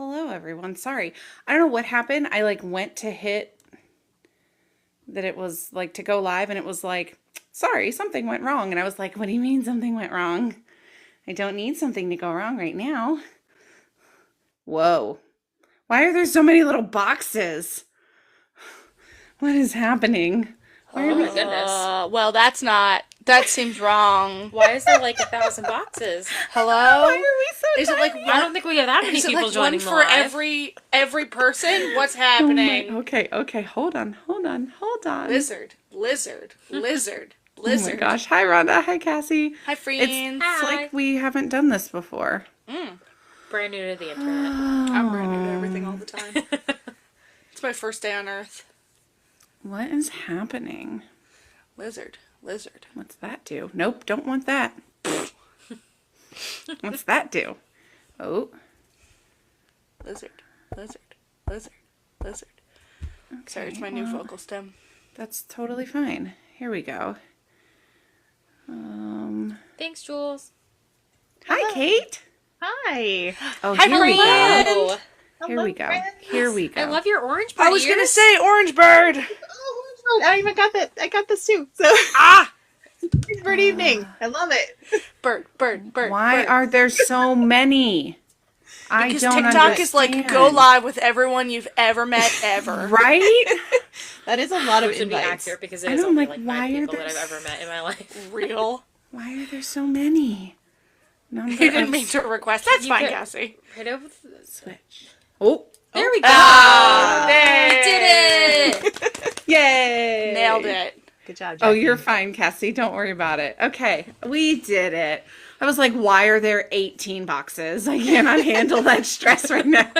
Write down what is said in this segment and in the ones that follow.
Hello, everyone. Sorry. I don't know what happened. I went to hit that it was to go live and it was sorry, something went wrong. And I was like, what do you mean something went wrong? I don't need something to go wrong right now. Whoa. Why are there so many little boxes? What is happening? Why Oh are we... my goodness. Well, that seems wrong. Why is there 1,000 boxes? Hello? Why are we so Is it tiny? one? I don't think we have that many Is it people one joining for live. every person? What's Oh my- happening? okay. Hold on. Lizard. Oh my Lizard. gosh. Hi, Rhonda. Hi, Cassie. Hi, friends. It's like we haven't done this before. Brand new to the internet. I'm brand new to everything all the time. It's my first day on Earth. What is happening? Lizard. What's that do? Nope, don't want that. What's that do? Oh. Lizard. Okay, Sorry, it's my new vocal stem. That's totally fine. Here we go. Thanks, Jules. Hi, Kate. Hi. Oh, Hi, here we go. Hello. Here we go. Here we go. I love your orange bird I was gonna ears. say orange bird. Oh, I even got that. I got this too. So, bird evening. I love it. Bird. Why bird. are there so many? Because I don't TikTok is understand. go live with everyone you've ever met ever. Right? That is a lot of Which would be invites. accurate because I it is know, only why 5 are people there that I've ever met in my life. Real. Why are there so many? Number You didn't of mean to request. That's fine, could- Cassie. Right over switch. Oh, There we go. Ah, We dang. did it. yay! Nailed it. Good job, Oh, Jackie. you're fine, Cassie. Don't worry about it. Okay, we did it. I was like, why are there 18 boxes? I cannot handle that stress right now.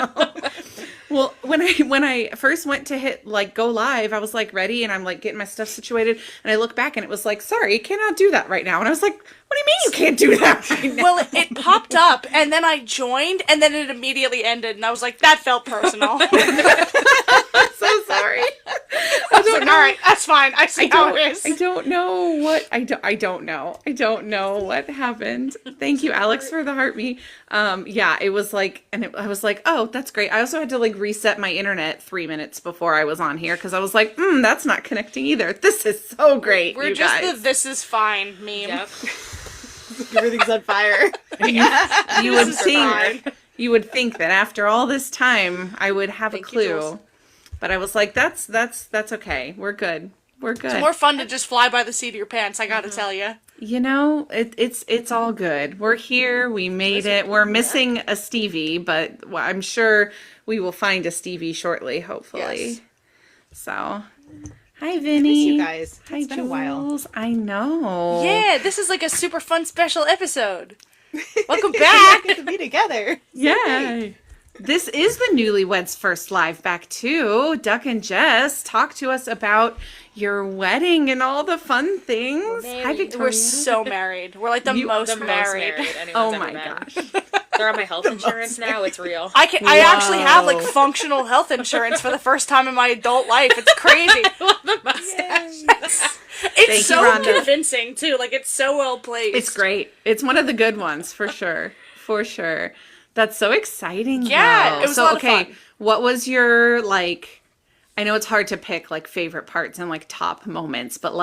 Well, when I first went to hit go live, I was ready and I'm getting my stuff situated and I look back and it was sorry, you cannot do that right now. And I was like, what do you mean you can't do that right now? Well, it popped up, and then I joined, and then it immediately ended, and I was like, that felt personal. I'm so sorry. I was like, all right, that's fine. I see how it is. I don't know what I don't know. I don't know what happened. Thank you, Alex, for the heart me. Yeah, it was I was like, oh, that's great. I also had to reset my internet 3 minutes before I was on here because I was like, that's not connecting either. This is so great. We're you just guys. the "this is fine" meme. Yep. Everything's on fire. You would This is think that after all this time I would have Thank a you, clue. Jules. But I was like, that's okay. We're good. We're good. It's more fun to just fly by the seat of your pants, I gotta tell you. You know, it's all good. We're here. We made it. We're missing a Stevie, but I'm sure we will find a Stevie shortly, hopefully. Yes. So, hi, Vinny. you guys. Hi, It's been a Jules. while. I know. Yeah, this is a super fun special episode. Welcome back. Good to be together. Yay. This is the Newlyweds First Live back too. Duck and Jess, talk to us about your wedding and all the fun things. Hi, Victoria. We're so married. We're the most The married. most married anyone's Oh ever my been. gosh. They're on my health insurance now. It's real. I actually have Whoa. functional health insurance for the first time in my adult life. It's crazy. the mustache. It's Thank you, so Rhonda. convincing too. It's so well placed. It's great. It's one of the good ones for sure. For sure. That's so exciting. Yeah, though. it was a lot of fun. What was your I know it's hard to pick favorite parts and top moments, but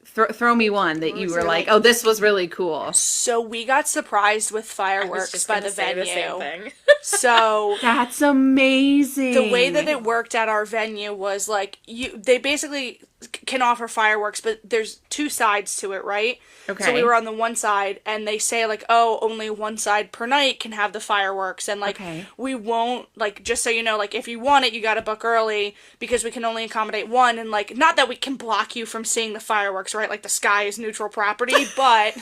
throw me one that you were oh, this was really cool. So we got surprised with I was fireworks just by gonna the say venue. the same thing. So That's amazing. the way that it worked at our venue was they basically can offer fireworks, but there's two sides to it, right? Okay. So we were on the one side, and they say oh, only one side per night can have the fireworks, and Okay. we won't just so you know, if you want it, you got to book early because we can only accommodate one, and not that we can block you from seeing the fireworks, right? The sky is neutral property, but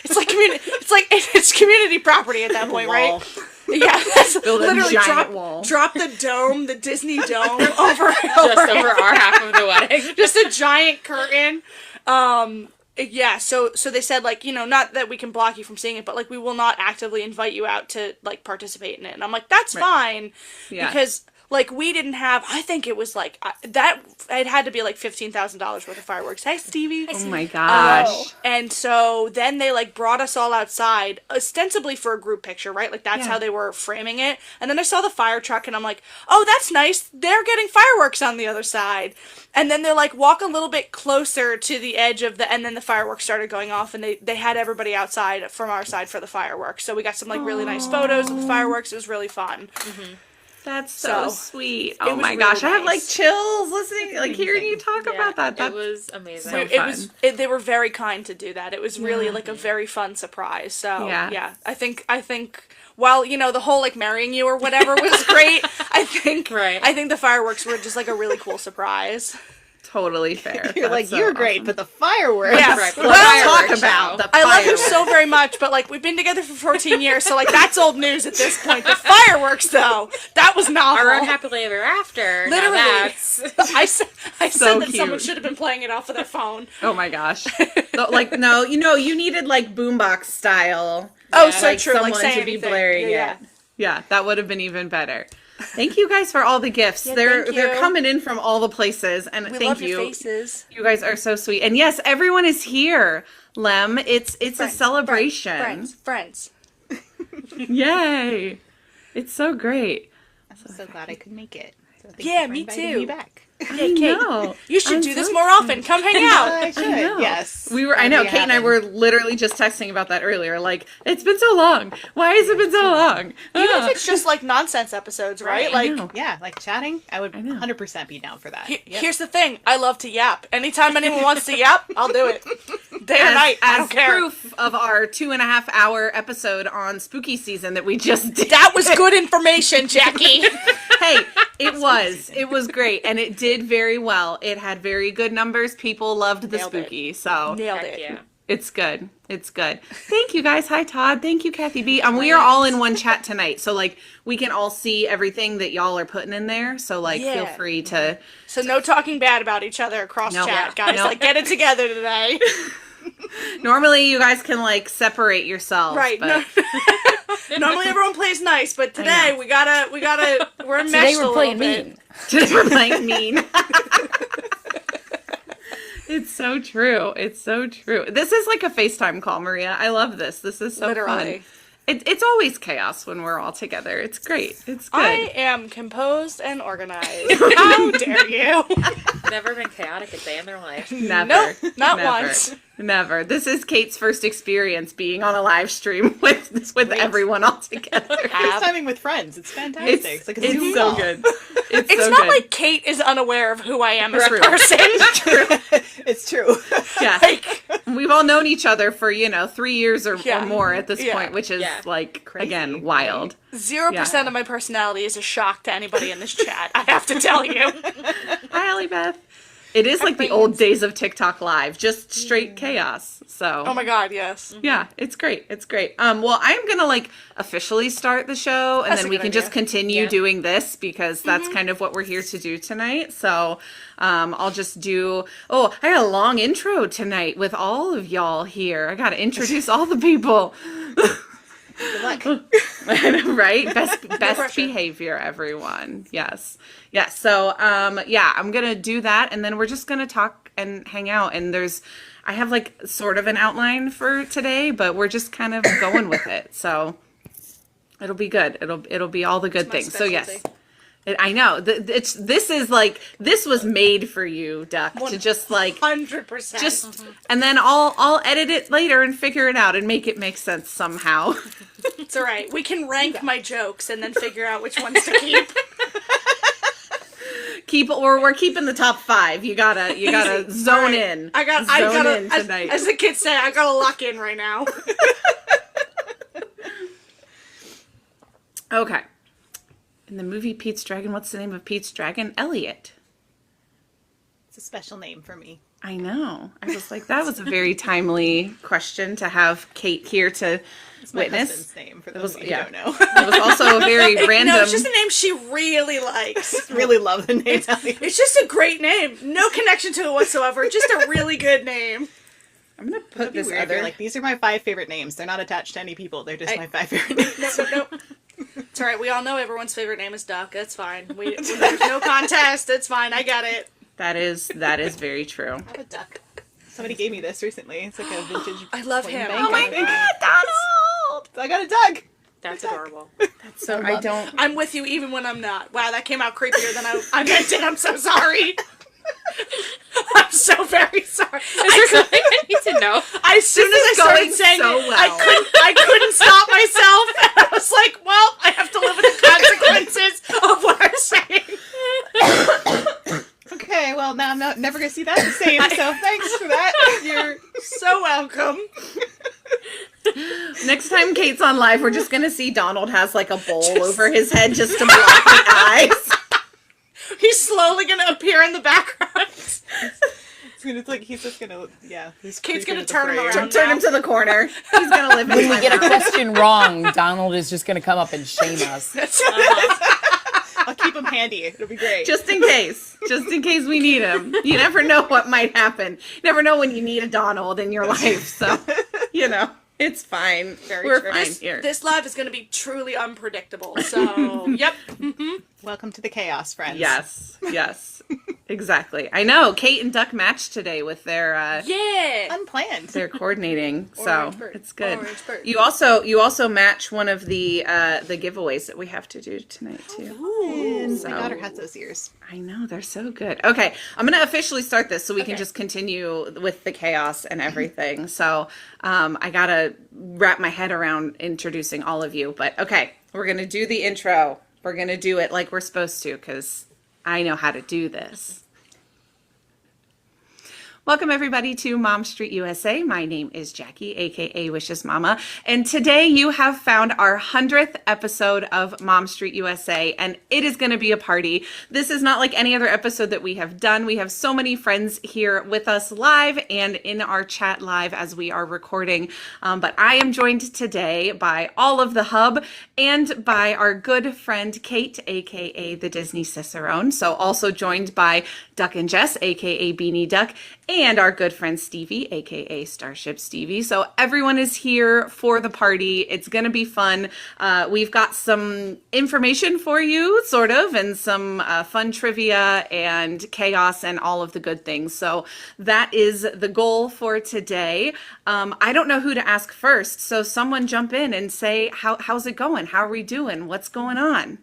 it's it's community property at that point, right? Yeah, that's Build a literally giant wall. drop the dome, the Disney dome over Just over our half of the wedding. just a giant curtain. Yeah, so they said not that we can block you from seeing it, but we will not actively invite you out to participate in it. And I'm like, that's fine. Yeah. Because like, we didn't have, I think it was like, that, it had to be like $15,000 worth of fireworks. Hey, Stevie. Oh my gosh. And so then they like brought us all outside, ostensibly for a group picture, right? Like that's Yeah. how they were framing it. And then I saw the fire truck and I'm like, oh, that's nice. They're getting fireworks on the other side. And then they're like, walk a little bit closer to the edge of and then the fireworks started going off and they had everybody outside from our side for the fireworks. So we got some like really nice photos of the fireworks. It was really fun. Mm-hmm. That's so So, sweet. it Oh was my really gosh. I have like nice. chills listening, like hearing you talk about that. It That's was amazing. so It fun. they were very kind to do that. It was really like a very fun surprise. So Yeah. yeah, I think while the whole like marrying you or whatever was great, I think the fireworks were just like a really cool surprise. totally fair. You're That's like, so you're great, awesome. but the fireworks. Yeah. Right, but Let's the talk fireworks about show. the I love you fireworks. so very much, but like we've been together for 14 years, so like that's old news at this point. The fireworks though, that was novel. Our unhappily ever after. Now Literally. that's I said So that someone cute. should have been playing it off of their phone. Oh my gosh. No, like, no, you needed like boombox style. Oh, Yeah. so Like true. someone Like say to be anything. blaring Yeah. it. Yeah, that would have been even better. Thank you guys for all the gifts. they're thank they're you. coming in from all the places, and We thank love you. your faces. You guys are so sweet. And yes, everyone is here. Lem, it's a Friends, celebration. Friends. Yay! It's so great. I'm so glad I could make it. So thank Yeah, you for me inviting too. Me back. Hey, Kate, know. you should I'm do this so more often. Come hang out. I should. I know. Yes. I know, Already Kate and I happened. were literally just texting about that earlier. Like, it's been so long. Why has it been so long? Even if it's just like nonsense episodes, right? Right. I Like, know. Yeah, like chatting, I would know. 100% be down for that. Yep. here's the thing. I love to yap. Anytime anyone wants to yap, I'll do it. Day or night, I don't care. proof of our 2.5-hour episode on spooky season that we just did. That was good information, Jackie. Hey, it was great, and it did very well. It had very good numbers. People loved the Nailed it. spooky, so Nailed Heck it. yeah. it's good. It's good. Thank you guys. Hi Todd. Thank you Kathy B. We are all in one chat tonight, so like we can all see everything that y'all are putting in there. So like feel Yeah. free to. So no talking bad about each other across No. chat, guys. No. Like, get it together today. Normally, you guys can like separate yourselves, Right. But Normally everyone plays nice, but today we gotta, we're enmeshed Today a we're little playing bit. mean. today we're playing mean. It's so true. It's so true. This is like a FaceTime call, Maria. I love this. This is so Literally. fun. It's always chaos when we're all together. It's great. It's good. I am composed and organized. How dare you? Never been chaotic a day in their life. Never. Nope, not Never. once. Never. This is Kate's first experience being on a live stream with everyone all together. FaceTiming with friends. It's fantastic. It's like a Zoom so call. good. It's It's so not good. like Kate is unaware of who I am as a True. person. It's true. Yeah. Like, We've all known each other for, 3 years or Yeah. more at this Yeah. point, which is Yeah. like, Crazy, again, wild. 0% of my personality is a shock to anybody in this chat. I have to tell you. Hi, Allie Beth. It is like the old days of TikTok Live, just straight chaos. So, Oh my god, yes. yeah, it's great. It's great. Well, I'm gonna like officially start the show, and That's then a we good can just idea. continue Yeah. doing this because that's kind of what we're here to do tonight. So, I'll just do. Oh, I got a long intro tonight with all of y'all here. I got to introduce all the people. Good luck. Right? Best pressure. behavior, everyone. Yes. Yes. So, yeah, I'm going to do that. And then we're just going to talk and hang out. And I have like sort of an outline for today, but we're just kind of going with it. So it'll be good. It'll be all the good my things. So yes. specialty. I know. This was made for you, Duck, to just like 100%. just and then I'll edit it later and figure it out and make it make sense somehow. It's alright. We can rank my jokes and then figure out which ones to keep. We're keeping the top 5. You gotta zone Alright. in. I zone gotta, in tonight. as the kids say, I gotta lock in right now. Okay. In the movie Pete's Dragon, what's the name of Pete's Dragon? Elliot. It's a special name for me. I know. I was like, that was a very timely question to have Kate here to It's my witness. husband's name, for those was- of you yeah. who don't know. It was also a very random. No, it's just a name she really likes. Really love the name. It's just a great name. No connection to it whatsoever. Just a really good name. I'm gonna put It'd be this weird if other. you're like, these are my 5 favorite names. They're not attached to any people. They're just my 5 favorite names. No. It's all right. We all know everyone's favorite name is Duck. That's fine. There's no contest. It's fine. I got it. That is very true. I have a duck. Somebody gave me this recently. It's like a vintage. I love coin him. bank, Oh my I think. Donald! I got a duck. That's adorable. So I don't. I'm with you even when I'm not. Wow, that came out creepier than I meant it. I'm so sorry. I'm so very sorry. Is there something I need to know? As soon as I started going saying so it, well. I couldn't stop myself. And I was like, well, I have to live with the consequences of what I'm saying. Okay, well now I'm never gonna see that the same. So thanks for that. You're so welcome. Next time Kate's on live, we're just gonna see Donald has like a bowl over his head just to block the eyes. He's slowly gonna appear in the background. It's like he's just gonna He's Kate's gonna creeping turn him at the around. Turn him to the corner. He's gonna live in When my we get a mouth. question wrong, Donald is just going to come up and shame us. I'll keep him handy. It'll be great. Just in case we need him. You never know what might happen. You never know when you need a Donald in your life. So, it's fine. We're true. fine here. This live is gonna be truly unpredictable. So, yep. Welcome to the chaos, friends. Yes, exactly. I know. Kate and Duck matched today with their Yeah. Unplanned. they're coordinating, so Orange bird. it's good. Orange bird. You also match one of the giveaways that we have to do tonight too. And So- my daughter has those ears. I know, they're so good. Okay, I'm gonna officially start this so we can just continue with the chaos and everything. So I gotta wrap my head around introducing all of you, but okay, we're gonna do the intro. We're gonna do it like we're supposed to because I know how to do this. Welcome everybody to Mom Street USA. My name is Jackie, aka Wishes Mama, and today you have found our 100th episode of Mom Street USA, and it is going to be a party. This is not like any other episode that we have done. We have so many friends here with us live and in our chat live as we are recording, but I am joined today by all of the hub and by our good friend Kate, aka the Disney Cicerone, so also joined by Duck and Jess, aka Beanie Duck, and our good friend Stevie, aka Starship Stevie. So everyone is here for the party. It's gonna be fun. We've got some information for you, sort of, and some fun trivia and chaos and all of the good things. So that is the goal for today. I don't know who to ask first, so someone jump in and say, how's it going? How are we doing? What's going on?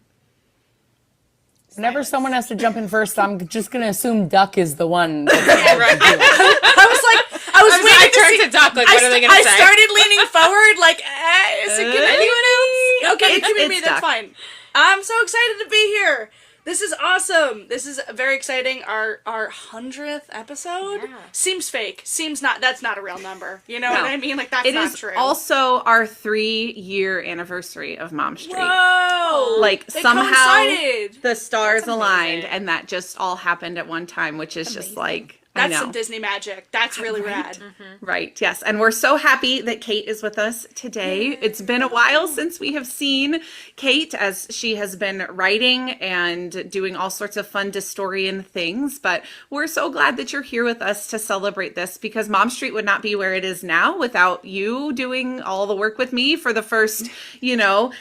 Whenever someone has to jump in first, I'm just going to assume Duck is the one. Yeah, right. I was waiting I to see. turned to Duck, like, what are they going to say? I started leaning forward, like, is it gonna anyone else? Okay, it can be it's me. That's Duck. fine. I'm so excited to be here. This is awesome. This is very exciting. Our 100th episode Yeah. seems fake. Seems not. That's not a real number. You know No. what I mean? Like that's It not is true. also our 3-year anniversary of Mom Street. Whoa! Like They somehow coincided. the stars That's aligned amazing. and that just all happened at one time, which is just like, I That's know. some Disney magic. That's really rad. Right, yes. And we're so happy that Kate is with us today. It's been a while since we have seen Kate as she has been writing and doing all sorts of fun Distorian things. But we're so glad that you're here with us to celebrate this because Mom Street would not be where it is now without you doing all the work with me for the first, 2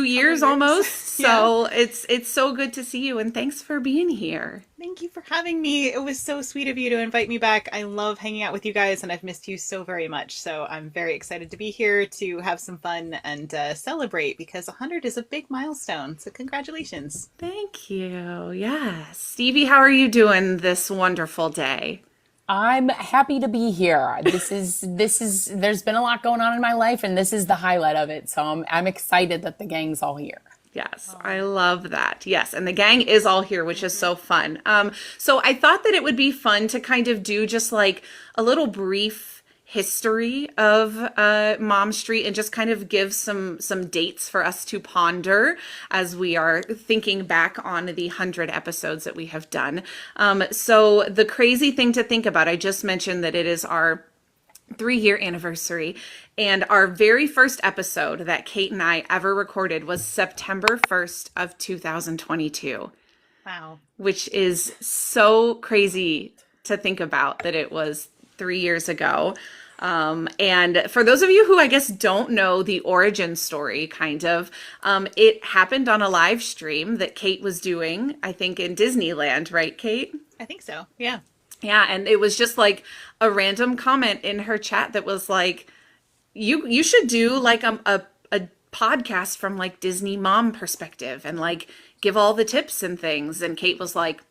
years almost. So it's so good to see you and thanks for being here. Thank you for having me. It was so sweet of you to invite me back. I love hanging out with you guys, and I've missed you so very much. So I'm very excited to be here to have some fun and celebrate because 100 is a big milestone. So congratulations. Thank you. Yes. Stevie, how are you doing this wonderful day? I'm happy to be here. This is, there's been a lot going on in my life, and this is the highlight of it. So I'm excited that the gang's all here. Yes, I love that. Yes, and the gang is all here, which is so fun. So I thought that it would be fun to kind of do just like a little brief history of Mom Street and just kind of give some dates for us to ponder as we are thinking back on the 100 episodes that we have done. So the crazy thing to think about, I just mentioned that it is our 3-year anniversary, and our very first episode that Kate and I ever recorded was September 1st of 2022, Wow. which is so crazy to think about that it was 3 years ago. And for those of you who I guess don't know the origin story, kind of, it happened on a live stream that Kate was doing, I think in Disneyland, right, Kate? I think so. Yeah. Yeah, and it was just like a random comment in her chat that was like, you should do like a podcast from like Disney mom perspective and like give all the tips and things. And Kate was like,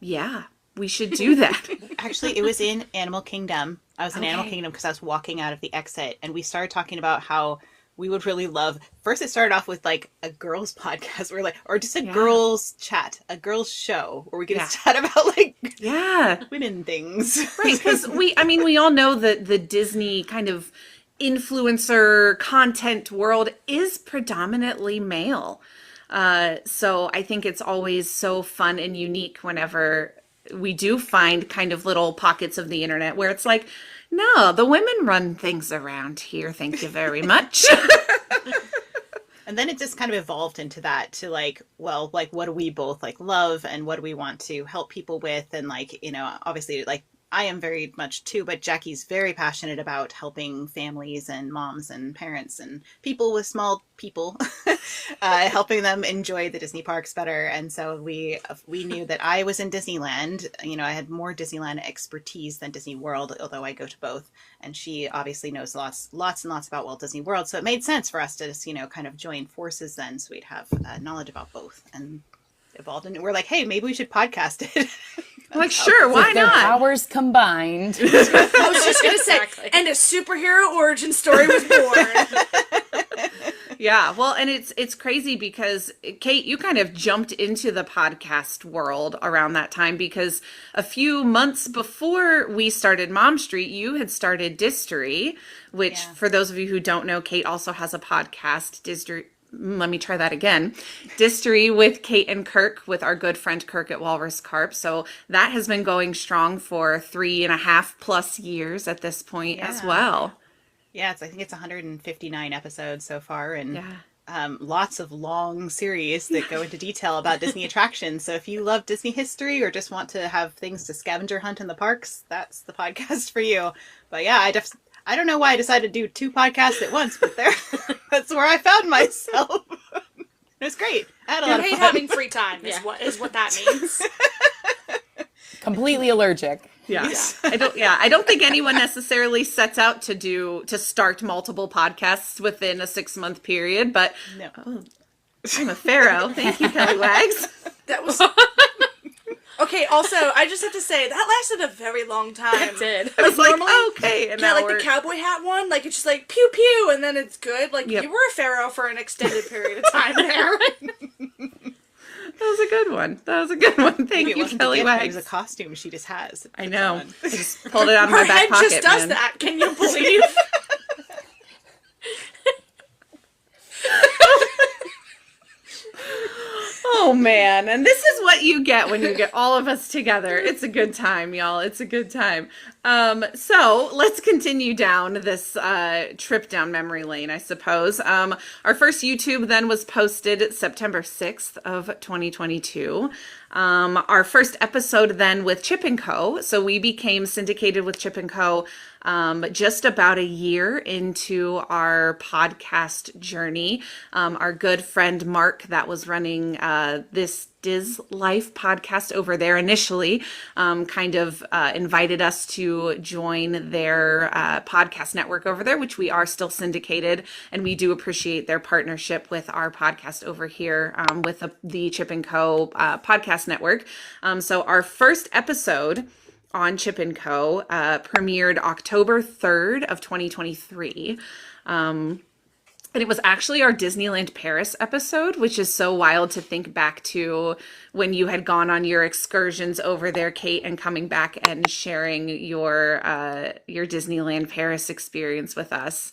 yeah, we should do that. Actually, it was in Animal Kingdom. I was in Animal Okay. Kingdom because I was walking out of the exit, and we started talking about how we would really love. First, it started off with like a girls' podcast, or just a girls' chat, a girls' show, where we could just chat about like Yeah. women things. Right, because we all know that the Disney kind of influencer content world is predominantly male. So I think it's always so fun and unique whenever we do find kind of little pockets of the internet where it's like, no, the women run things around here. Thank you very much. And then it just kind of evolved into that to like, well, like what do we both like love and what do we want to help people with? And like, obviously like I am very much too, but Jackie's very passionate about helping families and moms and parents and people with small people, helping them enjoy the Disney parks better. And so we knew that I was in Disneyland. I had more Disneyland expertise than Disney World, although I go to both. And she obviously knows lots and lots about Walt Disney World. So it made sense for us to just, kind of join forces then, so we'd have knowledge about both and evolved. And we're like, hey, maybe we should podcast it. I'm like, sure, why Their not? powers combined. I was just gonna say, Exactly. and a superhero origin story was born. Yeah, well, and it's crazy because Kate, you kind of jumped into the podcast world around that time because a few months before we started Mom Street, you had started Distery, which for those of you who don't know, Kate also has a podcast, Distery. Let me try that again. Distery with Kate and Kirk, with our good friend Kirk at Walrus Carp. So that has been going strong for 3.5+ years at this point as well. Yeah, I think it's 159 episodes so far, and Yeah. lots of long series that go into detail about Disney attractions. So if you love Disney history or just want to have things to scavenger hunt in the parks, that's the podcast for you. But yeah, I don't know why I decided to do 2 podcasts at once, but that's where I found myself. It was great. I had a lot I of hate fun. having free time is what that means. Completely allergic. Yes. I don't think anyone necessarily sets out to start multiple podcasts within a 6-month period, but No. I'm a pharaoh. Thank you, Kelly Wags. That was okay. Also, I just have to say that lasted a very long time. It did. I was like, normally- okay, and Yeah, now like we're the cowboy hat one, like it's just like pew pew, and then it's good. Like Yep. you were a pharaoh for an extended period of time there. That was a good one. Thank Maybe it you, wasn't a Kelly gift, maybe it Wags. was a costume she just has. I know. It's I on. just pulled it out of my Her back head pocket, just does man. that. Can you believe? Oh man, and this is what you get when you get all of us together. It's a good time, y'all. It's a good time. So let's continue down this trip down memory lane, I suppose. Our first YouTube then was posted September 6th of 2022. Our first episode then with Chip & Co. So we became syndicated with Chip & Co. Just about a year into our podcast journey. Our good friend Mark, that was running this Diz Life podcast over there initially, kind of invited us to join their podcast network over there, which we are still syndicated, and we do appreciate their partnership with our podcast over here with the Chip & Co. Podcast network. So our first episode on Chip & Co. Premiered October 3rd of 2023. And it was actually our Disneyland Paris episode, which is so wild to think back to when you had gone on your excursions over there, Kate, and coming back and sharing your Disneyland Paris experience with us.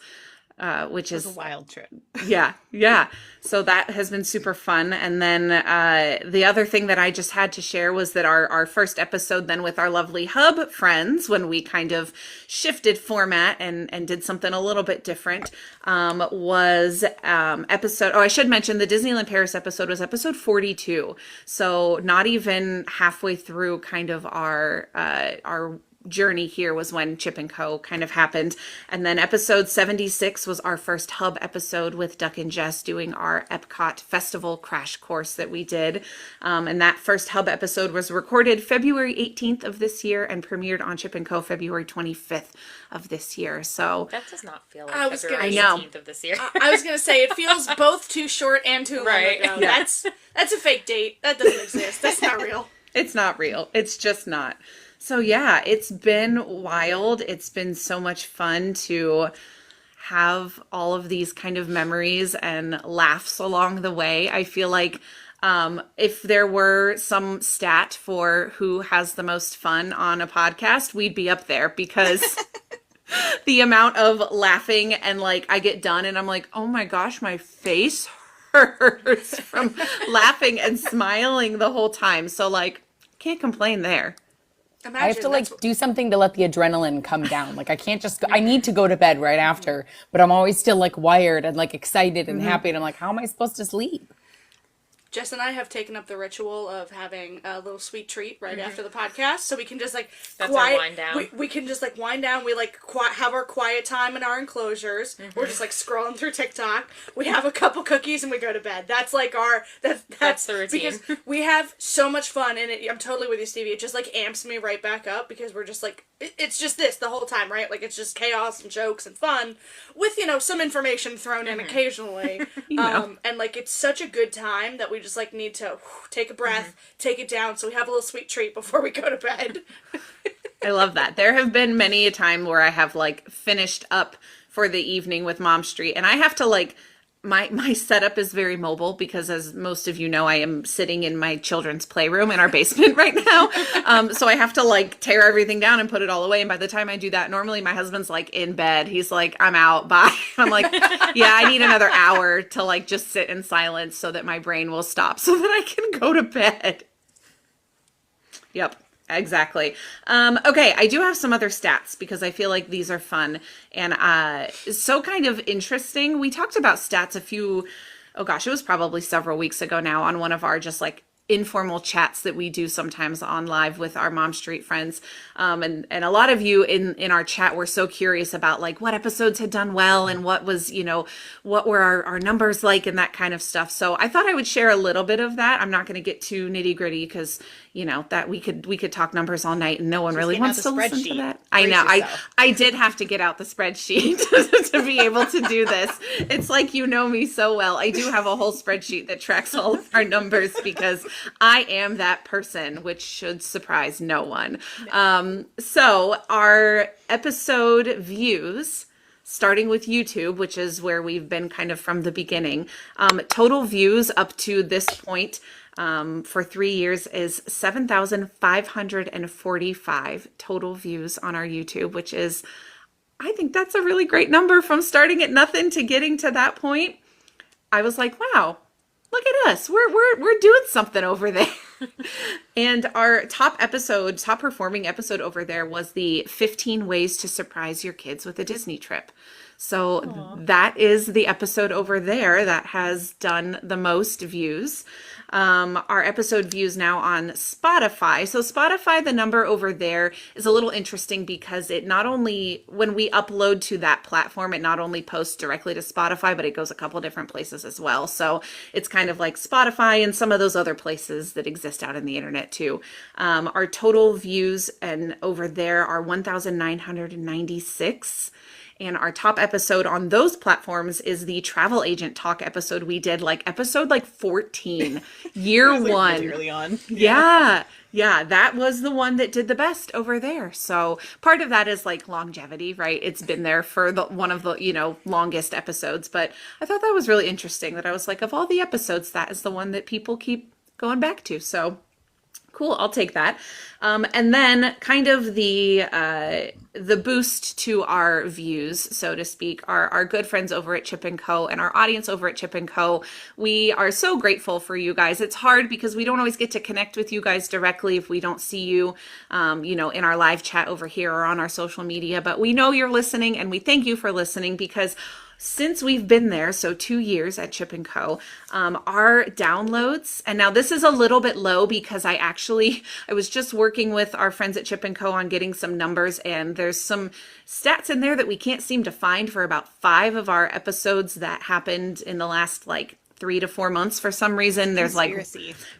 Which It was is a wild trip. yeah. So that has been super fun. And then the other thing that I just had to share was that our first episode then with our lovely Hub friends, when we kind of shifted format and did something a little bit different, was episode, I should mention the Disneyland Paris episode was episode 42. So not even halfway through kind of our journey here was when Chip and Co. kind of happened. And then episode 76 was our first hub episode with Duck and Jess doing our Epcot Festival crash course that we did. And that first hub episode was recorded February 18th of this year and premiered on Chip and Co. February 25th of this year. So That does not feel like I was gonna- February I know. 18th of this year. I was gonna say it feels both too short and too long Right. ago. Yeah. That's a fake date. That doesn't exist. That's not real. it's not real. It's just not. So yeah, it's been wild. It's been so much fun to have all of these kind of memories and laughs along the way. I feel like if there were some stat for who has the most fun on a podcast, we'd be up there because the amount of laughing and like I get done and I'm like, oh my gosh, my face hurts from laughing and smiling the whole time. So like, can't complain there. Imagine I have to like that's- do something to let the adrenaline come down. Like I can't just go, I need to go to bed right after, but I'm always still like wired and like excited and happy. And I'm like, how am I supposed to sleep? Jess and I have taken up the ritual of having a little sweet treat right after the podcast, so we can just like That's our wind down. We can just like wind down. We like have our quiet time in our enclosures. We're just like scrolling through TikTok. We have a couple cookies and we go to bed. That's like our that's the routine. because we have so much fun and I'm totally with you, Stevie. It just like amps me right back up because we're just like it's just this the whole time, right? Like it's just chaos and jokes and fun with some information thrown in occasionally. And like it's such a good time that we just like need to take a breath, take it down, so we have a little sweet treat before we go to bed. I love that. There have been many a time where I have like finished up for the evening with Mom Street and I have to like my setup is very mobile because as most of you know, I am sitting in my children's playroom in our basement right now. So I have to like tear everything down and put it all away. And by the time I do that, normally my husband's like in bed. He's like, I'm out. Bye. I'm like, yeah, I need another hour to like just sit in silence so that my brain will stop so that I can go to bed. Yep. Exactly. Okay, I do have some other stats because I feel like these are fun and so kind of interesting. We talked about stats it was probably several weeks ago now on one of our just like informal chats that we do sometimes on live with our Mom Street friends. And a lot of you in our chat were so curious about like what episodes had done well and what was, what were our numbers like and that kind of stuff. So I thought I would share a little bit of that. I'm not going to get too nitty gritty because that we could talk numbers all night and no one really wants to listen to that. I know. I did have to get out the spreadsheet to be able to do this. It's like, you know me so well. I do have a whole spreadsheet that tracks all of our numbers because I am that person, which should surprise no one. So our episode views, starting with YouTube, which is where we've been kind of from the beginning, total views up to this point for 3 years is 7,545 total views on our YouTube, which is, I think that's a really great number from starting at nothing to getting to that point. I was like, wow, look at us. We're doing something over there. And our top performing episode over there was the 15 ways to surprise your kids with a Disney trip. So that is the episode over there that has done the most views. Our episode views now on Spotify. So Spotify, the number over there is a little interesting because it not only, when we upload to that platform, it not only posts directly to Spotify, but it goes a couple different places as well. So it's kind of like Spotify and some of those other places that exist out in the internet too. Our total views and over there are 1,996. And our top episode on those platforms is the travel agent talk episode we did, episode 14, year one. Really early on. Yeah, that was the one that did the best over there. So part of that is longevity, right? It's been there for one of the, longest episodes. But I thought that was really interesting that I was like, of all the episodes, that is the one that people keep going back to. So cool, I'll take that. And then kind of the boost to our views, so to speak, are our good friends over at Chip & Co. and our audience over at Chip & Co. We are so grateful for you guys. It's hard because we don't always get to connect with you guys directly if we don't see you, in our live chat over here or on our social media. But we know you're listening and we thank you for listening because since we've been there, so 2 years at Chip and Co, our downloads, and now this is a little bit low because I was just working with our friends at Chip and Co on getting some numbers, and there's some stats in there that we can't seem to find for about 5 of our episodes that happened in the last 3 to 4 months. For some reason, there's weird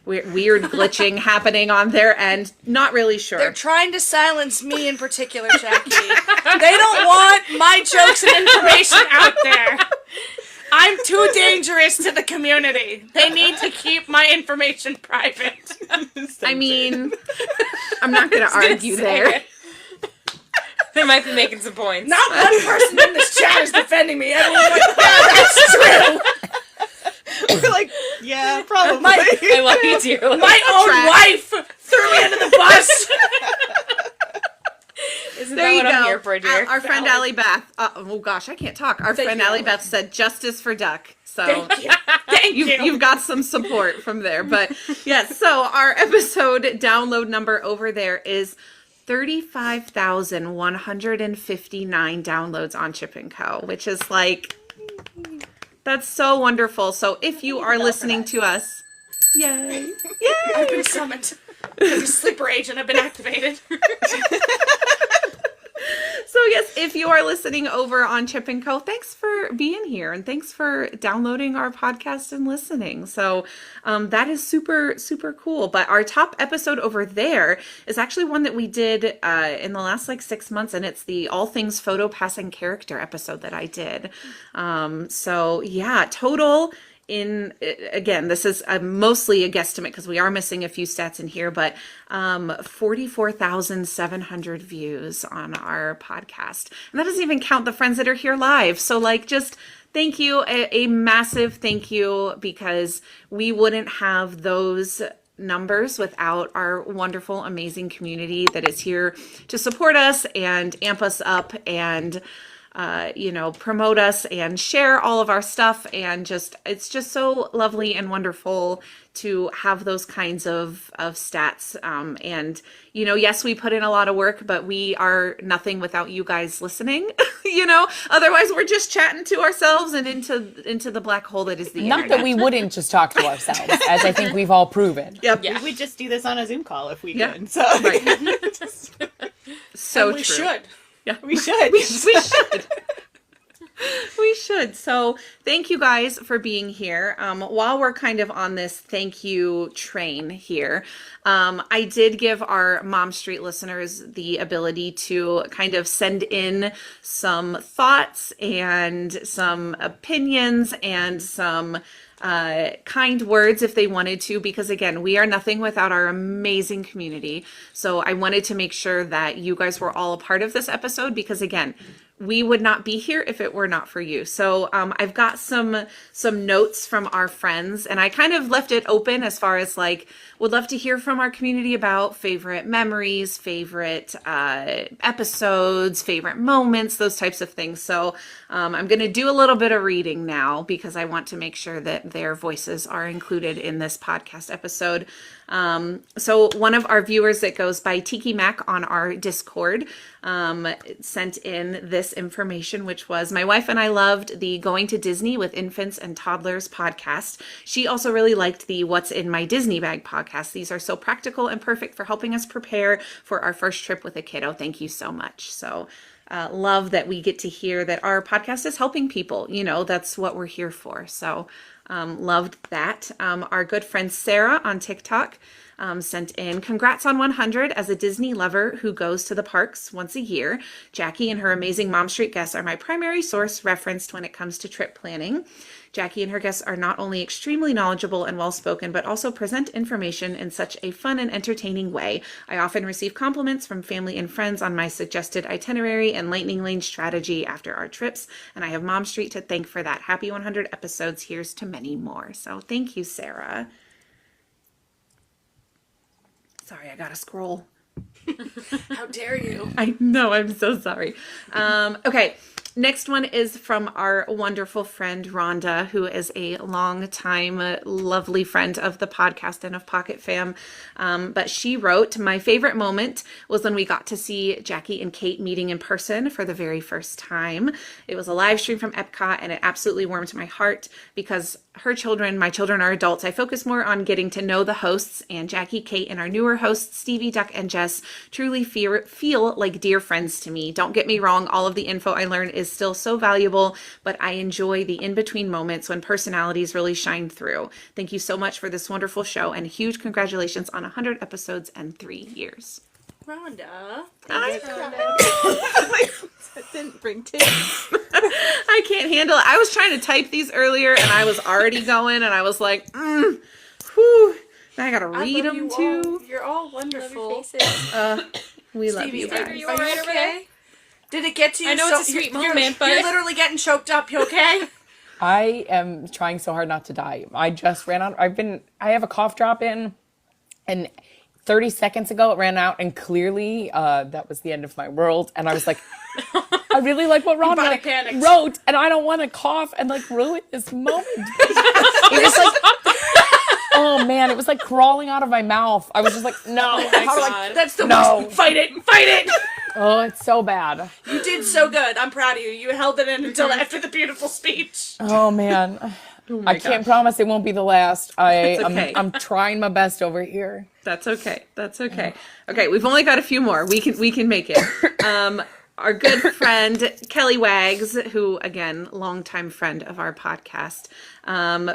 glitching happening on their end. Not really sure. They're trying to silence me in particular, Jackie. They don't want my jokes and information out there. I'm too dangerous to the community. They need to keep my information private. I mean, I'm not going to argue there. They might be making some points. Not one person in this chat is defending me. Everyone's like, yeah, that's true. We're like, yeah, probably. I love you too. My own wife threw me under the bus. Isn't There that you what I'm go. here for, dear? Our friend Allie Beth. Oh gosh, I can't talk. Our friend Allie Beth said justice for Duck. So Thank you. you've got some support from there. But yes, so our episode download number over there is 35,159 downloads on Chip and Co, which is that's so wonderful. So if you are listening to us, yay. I've been summoned. The sleeper agent have been activated. So yes, if you are listening over on Chip and Co, thanks for being here and thanks for downloading our podcast and listening. So that is super, super cool. But our top episode over there is actually one that we did in the last 6 months, and it's the All Things Photo Passing Character episode that I did. So yeah, total again, this is mostly a guesstimate because we are missing a few stats in here, but 44,700 views on our podcast. And that doesn't even count the friends that are here live. So just thank you, a massive thank you, because we wouldn't have those numbers without our wonderful, amazing community that is here to support us and amp us up and promote us and share all of our stuff. And it's just so lovely and wonderful to have those kinds of stats. And, yes, we put in a lot of work, but we are nothing without you guys listening, otherwise we're just chatting to ourselves and into the black hole that is the Not internet. that we wouldn't just talk to ourselves, as I think we've all proven. Yep. Yeah. We would just do this on a Zoom call if we Yeah. could. So Right. So And we true. should. Yeah. we should. We should. We should. So thank you guys for being here. While we're kind of on this thank you train here, I did give our Mom Street listeners the ability to kind of send in some thoughts and some opinions and some kind words if they wanted to, because again, we are nothing without our amazing community. So I wanted to make sure that you guys were all a part of this episode, because again, we would not be here if it were not for you. So I've got some notes from our friends, and I kind of left it open as far as would love to hear from our community about favorite memories, favorite episodes, favorite moments, those types of things. So I'm going to do a little bit of reading now because I want to make sure that their voices are included in this podcast episode. So one of our viewers that goes by Tiki Mac on our Discord sent in this information, which was, my wife and I loved the Going to Disney with Infants and Toddlers podcast. She also really liked the What's in My Disney Bag podcast. These are so practical and perfect for helping us prepare for our first trip with a kiddo. Thank you so much. So love that we get to hear that our podcast is helping people. That's what we're here for. So loved that. Our good friend Sarah on TikTok sent in, congrats on 100 as a Disney lover who goes to the parks once a year. Jackie and her amazing Mom Street guests are my primary source referenced when it comes to trip planning. Jackie and her guests are not only extremely knowledgeable and well-spoken, but also present information in such a fun and entertaining way. I often receive compliments from family and friends on my suggested itinerary and lightning lane strategy after our trips, and I have Mom Street to thank for that. Happy 100 episodes. Here's to many more. So thank you, Sarah. Sorry, I gotta scroll. How dare you? I know, I'm so sorry. Okay, Next one is from our wonderful friend Rhonda, who is a long-time lovely friend of the podcast and of Pocket Fam. But she wrote, "My favorite moment was when we got to see Jackie and Kate meeting in person for the very first time. It was a live stream from Epcot, and it absolutely warmed my heart because my children are adults. I focus more on getting to know the hosts, and Jackie, Kate, and our newer hosts, Stevie, Duck, and Jess, truly feel like dear friends to me. Don't get me wrong, all of the info I learned is still so valuable, but I enjoy the in-between moments when personalities really shine through. Thank you so much for this wonderful show, and huge congratulations on 100 episodes and 3 years." Rhonda. That didn't bring tears. I can't handle it. I was trying to type these earlier, and I was already going, and I was like, whew. Now I gotta read them too. You're all wonderful. We love Stevie, you guys. Are you all right over there? Did it get to you? I know it's a sweet moment, but... You're literally getting choked up. You okay? I am trying so hard not to die. I just ran out. I have a cough drop in, and 30 seconds ago it ran out, and clearly that was the end of my world. And I was like, I really like what body Rhonda panicked. wrote, and I don't want to cough and like ruin this moment. It was like, oh man, it was like crawling out of my mouth. I was just like, no. Oh my God. That's the No. worst. Fight it. Fight it. Oh, it's so bad. You did so good. I'm proud of you. You held it in until after the beautiful speech. Oh man. I can't promise it won't be the last. okay. I'm trying my best over here. That's okay. That's okay. Okay, we've only got a few more. We can make it. Our good friend Kelly Wags, who again, longtime friend of our podcast,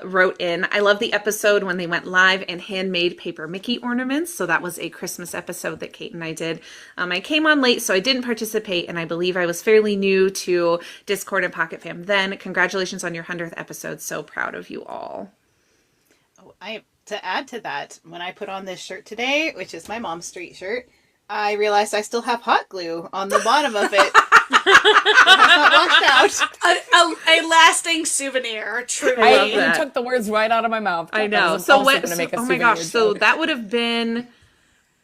wrote in, "I love the episode when they went live and handmade paper Mickey ornaments." So that was a Christmas episode that Kate and I did. I came on late, so I didn't participate, and I believe I was fairly new to Discord and Pocket Fam then. Congratulations on your 100th episode. So proud of you all. Oh, to add to that, when I put on this shirt today, which is my mom's street shirt, I realized I still have hot glue on the bottom of it. It has not washed out. A lasting souvenir, truly. I love You that. took the words right out of my mouth. I I know. was So also what? gonna make a Oh my souvenir gosh! So joke. that would have been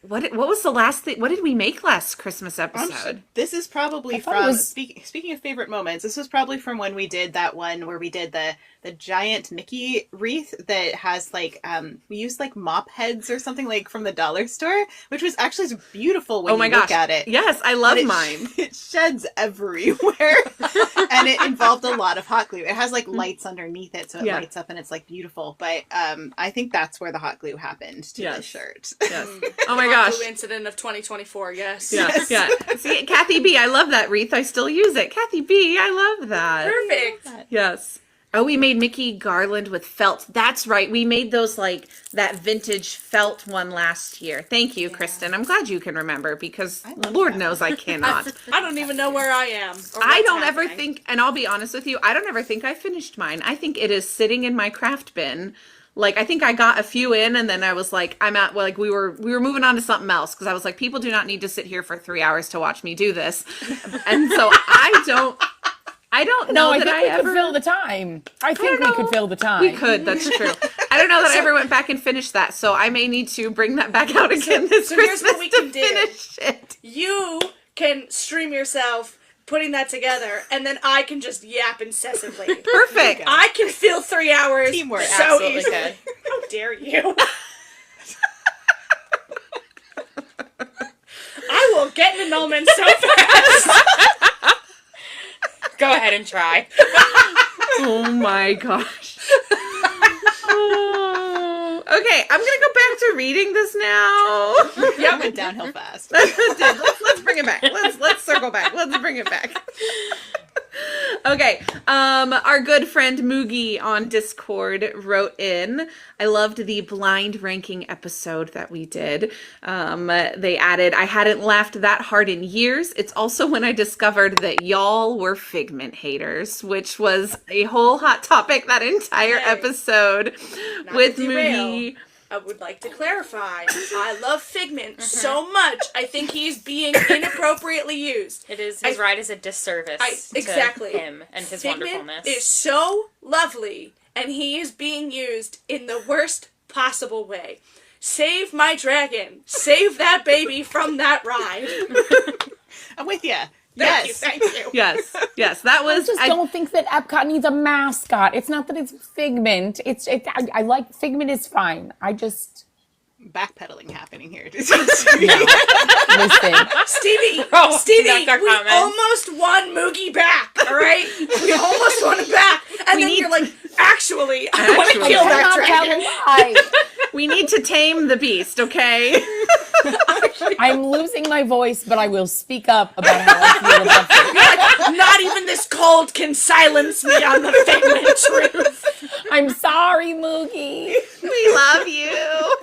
what was the last thing? What did we make last Christmas episode? This is probably thought it from was- speaking of favorite moments. This was probably from when we did that one where we did the giant Mickey wreath that has like we used like mop heads or something like from the dollar store, which was actually beautiful when Oh my you gosh! look at it. Yes, I love But it, mine. It sheds everywhere, and it involved a lot of hot glue. It has like lights underneath it, so it Yeah. lights up and it's like beautiful. But I think that's where the hot glue happened to Yes. this shirt. Yes. Oh my gosh! Blue incident of 2024. Yes. Yeah, yeah. See, Kathy B, I love that wreath. I still use it. Kathy B, I love that. Perfect. Yes. Oh, we made Mickey garland with felt. That's right. We made those like that vintage felt one last year. Thank you, Kristen. I'm glad you can remember because Lord knows I cannot. I don't even know where I am. Or I what's don't ever happening. think, and I'll be honest with you, I don't ever think I finished mine. I think it is sitting in my craft bin. Like, I think I got a few in and then I was like, I'm at, well, like we were moving on to something else because I was like, people do not need to sit here for 3 hours to watch me do this. And so I don't know No, I that think I we ever. could fill the time. I think we know. could fill the time. We could, that's true. I don't know that I ever went back and finished that, so I may need to bring that back out again this so here's Christmas what we to can do. finish it. You can stream yourself putting that together, and then I can just yap incessantly. Perfect. I can fill 3 hours Teamwork, so absolutely easily. good. How dare you? I will get an annulment so fast. Go ahead and try. Oh my gosh. Oh. Okay, I'm gonna go back to reading this now. That went downhill fast. Let's bring it back. Let's circle back. Let's bring it back. Okay, our good friend Moogie on Discord wrote in, I loved the blind ranking episode that we did. They added, I hadn't laughed that hard in years. It's also when I discovered that y'all were Figment haters, which was a whole hot topic that entire Hey, episode not with to derail. Moogie. I would like to clarify. I love Figment so much. I think he's being inappropriately used. It is his ride is a disservice exactly. to him and his Figment wonderfulness. is so lovely, and he is being used in the worst possible way. Save my dragon. Save that baby from that ride. I'm with you. Yes. Thank you. Yes, yes, that was. I just don't think that Epcot needs a mascot. It's not that it's Figment. I like Figment is fine. I just Backpedaling happening here. listen. Stevie, Oh, Stevie, that's our we comment. almost won Moogie back, all right? We almost won him back. And then you're like, actually, I want to Actually. kill that Cannot dragon. tell a lie. We need to tame the beast, okay? I'm losing my voice, but I will speak up about how I feel about Figment. Not even this cold can silence me on the Figment truth. I'm sorry, Moogie. We love you.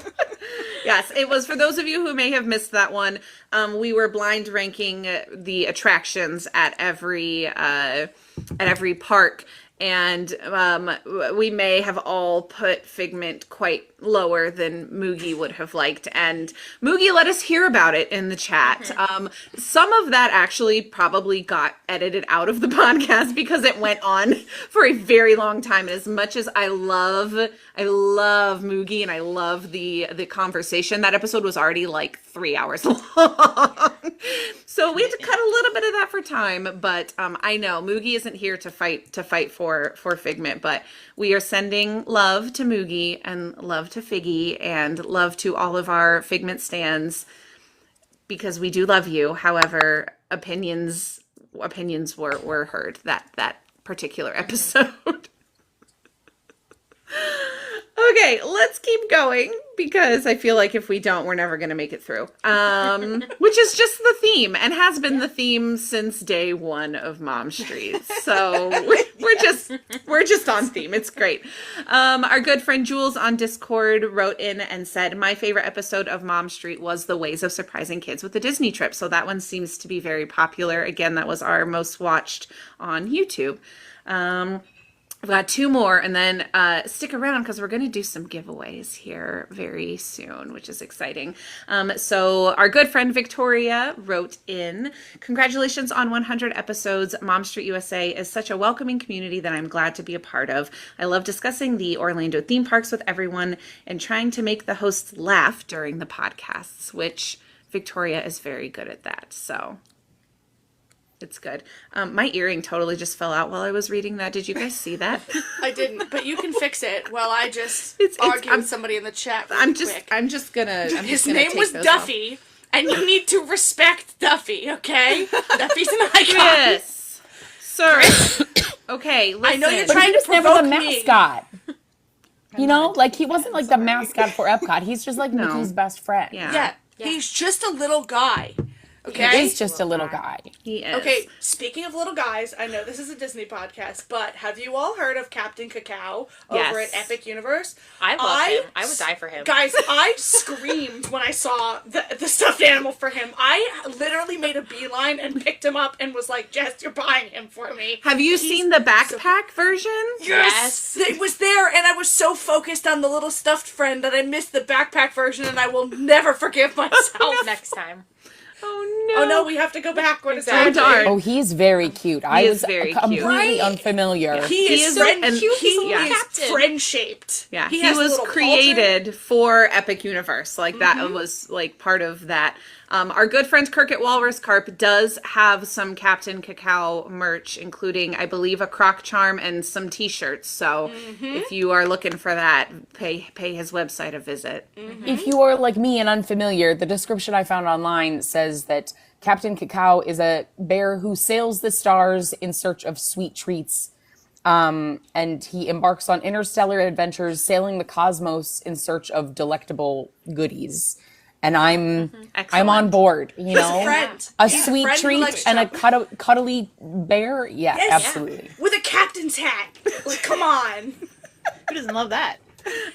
Yes, it was, for those of you who may have missed that one, we were blind ranking the attractions at every park. And we may have all put Figment quite lower than Moogie would have liked. And Moogie let us hear about it in the chat. Some of that actually probably got edited out of the podcast because it went on for a very long time. And as much as I love Moogie and I love the conversation, that episode was already like 3 hours long. So we had to cut a little bit of that for time. But I know Moogie isn't here to fight for Figment, but we are sending love to Moogie and love to Figgy and love to all of our Figment stans because we do love you. However, opinions were heard that particular episode. Okay, let's keep going because I feel like if we don't, we're never going to make it through. Which is just the theme and has been the theme since day one of Mom Street. So we're just on theme. It's great. Our good friend Jules on Discord wrote in and said, my favorite episode of Mom Street was the ways of surprising kids with the Disney trip. So that one seems to be very popular. Again, that was our most watched on YouTube. I've got two more, and then stick around because we're going to do some giveaways here very soon, which is exciting. So our good friend Victoria wrote in, congratulations on 100 episodes. Mom Street USA is such a welcoming community that I'm glad to be a part of. I love discussing the Orlando theme parks with everyone and trying to make the hosts laugh during the podcasts, which Victoria is very good at that. So it's good. My earring totally just fell out while I was reading that. Did you guys see that? I didn't, but you can fix it while I just It's- argue I'm- with somebody in the chat really I'm quick. just gonna. His name was Duffy, and you need to respect Duffy, okay? Duffy's an icon. Yes, sir. Okay, listen. I know you're But trying he to was never the provoke me. mascot. You know, like he wasn't like the mascot for Epcot. He's just like No. Mickey's best friend. Yeah, Yeah, he's just a little guy. He Okay? is just a little guy. he is. Okay, speaking of little guys, I know this is a Disney podcast, but have you all heard of Captain Cacao over Yes. at Epic Universe? I love him. I would die for him. Guys, I screamed when I saw the stuffed animal for him. I literally made a beeline and picked him up and was like, Jess, you're buying him for me. Have you seen the backpack version? Yes! It was there, and I was so focused on the little stuffed friend that I missed the backpack version, and I will never forgive myself. Next time. Oh no! Oh no, we have to go back. What is Oh that? darn! Oh, he's very cute. I is was very completely cute. Right? unfamiliar. He is so friend, cute. He He's a little is captain. friend-shaped. Yeah, he has a was little created for Epic Universe. Like that Mm-hmm. was like part of that. Our good friend Kirk at Walrus Carp does have some Captain Cacao merch, including, I believe, a croc charm and some T-shirts. So Mm-hmm. if you are looking for that, pay his website a visit. If you are like me and unfamiliar, the description I found online says that Captain Cacao is a bear who sails the stars in search of sweet treats. And he embarks on interstellar adventures, sailing the cosmos in search of delectable goodies. And I'm Excellent. on board, you know? friend. A He's a sweet friend who treat likes and a chocolate. cuddly bear? Yeah, Yes. absolutely. With a captain's hat. Like, come on. Who doesn't love that?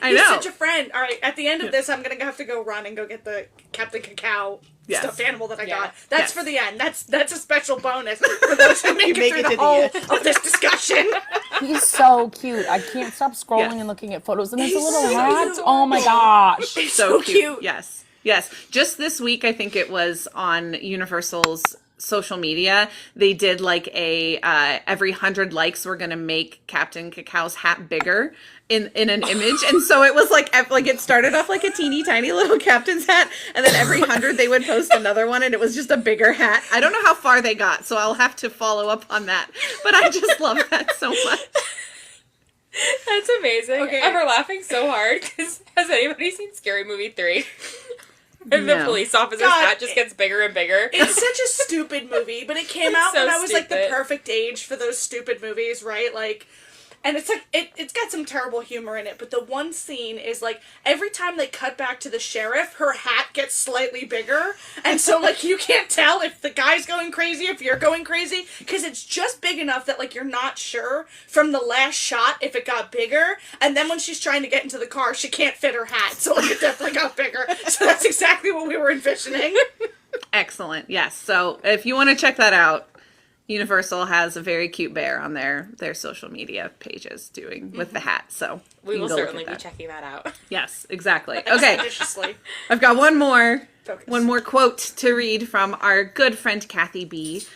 I He's know. such a friend. All right, at the end of this, I'm gonna have to go run and go get the Captain Cacao Yes. stuffed animal that I Yeah. got. That's Yes. for the end. That's a special bonus for those who make, make it it through to the the whole end. of this discussion. He's so cute. I can't stop scrolling Yes. and looking at photos. And there's a He's little so hat. cute. Oh my gosh. It's So so cute. Yes. Yes. Just this week, I think it was on Universal's social media, they did like a every 100 likes we're gonna make Captain Cacao's hat bigger in an image. And so it was like it started off like a teeny tiny little captain's hat, and then every 100 they would post another one, and it was just a bigger hat. I don't know how far they got, so I'll have to follow up on that, but I just love that so much. That's amazing. Okay. And we're laughing so hard because has anybody seen Scary Movie 3? And the No. police officer's God, hat just gets bigger and bigger. It's such a stupid movie, but it came It's out so when I was like the stupid. perfect age for those stupid movies, right? Like, and it's like it's got some terrible humor in it, but the one scene is like every time they cut back to the sheriff, her hat gets slightly bigger, and so like you can't tell if the guy's going crazy, if you're going crazy, because it's just big enough that like you're not sure from the last shot if it got bigger, and then when she's trying to get into the car, she can't fit her hat, so like it definitely got bigger. So that's exactly what we were envisioning. Excellent. Yes. So if you want to check that out, Universal has a very cute bear on their social media pages doing with the hat. So We you will can go look certainly at be that. checking that out. Yes, exactly. Okay. Viciously. I've got one more Focus. quote to read from our good friend Kathy B.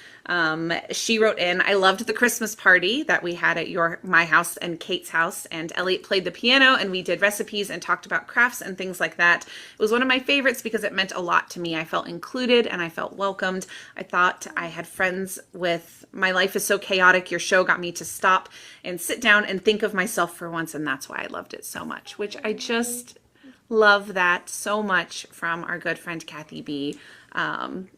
She wrote in, I loved the Christmas party that we had at my house and Kate's house, and Elliot played the piano and we did recipes and talked about crafts and things like that. It was one of my favorites because it meant a lot to me. I felt included and I felt welcomed. I thought I had friends with my life is so chaotic. Your show got me to stop and sit down and think of myself for once, and that's why I loved it so much, which I just love that so much from our good friend Kathy B.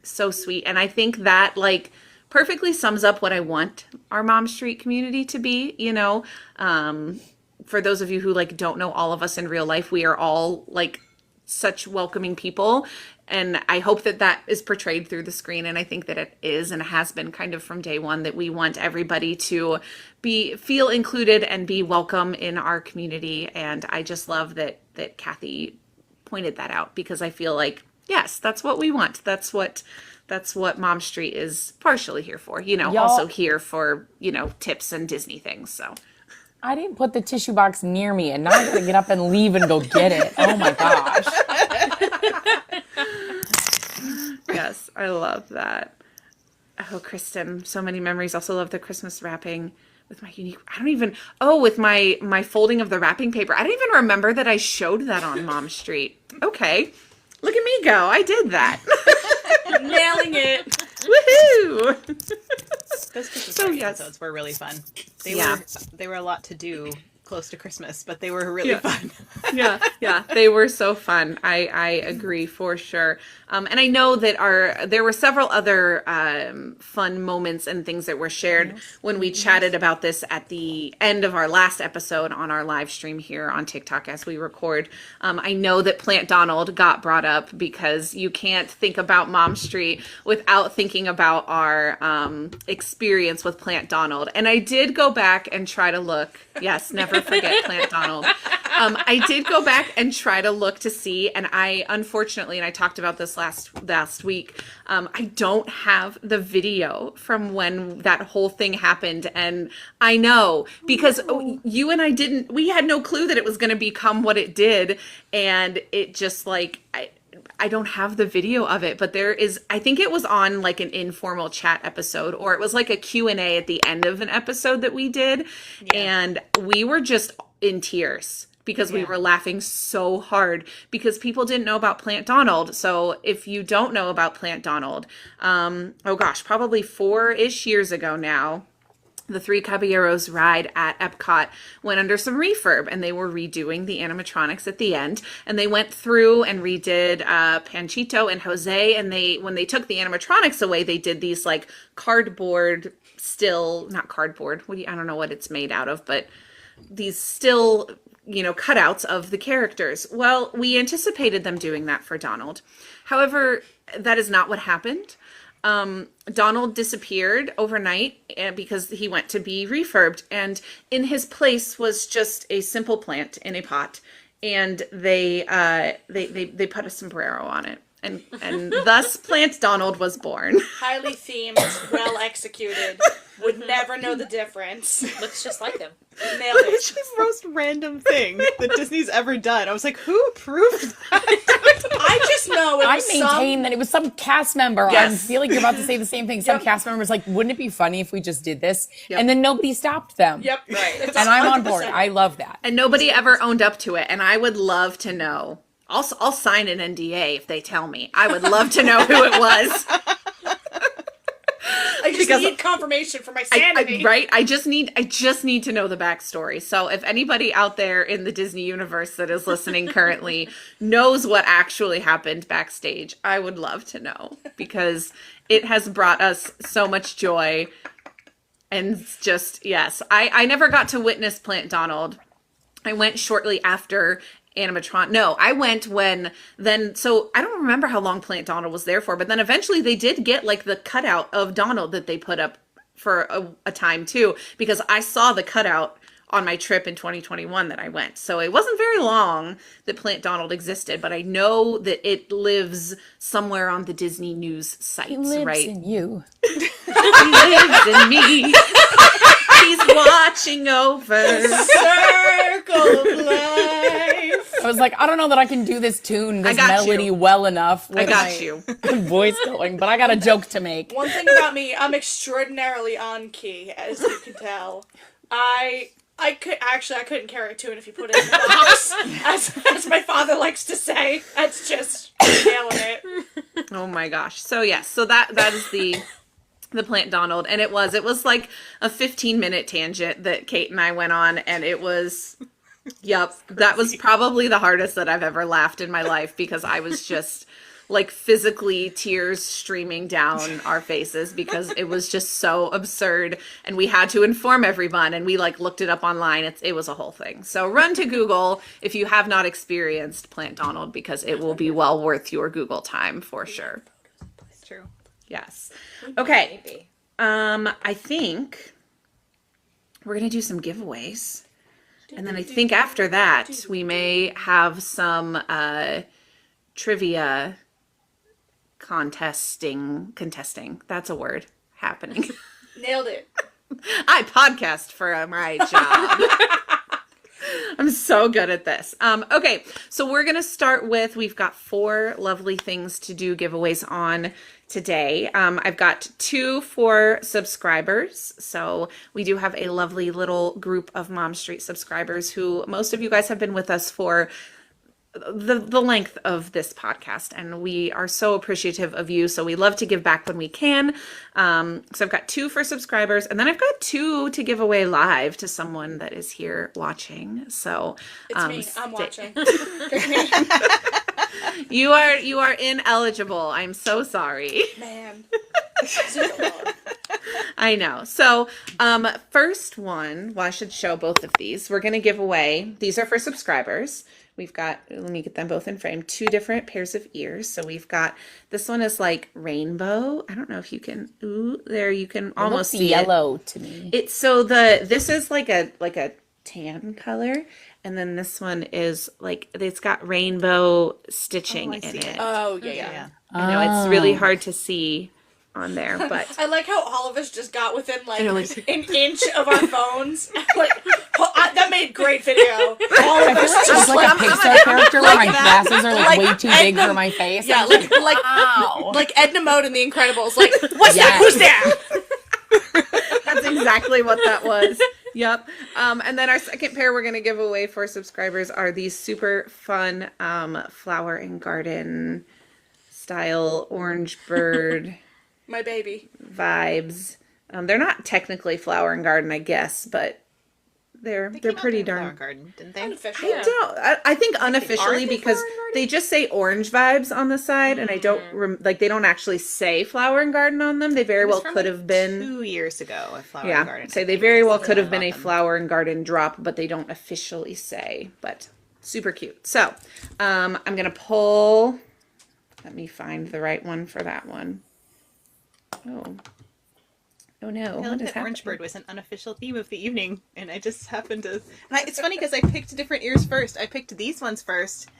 So sweet. And I think that like perfectly sums up what I want our Mom Street community to be, you know. For those of you who like don't know all of us in real life, we are all like such welcoming people, and I hope that that is portrayed through the screen, and I think that it is and has been kind of from day one, that we want everybody to feel included and be welcome in our community. And I just love that Kathy pointed that out, because I feel like, yes, that's what we want. That's what Mom Street is partially here for, you know. Y'all- also here for, you know, tips and Disney things. So I didn't put the tissue box near me, and now I gotta get up and leave and go get it. Oh my gosh. yes, I love that. Oh, Kristen, so many memories. Also love the Christmas wrapping with my with my folding of the wrapping paper. I don't even remember that I showed that on Mom Street. Okay. Look at me go. I did that. Nailing it. Woohoo! Those Christmas So, party yes. episodes were really fun. Yeah. They were a lot to do close to Christmas, but they were really fun. yeah, they were so fun. I agree for sure. And I know that there were several other fun moments and things that were shared when we chatted about this at the end of our last episode on our live stream here on TikTok as we record. I know that Plant Donald got brought up because you can't think about Mom Street without thinking about our experience with Plant Donald. And I did go back and try to look. Yes, never forget Plant Donald. I did go back and try to look to see, and I unfortunately, and I talked about this last week, I don't have the video from when that whole thing happened. And I know because you and we had no clue that it was going to become what it did, and it just like I don't have the video of it, but there is, I think it was on like an informal chat episode, or it was like a Q&A at the end of an episode that we did. Yeah. And we were just in tears because we were laughing so hard because people didn't know about Plant Donald. So if you don't know about Plant Donald, probably 4-ish years ago now, the Three Caballeros ride at Epcot went under some refurb, and they were redoing the animatronics at the end. And they went through and redid Panchito and Jose. And when they took the animatronics away, they did these like cardboard, not cardboard. I don't know what it's made out of, but these still, cutouts of the characters. Well, we anticipated them doing that for Donald. However, that is not what happened. Donald disappeared overnight because he went to be refurbed, and in his place was just a simple plant in a pot, and they put a sombrero on it, and thus Plant Donald was born. Highly themed, well executed, Would never know the difference. Looks just like him. Nailed it. It's the most random thing that Disney's ever done. I was like, who approved that? I just know it I was maintain that it was some cast member. Yes. I feel like you're about to say the same thing. Some cast member was like, wouldn't it be funny if we just did this? And then nobody stopped them. Yep. Right. It's And I'm on board. 100%. I love that. And nobody ever owned up to it. And I would love to know. I'll sign an NDA if they tell me. I would love to know who it was. I just Because need confirmation for my sanity. Right? I just need to know the backstory. So if anybody out there in the Disney universe that is listening currently knows what actually happened backstage, I would love to know, because it has brought us so much joy. And just, yes, I never got to witness Plant Donald. I went shortly after animatron. No, I went so I don't remember how long Plant Donald was there for, but then eventually they did get like the cutout of Donald that they put up for a time too, because I saw the cutout on my trip in 2021 that I went. So it wasn't very long that Plant Donald existed, but I know that it lives somewhere on the Disney news sites, He lives right? in you. He lives in me. He's watching over. Circle of life. I was like, I don't know that I can do this tune, this got melody you. well enough with I got my you. voice going, but I got a joke to make. One thing about me, I'm extraordinarily on key, as you can tell. I couldn't carry a tune if you put it in the box, as my father likes to say. That's just nailing it. Oh my gosh. So yes, so that is the Plant Donald, and it was like a 15-minute tangent that Kate and I went on, and it was that was probably the hardest that I've ever laughed in my life, because I was just like physically tears streaming down our faces because it was just so absurd, and we had to inform everyone, and we like looked it up online. It was a whole thing. So run to Google if you have not experienced Plant Donald, because it will be well worth your Google time for sure. It's true. Yes. Okay. Maybe. I think we're going to do some giveaways. And then I think after that, we may have some trivia contesting. That's a word happening. Nailed it. I podcast for my job. I'm so good at this. Okay, so we're going to start with, we've got 4 lovely things to do giveaways on today. I've got 2 for subscribers. So we do have a lovely little group of Mom Street subscribers who most of you guys have been with us for the length of this podcast, and we are so appreciative of you. So we love to give back when we can. So I've got 2 for subscribers, and then I've got 2 to give away live to someone that is here watching. So It's me. I'm watching. you are ineligible. I'm so sorry. Man. I know. So, first one, well, I should show both of these. We're going to give away, these are for subscribers. We've got, let me get them both in frame, 2 different pairs of ears. So we've got, this one is like rainbow. I don't know if you can, there you can almost see yellow to me. It's so this is like a tan color. And then this one is like, it's got rainbow stitching in it. Oh, yeah. I know it's really hard to see on there, but I like how all of us just got within like an inch of our phones. Like that made great video. All of us It's just like a Pixar character where my glasses are like way too big Edna- for my face. yeah, like Edna Mode in The Incredibles. Like, what's that? Yes. Who's there? that's exactly what that was. Yep. And then our second pair we're going to give away for subscribers are these super fun flower and garden style orange bird My baby. vibes. They're not technically flower and garden, I guess, but they're pretty darn. Garden, didn't they? Unofficial. I think unofficially, Are they because flower and garden? they just say orange vibes on the side, and I don't they don't actually say flower and garden on them. They very well could have been 2 years ago. A flower Yeah, garden. so they very well could have been a flower and garden drop, but they don't officially say, but super cute. So, I'm going to pull, let me find the right one for that one. Oh no, I what love is that happening? Orange Bird was an unofficial theme of the evening, and I just happened to. It's funny because I picked different ears first. I picked these ones first,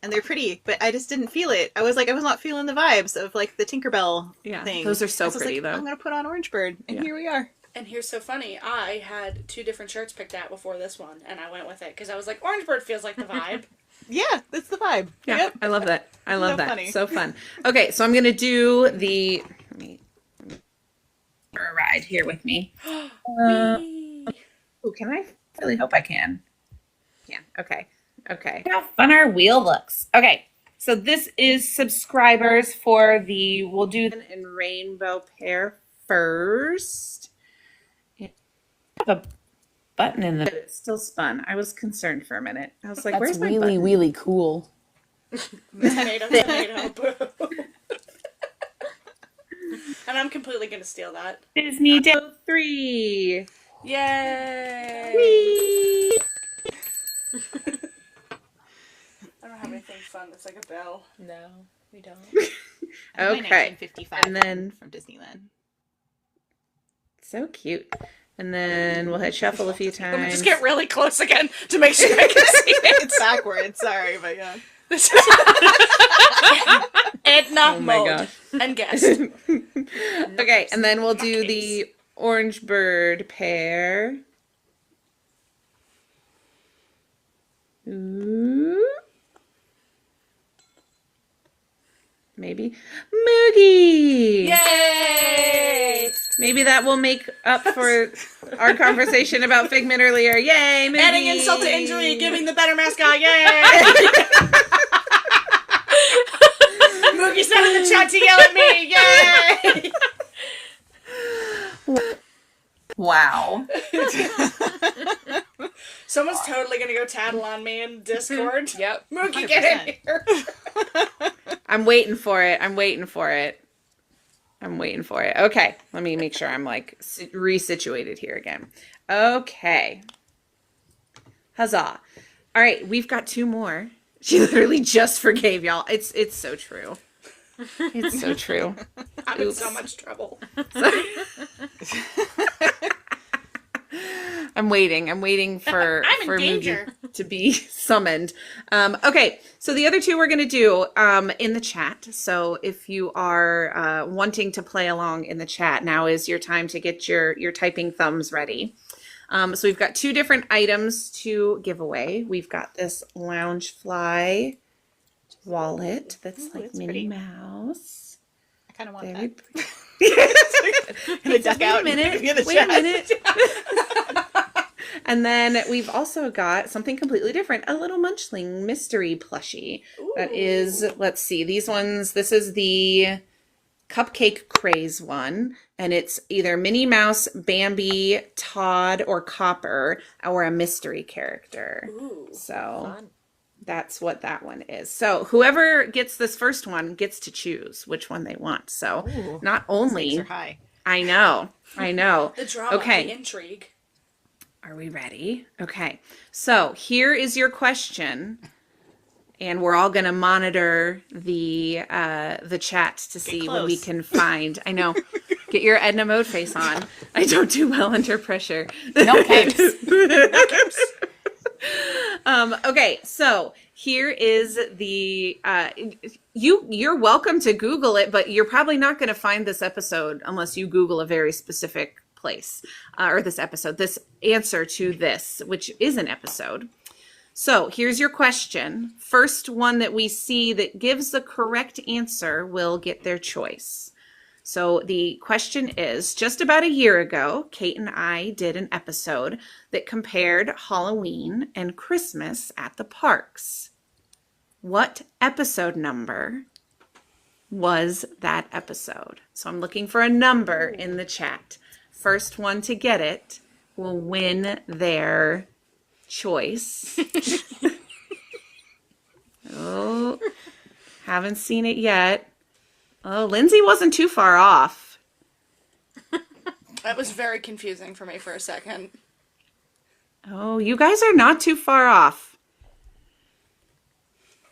and they're pretty, but I just didn't feel it. I was not feeling the vibes of like the Tinkerbell Yeah, thing. those are so I was pretty, like, though. I'm gonna put on Orange Bird, and here we are. And here's so funny. I had 2 different shirts picked out before this one, and I went with it because I was like, Orange Bird feels like the vibe. Yeah, that's the vibe. Yeah, Yep. I love that. I love So that. funny. So fun. Okay, so I'm gonna do the. Let me for a ride here with me. Ooh, can I? Really hope I can. Yeah. Okay. Okay. How fun our wheel looks. Okay. So this is subscribers for the. We'll do in rainbow pair first. I have a button in the. It's still spun. I was concerned for a minute. I was like, That's "Where's my really, button?" really cool. Tomato, boo. And I'm completely gonna steal that. Disney Day 3. Yay! Whee! I don't have anything fun that's like a bell. No, we don't. I have my Okay. 1955 And then- from Disneyland. So cute. And then we'll hit shuffle a few Let me times. just get really close again to make sure I can see it. It's backwards. Sorry, but yeah. Edna Oh my mode. gosh. And guest. Okay, and then we'll do the orange bird pair. Ooh. Maybe Moogie. Yay! Maybe that will make up for our conversation about Figment earlier. Yay, Moogie. Adding insult to injury, giving the better mascot. Yay! Moogie's not in the chat to yell at me. Yay! Wow. Someone's totally gonna go tattle on me in Discord. Yep. Moogie, get in here. I'm waiting for it. I'm waiting for it. I'm waiting for it. Okay, let me make sure I'm like resituated here again. Okay. Huzzah. All right, we've got 2 more. She literally just forgave y'all. It's so true. It's so true. I'm in Oops. so much trouble. I'm waiting. I'm waiting for I'm in for danger. Moogie to be summoned. Okay, so the other 2 we're going to do in the chat. So if you are wanting to play along in the chat, now is your time to get your typing thumbs ready. So we've got 2 different items to give away. We've got this Loungefly wallet that's like that's Minnie pretty. Mouse. I kind of want Very that. pretty. Gonna duck Wait out a minute. and give me the Wait a chat. minute. And then we've also got something completely different, a little Munchling mystery plushie. That is, let's see, these ones, this is the Cupcake Craze one, and it's either Minnie Mouse, Bambi, Todd, or Copper, or a mystery character. Ooh, So Fun. that's what that one is. So whoever gets this first one gets to choose which one they want. So Ooh. not Stakes only, are high. I know. the drama, Okay. the intrigue. Are we ready? Okay. So here is your question, and we're all going to monitor the chat to see what we close. can find. I know. Get your Edna mode face on. I don't do well under pressure. No capes. Okay, so here is the you're welcome to Google it, but you're probably not going to find this episode unless you Google a very specific place, or this answer to this, which is an episode. So here's your question. First one that we see that gives the correct answer will get their choice. So the question is, just about a year ago, Kate and I did an episode that compared Halloween and Christmas at the parks. What episode number was that episode? So I'm looking for a number in the chat. First one to get it will win their choice. Oh, haven't seen it yet. Oh, Lindsay wasn't too far off. That was very confusing for me for a second. Oh, you guys are not too far off.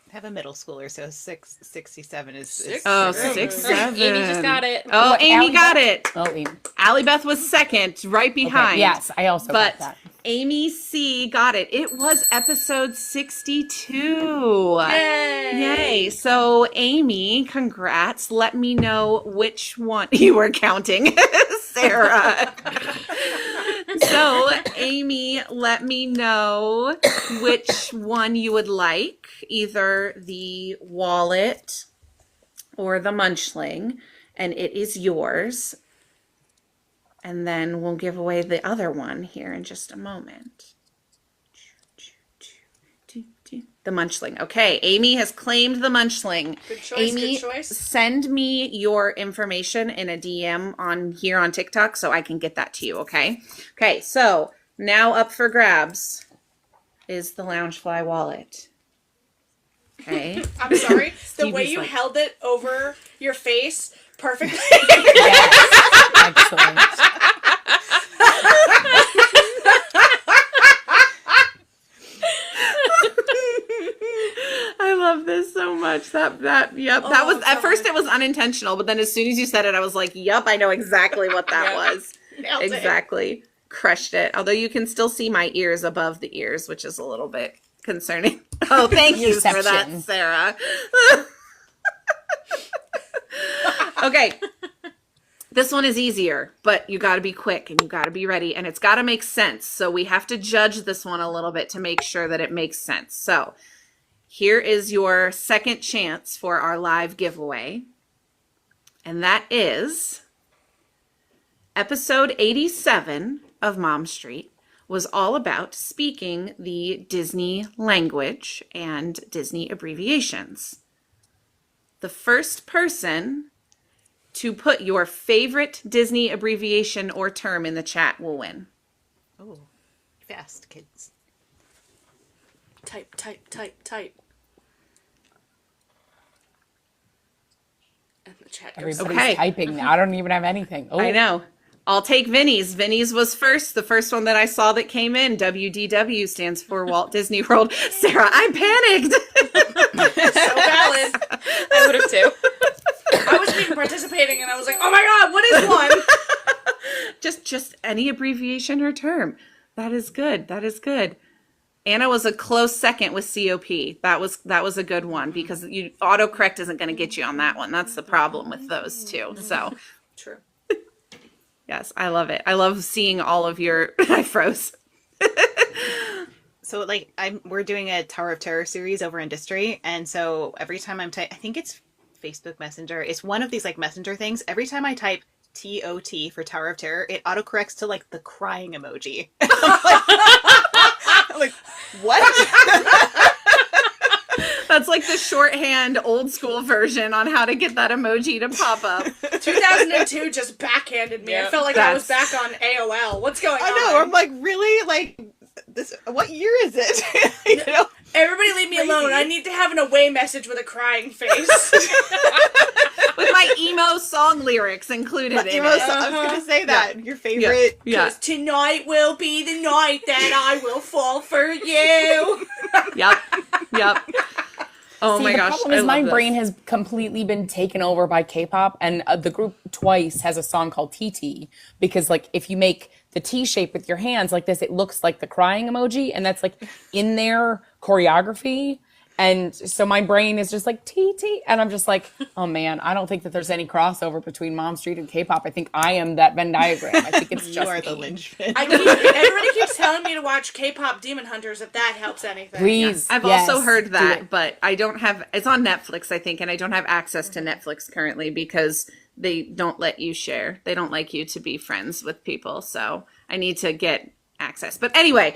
I have a middle schooler, so 667 is Oh, Seven. 6, 7. Amy just got it. Oh, What, Amy Allie got Beth? it. Oh, Amy. Allie Beth was second, right behind. Okay, yes, I also But got that. Amy C got it. It was episode 62. Yay! Yay. So, Amy, congrats. Let me know which one you were counting. Sarah. So, Amy, let me know which one you would like, either the wallet or the munchling, and it is yours. And then we'll give away the other one here in just a moment. The munchling. Okay, Amy has claimed the munchling. Good choice, Amy, good choice. send me your information in a DM on here on TikTok so I can get that to you, okay? Okay, so now up for grabs is the Loungefly wallet. Okay. I'm sorry. The Steve way was you like- held it over your face perfectly. Yes. Excellent. I love this so much. That was God. at first it was unintentional, but then as soon as you said it, I was like, "Yup, I know exactly what that was." Nailed it. Exactly, crushed it. Although you can still see my ears above the ears, which is a little bit concerning. Oh, thank you for that, Perception. Sarah. Okay. This one is easier, but you got to be quick and you got to be ready and it's got to make sense. So we have to judge this one a little bit to make sure that it makes sense. So here is your second chance for our live giveaway. And that is episode 87 of Mom Street was all about speaking the Disney language and Disney abbreviations. The first person to put your favorite Disney abbreviation or term in the chat will win. Oh, fast, kids. Type. And the chat goes. Everybody's Okay. typing now. I don't even have anything. Oh, I know. I'll take Vinny's. Vinny's was first. The first one that I saw that came in. WDW stands for Walt Disney World. Sarah, I panicked. So valid. I would have too. I wasn't even participating, and I was like, "Oh my god, what is one?" just any abbreviation or term. That is good. That is good. Anna was a close second with COP. That was a good one because autocorrect isn't going to get you on that one. That's the problem with those two. So, True. yes, I love it. I love seeing all of your I froze. So like we're doing a Tower of Terror series over in Distry, and so every time I think it's Facebook Messenger, it's one of these like messenger things. Every time I type TOT for Tower of Terror, it autocorrects to like the crying emoji. I'm like, what? That's like the shorthand old school version on how to get that emoji to pop up. 2002 just backhanded me. I Yep. felt like I was back on AOL. What's going on? I know. I'm like, really? Like this? What year is it? You know? Everybody leave me alone. I need to have an away message with a crying face. With my emo song lyrics included in Emo it. song- I was gonna say that. Your favorite. Yeah. Tonight will be the night that I will fall for you. Yep. Oh See, my the gosh. problem I is love my this. brain has completely been taken over by K-pop, and the group Twice has a song called TT because, like, if you make the T shape with your hands like this, it looks like the crying emoji, and that's like in their choreography. And so my brain is just like TT, and I'm just like, oh man, I don't think that there's any crossover between Mom Street and K-pop. I think I am that Venn diagram. I think it's You just are the me. linchpin. Everybody keeps telling me to watch K-pop Demon Hunters if that helps anything. Please, I've yes, also heard do that, it. but I don't have, it's on Netflix, I think, and I don't have access to Netflix currently because they don't let you share. They don't like you to be friends with people, so I need to get access. But anyway,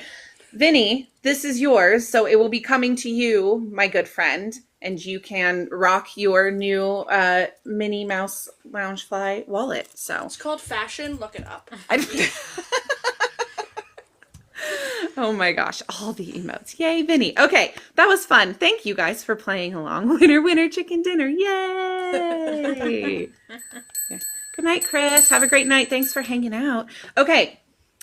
Vinny, this is yours, so it will be coming to you, my good friend, and you can rock your new Minnie Mouse Loungefly wallet. So, It's called Fashion. Look it up. oh my gosh, all the emotes. Yay, Vinny. Okay, that was fun. Thank you guys for playing along. Winner, winner, chicken dinner. Yay. Yeah. Good night, Chris. Have a great night. Thanks for hanging out. Okay,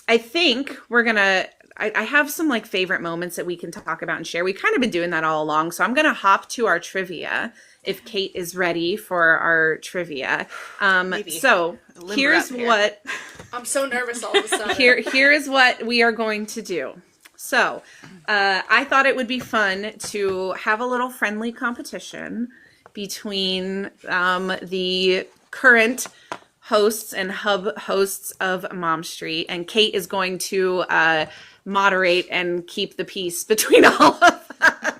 I think we're going to, I have some like favorite moments that we can talk about and share. We've kind of been doing that all along. So I'm going to hop to our trivia if Kate is ready for our trivia. Maybe. So Limber here's up here. what I'm so nervous all of a sudden. here is what we are going to do. So, I thought it would be fun to have a little friendly competition between the current hosts and hub hosts of Mom Street, and Kate is going to moderate and keep the peace between all of us.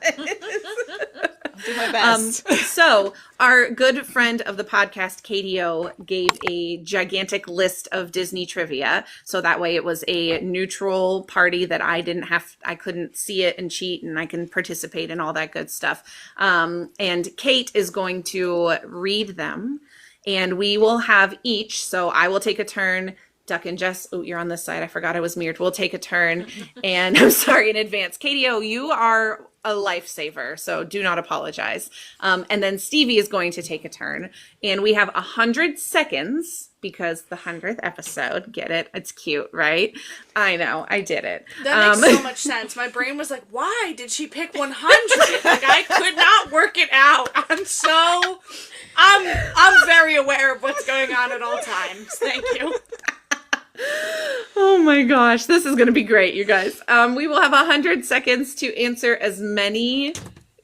Do my best. So our good friend of the podcast, KDO, gave a gigantic list of Disney trivia. So that way it was a neutral party that I couldn't see it and cheat, and I can participate in all that good stuff. And Kate is going to read them, and we will have each. So I will take a turn. Duck and Jess, oh, you're on this side. I forgot I was mirrored. We'll take a turn. And I'm sorry in advance. KDO, you are a lifesaver, so do not apologize. And then Stevie is going to take a turn. And we have 100 seconds because the 100th episode. Get it? It's cute, right? I know. I did it. That makes so much sense. My brain was like, why did she pick 100? Like, I could not work it out. I'm very aware of what's going on at all times. Thank you. Oh my gosh, this is going to be great, you guys. We will have 100 seconds to answer as many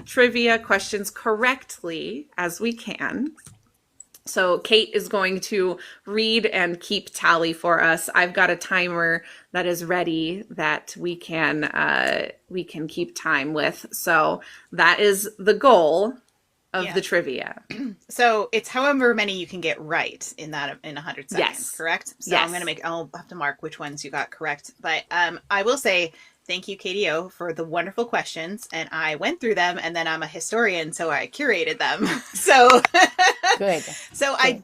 trivia questions correctly as we can. So Kate is going to read and keep tally for us. I've got a timer that is ready that we can keep time with. So that is the goal of the trivia. So it's however many you can get right in 100 seconds, Yes. correct? So Yes. I'll have to mark which ones you got correct. But I will say thank you, KDO, for the wonderful questions. And I went through them, and then I'm a historian, so I curated them. So Good. So I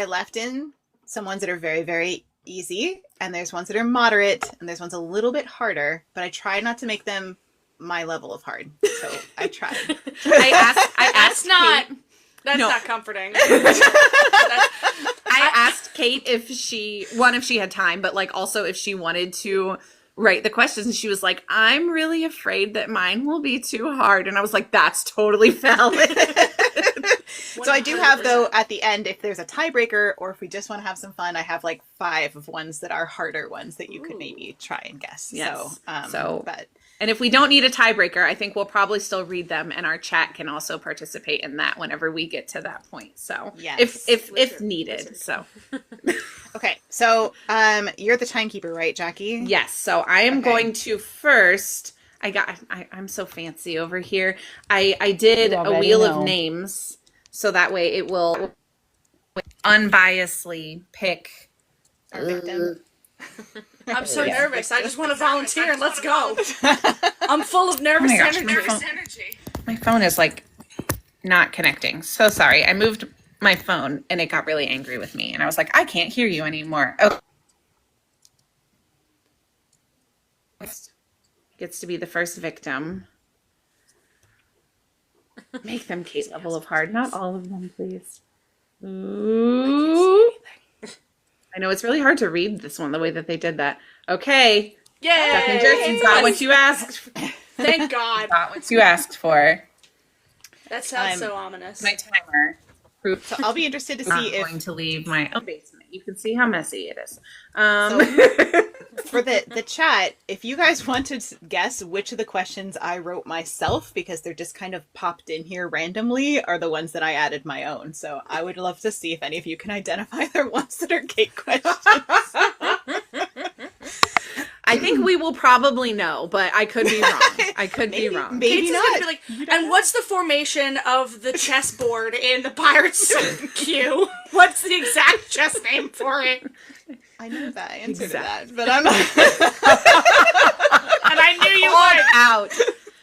left in some ones that are very, very easy, and there's ones that are moderate, and there's ones a little bit harder, but I try not to make them my level of hard. So I tried. That's not comforting. I asked Kate if she had time, but like also if she wanted to write the questions, and she was like, I'm really afraid that mine will be too hard. And I was like, that's totally valid. So I do have, though, at the end, if there's a tiebreaker or if we just want to have some fun, I have like 5 of ones that are harder ones that you could maybe try and guess. Yes. But And if we don't need a tiebreaker, I think we'll probably still read them, and our chat can also participate in that whenever we get to that point. So Yes. if needed. So okay. So you're the timekeeper, right, Jackie? yes. So I am going to first. I'm so fancy over here. I did You a already wheel know. of names, so that way it will unbiasedly pick. Our victim. I'm so Yeah. nervous. I just want to volunteer and let's go. I'm full of nervous Oh my gosh, energy. My phone is like not connecting. So sorry. I moved my phone and it got really angry with me. And I was like, I can't hear you anymore. Oh. Gets to be the first victim. Make them Kate level of hard. Not all of them, please. Ooh. I know it's really hard to read this one the way that they did that. Okay. Yay! Duck and Jess, you got what you asked. Thank God. Got what you asked for. That sounds so ominous. My timer. So I'll be interested to Not see if going to leave my own basement. You can see how messy it is. for the chat, if you guys want to guess which of the questions I wrote myself, because they're just kind of popped in here randomly, are the ones that I added my own. So I would love to see if any of you can identify the ones that are Kate questions. I think we will probably know, but I could be wrong. I could be wrong. Maybe Kate's is not. gonna be like, and what's the formation of the chessboard in the Pirates queue? What's the exact chess name for it? I know that answer Exactly. to that, but I'm And I knew you Called would. out.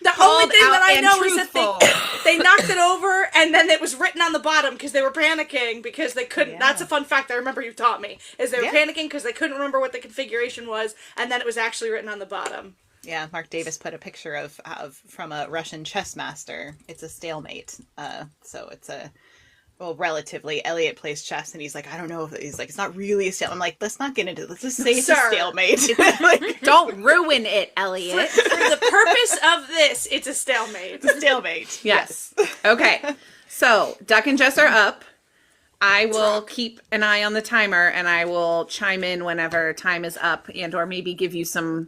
The only Called thing that out I and know is that truthful. they knocked it over, and then it was written on the bottom because they were panicking because they couldn't. Yeah. That's a fun fact I remember you taught me. Is they were Yeah. panicking because they couldn't remember what the configuration was, and then it was actually written on the bottom. Yeah, Mark Davis put a picture of from a Russian chess master. It's a stalemate. So it's a relatively. Elliot plays chess, and he's like, I don't know if he's like, it's not really a stalemate. I'm like, let's not get into. Let's just say it's a Sir. stalemate. Don't ruin it, Elliot. For the purpose of this, it's a stalemate. Stalemate. Yes. Okay. So Duck and Jess are up. I will keep an eye on the timer, and I will chime in whenever time is up, and or maybe give you some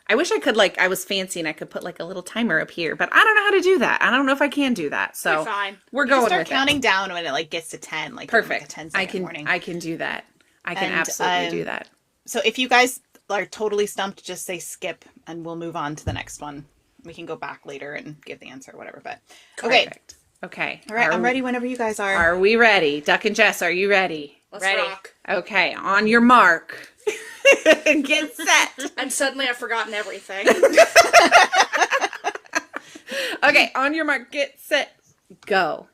I wish I could, like, I was fancy and I could put like a little timer up here, but I don't know how to do that. I don't know if I can do that. So You're fine. we're You going start with counting down when it like gets to 10. Like it. Perfect. Like a 10 I second can warning. I can do that. I can And, absolutely do that. So if you guys are totally stumped, just say skip, and we'll move on to the next one. We can go back later and give the answer or whatever. But okay, Perfect. Okay. all right, I'm ready whenever you guys are. Are we ready? Duck and Jess, are you ready? Let's Ready. rock. Okay, on your mark. Get set. And suddenly I've forgotten everything. Okay, on your mark, get set, go.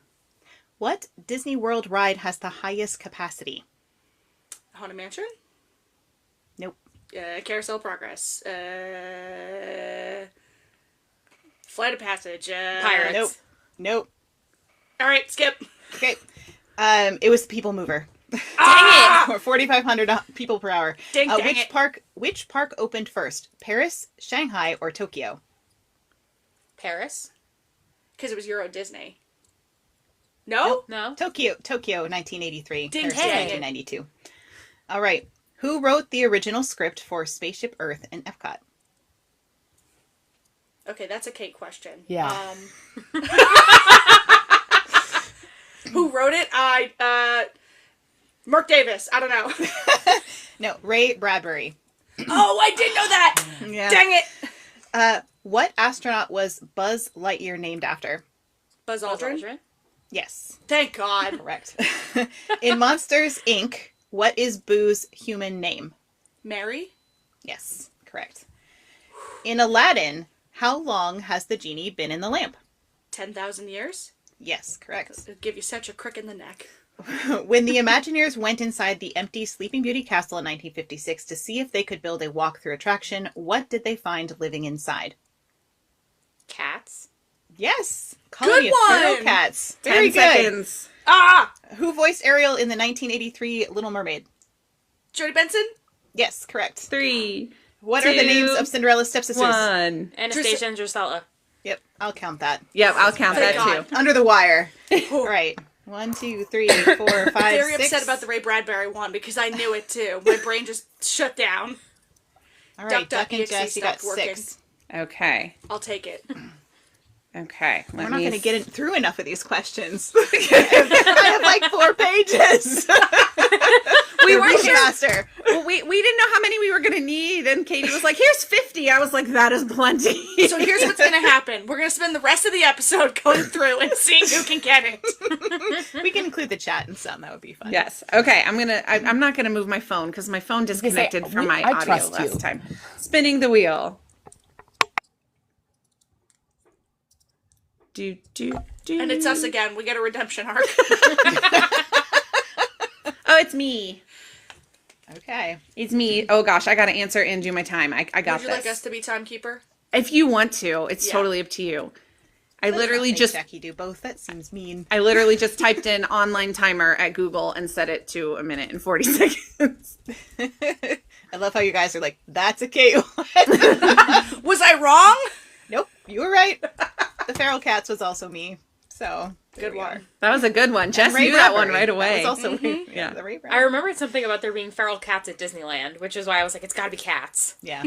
What Disney World ride has the highest capacity? Haunted Mansion? Nope. Carousel of Progress. Flight of Passage. Pirates. Nope. Nope. All right, skip. Okay. It was the People Mover. Dang Or 4,500 people per hour. Dang it. Which park opened first? Paris, Shanghai, or Tokyo? Paris? Because it was Euro Disney. No? No? Tokyo, 1983. Ding Paris, dang. 1992. All right. Who wrote the original script for Spaceship Earth and Epcot? Okay, that's a Kate question. Yeah. Who wrote it? Mark Davis. I don't know. No, Ray Bradbury. Oh, I did know that. Yeah. Dang it. What astronaut was Buzz Lightyear named after? Buzz Aldrin. Aldrin? Yes, Thank God. correct. In Monsters, Inc., what is Boo's human name? Mary? Yes, correct. In Aladdin, how long has the genie been in the lamp? 10,000 years? Yes, correct. It'd give you such a crick in the neck. When the Imagineers went inside the empty Sleeping Beauty castle in 1956 to see if they could build a walk-through attraction, what did they find living inside? Cats? Yes, colony of one! feral cats. Very 10 good. seconds. Ah! Who voiced Ariel in the 1983 Little Mermaid? Jodie Benson? Yes, correct. 3, What are the 2, names of Cinderella's stepsisters? 1. Anastasia and Drusilla. Yep, I'll count that. Yep, I'll count Thank that God. too. Under the wire. All right. 1, 2, 3, 4, 5, Very 6. upset about the Ray Bradbury one because I knew it too. My brain just shut down. All right, Duck and EXE Jess, you got stopped working. 6. Okay. I'll take it. Okay. We're not going to get through enough of these questions. I have like 4 pages. We They're weren't moving sure. faster. Well, we didn't know how many we were going to need, and Katie was like, "Here's 50." I was like, "That is plenty." So here's what's going to happen. We're going to spend the rest of the episode going through and seeing who can get it. We can include the chat and some. That would be fun. Yes. Okay. I'm not gonna move my phone because my phone disconnected from my I audio trust last you. time. Spinning the wheel. Do do do. And it's us again. We get a redemption arc. Oh, it's me. Okay. It's me. Oh gosh, I gotta answer and do my time. I got Would you this. like us to be timekeeper? If you want to, it's Yeah. totally up to you. I literally just Jackie do both. That seems mean. I literally just typed in online timer at Google and set it to 1 minute and 40 seconds. I love how you guys are like, that's a K. Was I wrong? Nope, you were right. The feral cats was also me. So there Good we one. are. That was a good one. Jess Ray knew that one Bradbury. right away. That was also Yeah. the Ray I Bradbury. remembered something about there being feral cats at Disneyland, which is why I was like, it's gotta be cats. Yeah.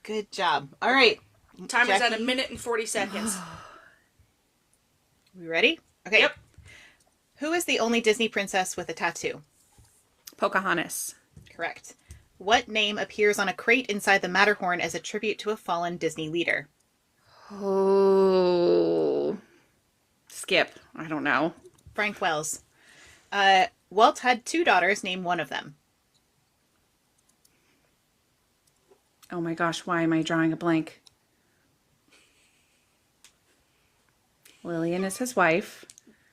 Good job. All right. Timer's at Jackie? 1 minute and 40 seconds. We ready? Okay. Yep. Who is the only Disney princess with a tattoo? Pocahontas. Correct. What name appears on a crate inside the Matterhorn as a tribute to a fallen Disney leader? Oh. Skip. I don't know. Frank Wells. Walt had 2 daughters. Name one of them. Oh my gosh, why am I drawing a blank? Lillian is his wife.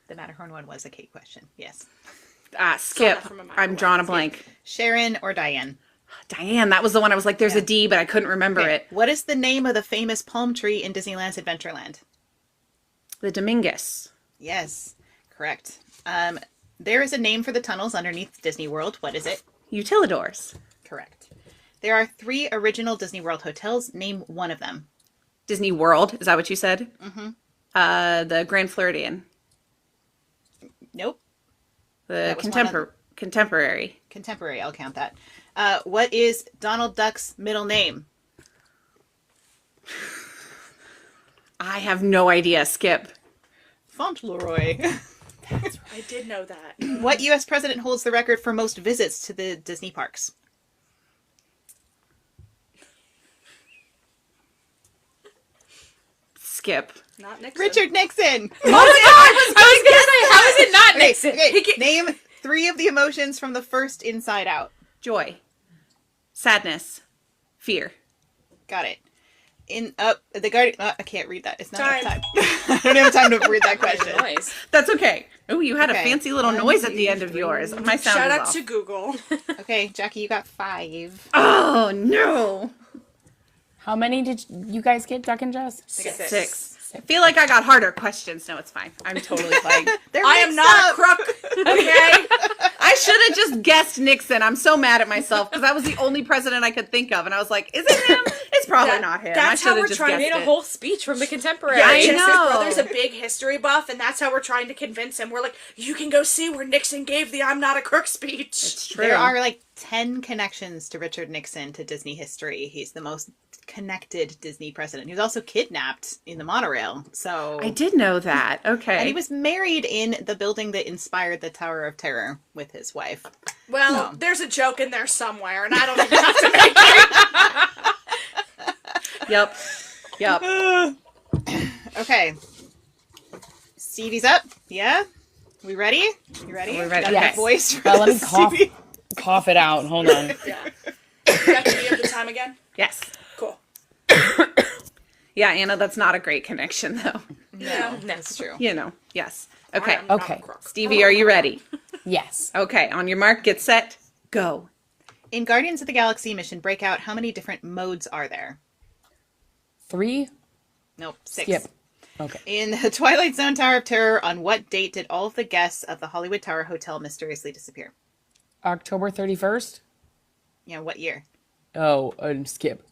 The Matterhorn one was a Kate question. Yes. Skip. that from a mile I'm drawing a away. blank. Sharon or Diane? Diane, that was the one I was like, there's a D, but I couldn't remember Okay. it. What is the name of the famous palm tree in Disneyland's Adventureland? The Dominguez. Yes. Correct. There is a name for the tunnels underneath Disney World. What is it? Utilidors. Correct. There are 3 original Disney World hotels. Name one of them. Disney World. Is that what you said? Mm-hmm. The Grand Floridian. Nope. The was one of Contemporary. Contemporary. I'll count that. What is Donald Duck's middle name? I have no idea. Skip. Fauntleroy. I did know that. What U.S. president holds the record for most visits to the Disney parks? Skip. Not Nixon. Richard Nixon. Oh my god! I was gonna say, how is it not Okay, Nixon? okay. Name 3 of the emotions from the first Inside Out. Joy. Sadness. Fear. Got it. In the Guardian. I can't read that. It's not enough Time. time. I don't have time to read that question. Noise. That's okay. Oh, you had a Okay. fancy little 1, noise at 2, the end of 3. yours. My sound Shout was out off. to Google. Okay, Jackie, you got 5. Oh, no. How many did you guys get, Duck and Jess? 6. I feel like I got harder questions. No, it's fine. I'm totally playing. They're I am mixed not up. a crook. Okay. I should have just guessed Nixon. I'm so mad at myself because that was the only president I could think of. And I was like, is it him? It's probably not him. that's I how should we're have just trying to guessed Made a it. whole speech from the contemporary. I Jess's know. brother's a big history buff, and that's how we're trying to convince him. We're like, you can go see where Nixon gave the "I'm not a crook" speech. It's true. There are like 10 connections to Richard Nixon to Disney history. He's the most connected Disney president. He was also kidnapped in the monorail. So I did know that. Okay. and he was married in the building that inspired the Tower of Terror with his wife. Well, there's a joke in there somewhere, and I don't even have to make it. Yep. Yep. Okay. Stevie's up. Yeah? We ready? You ready? We're ready. Got Yes. that voice for Well, let me cough, Stevie? cough it out. Hold on. Yeah. Jackie, do you have the time again? Yes. Cool. Yeah, Anna, that's not a great connection, though. Yeah. That's true. You know. Yes. Okay. I am not a Okay. crook. Stevie, are you ready? Yes. Okay. On your mark, get set, go. In Guardians of the Galaxy Mission Breakout, how many different modes are there? 3. Nope, 6. Skip. Okay. In the Twilight Zone Tower of Terror, on what date did all of the guests of the Hollywood Tower Hotel mysteriously disappear? October 31st. Yeah, what year? Oh, skip.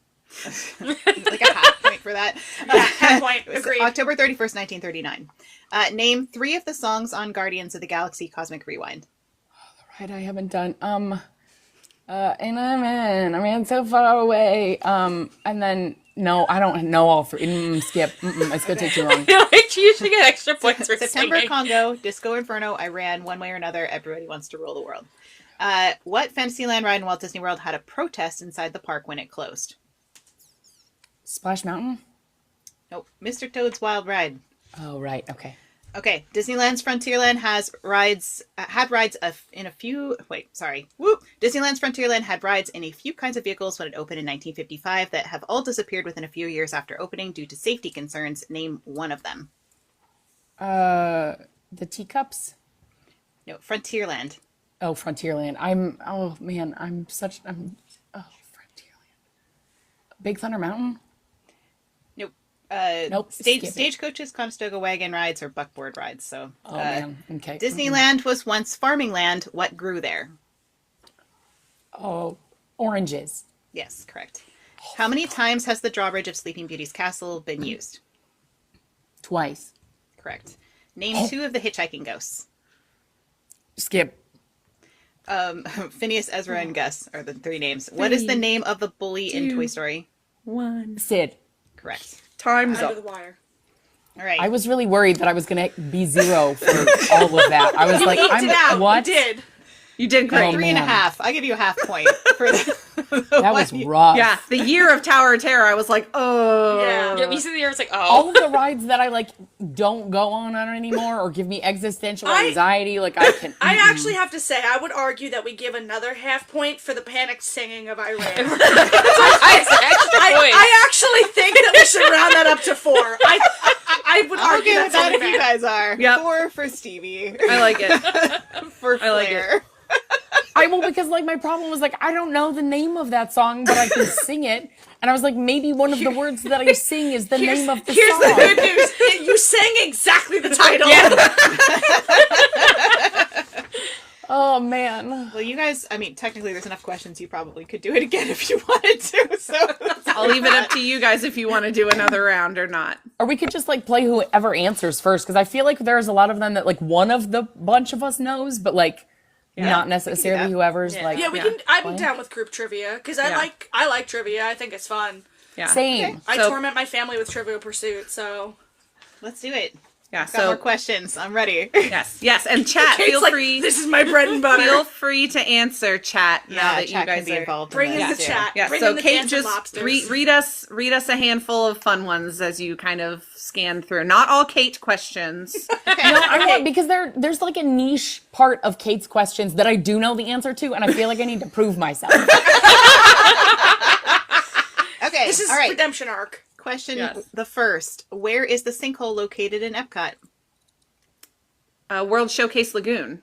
Like a half point for that. Half point. It was Agreed. October 31st, 1939. Name 3 of the songs on Guardians of the Galaxy Cosmic Rewind. Right, I haven't done. And I'm in so far away. And then, no, I don't know all 3. Skip. It's going to take too long. I feel like you should get extra points for September singing. Congo, Disco Inferno, Iran, One Way or Another, Everybody Wants to Rule the World. What Fantasyland ride in Walt Disney World had a protest inside the park when it closed? Splash Mountain? Nope. Mr. Toad's Wild Ride. Oh, right. Okay. Okay, Disneyland's Frontierland had rides in a few. Wait, sorry. Whoop. Disneyland's Frontierland had rides in a few kinds of vehicles when it opened in 1955 that have all disappeared within a few years after opening due to safety concerns. Name one of them. The teacups? No, Frontierland. Oh, Frontierland. Oh, man. Oh, Frontierland. Big Thunder Mountain? Nope. Nope, skip it. Stagecoaches, Conestoga wagon rides, or buckboard rides. So, Oh, man. Okay. Disneyland was once farming land. What grew there? Oh, oranges. Yes, correct. How many times has the drawbridge of Sleeping Beauty's castle been used? Twice. Correct. Name 2 of the hitchhiking ghosts. Skip. Phineas, Ezra, and Gus are the 3 names. What is the name of the bully in Toy Story? 1. Sid. Correct. Time's Under up. the wire. All right. I was really worried that I was going to be 0 for all of that. I was like, Eked it out. what? You did. You did great. Oh, 3 and a man. half. I'll give you a half point for the That was rough. Yeah, the year of Tower of Terror, I was like, oh. Yeah. Yeah, you see the year, it's like, All oh. of the rides that I like don't go on anymore or give me existential I- anxiety, like I can. I actually have to say, I would argue that we give another half point for the panicked singing of Iran. It's extra points. I actually think that we should round that up to 4. I would I'm argue okay with that's that only if you fair. guys are. Yep. 4 for Stevie. I like it. For I like Flair. Because like my problem was like I don't know the name of that song, but I can sing it, and I was like maybe one of the words that I sing is the name of the Here's song. the good news. You sang exactly the title. Oh man. Well, you guys, I mean, technically there's enough questions you probably could do it again if you wanted to. So I'll leave it up to you guys if you want to do another round or not. Or we could just like play whoever answers first, because I feel like there's a lot of them that like one of the bunch of us knows, but like not necessarily that. whoever's like. Yeah, we Yeah. can. I'd be down with group trivia because I like trivia. I think it's fun. Yeah. Same. I So- torment my family with Trivial Pursuit, so Let's do it. Yeah. Got more So questions. I'm ready. yes, and chat. Kate's Feel like, free. this is my bread and butter. Feel free to answer chat now that chat you guys can be are involved. Bring in in the this too. chat. Yeah, Bring so in the Kate, cans and just lobsters. read us a handful of fun ones as you kind of scan through. Not all Kate questions. No, I want because there's like a niche part of Kate's questions that I do know the answer to, and I feel like I need to prove myself. Okay. This is all right. redemption arc. Question Yes. the first. Where is the sinkhole located in Epcot? World Showcase Lagoon.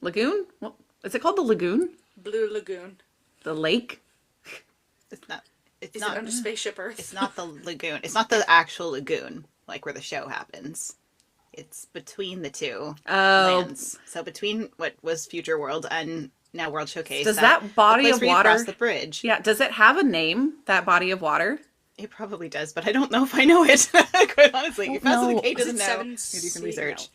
Lagoon? Well, is it called the Lagoon? Blue Lagoon. The lake? It's not. It's Is not. it under Spaceship Earth? It's not the lagoon. It's not the actual lagoon, like where the show happens. It's between the two lands. So between what was Future World and now World Showcase. Does that body the place of where you water cross the bridge? Yeah, does it have a name, that body of water? It probably does, but I don't know if I know it. Quite honestly, if that's know. the Kate Is doesn't it know, Seven you do some Sea? research.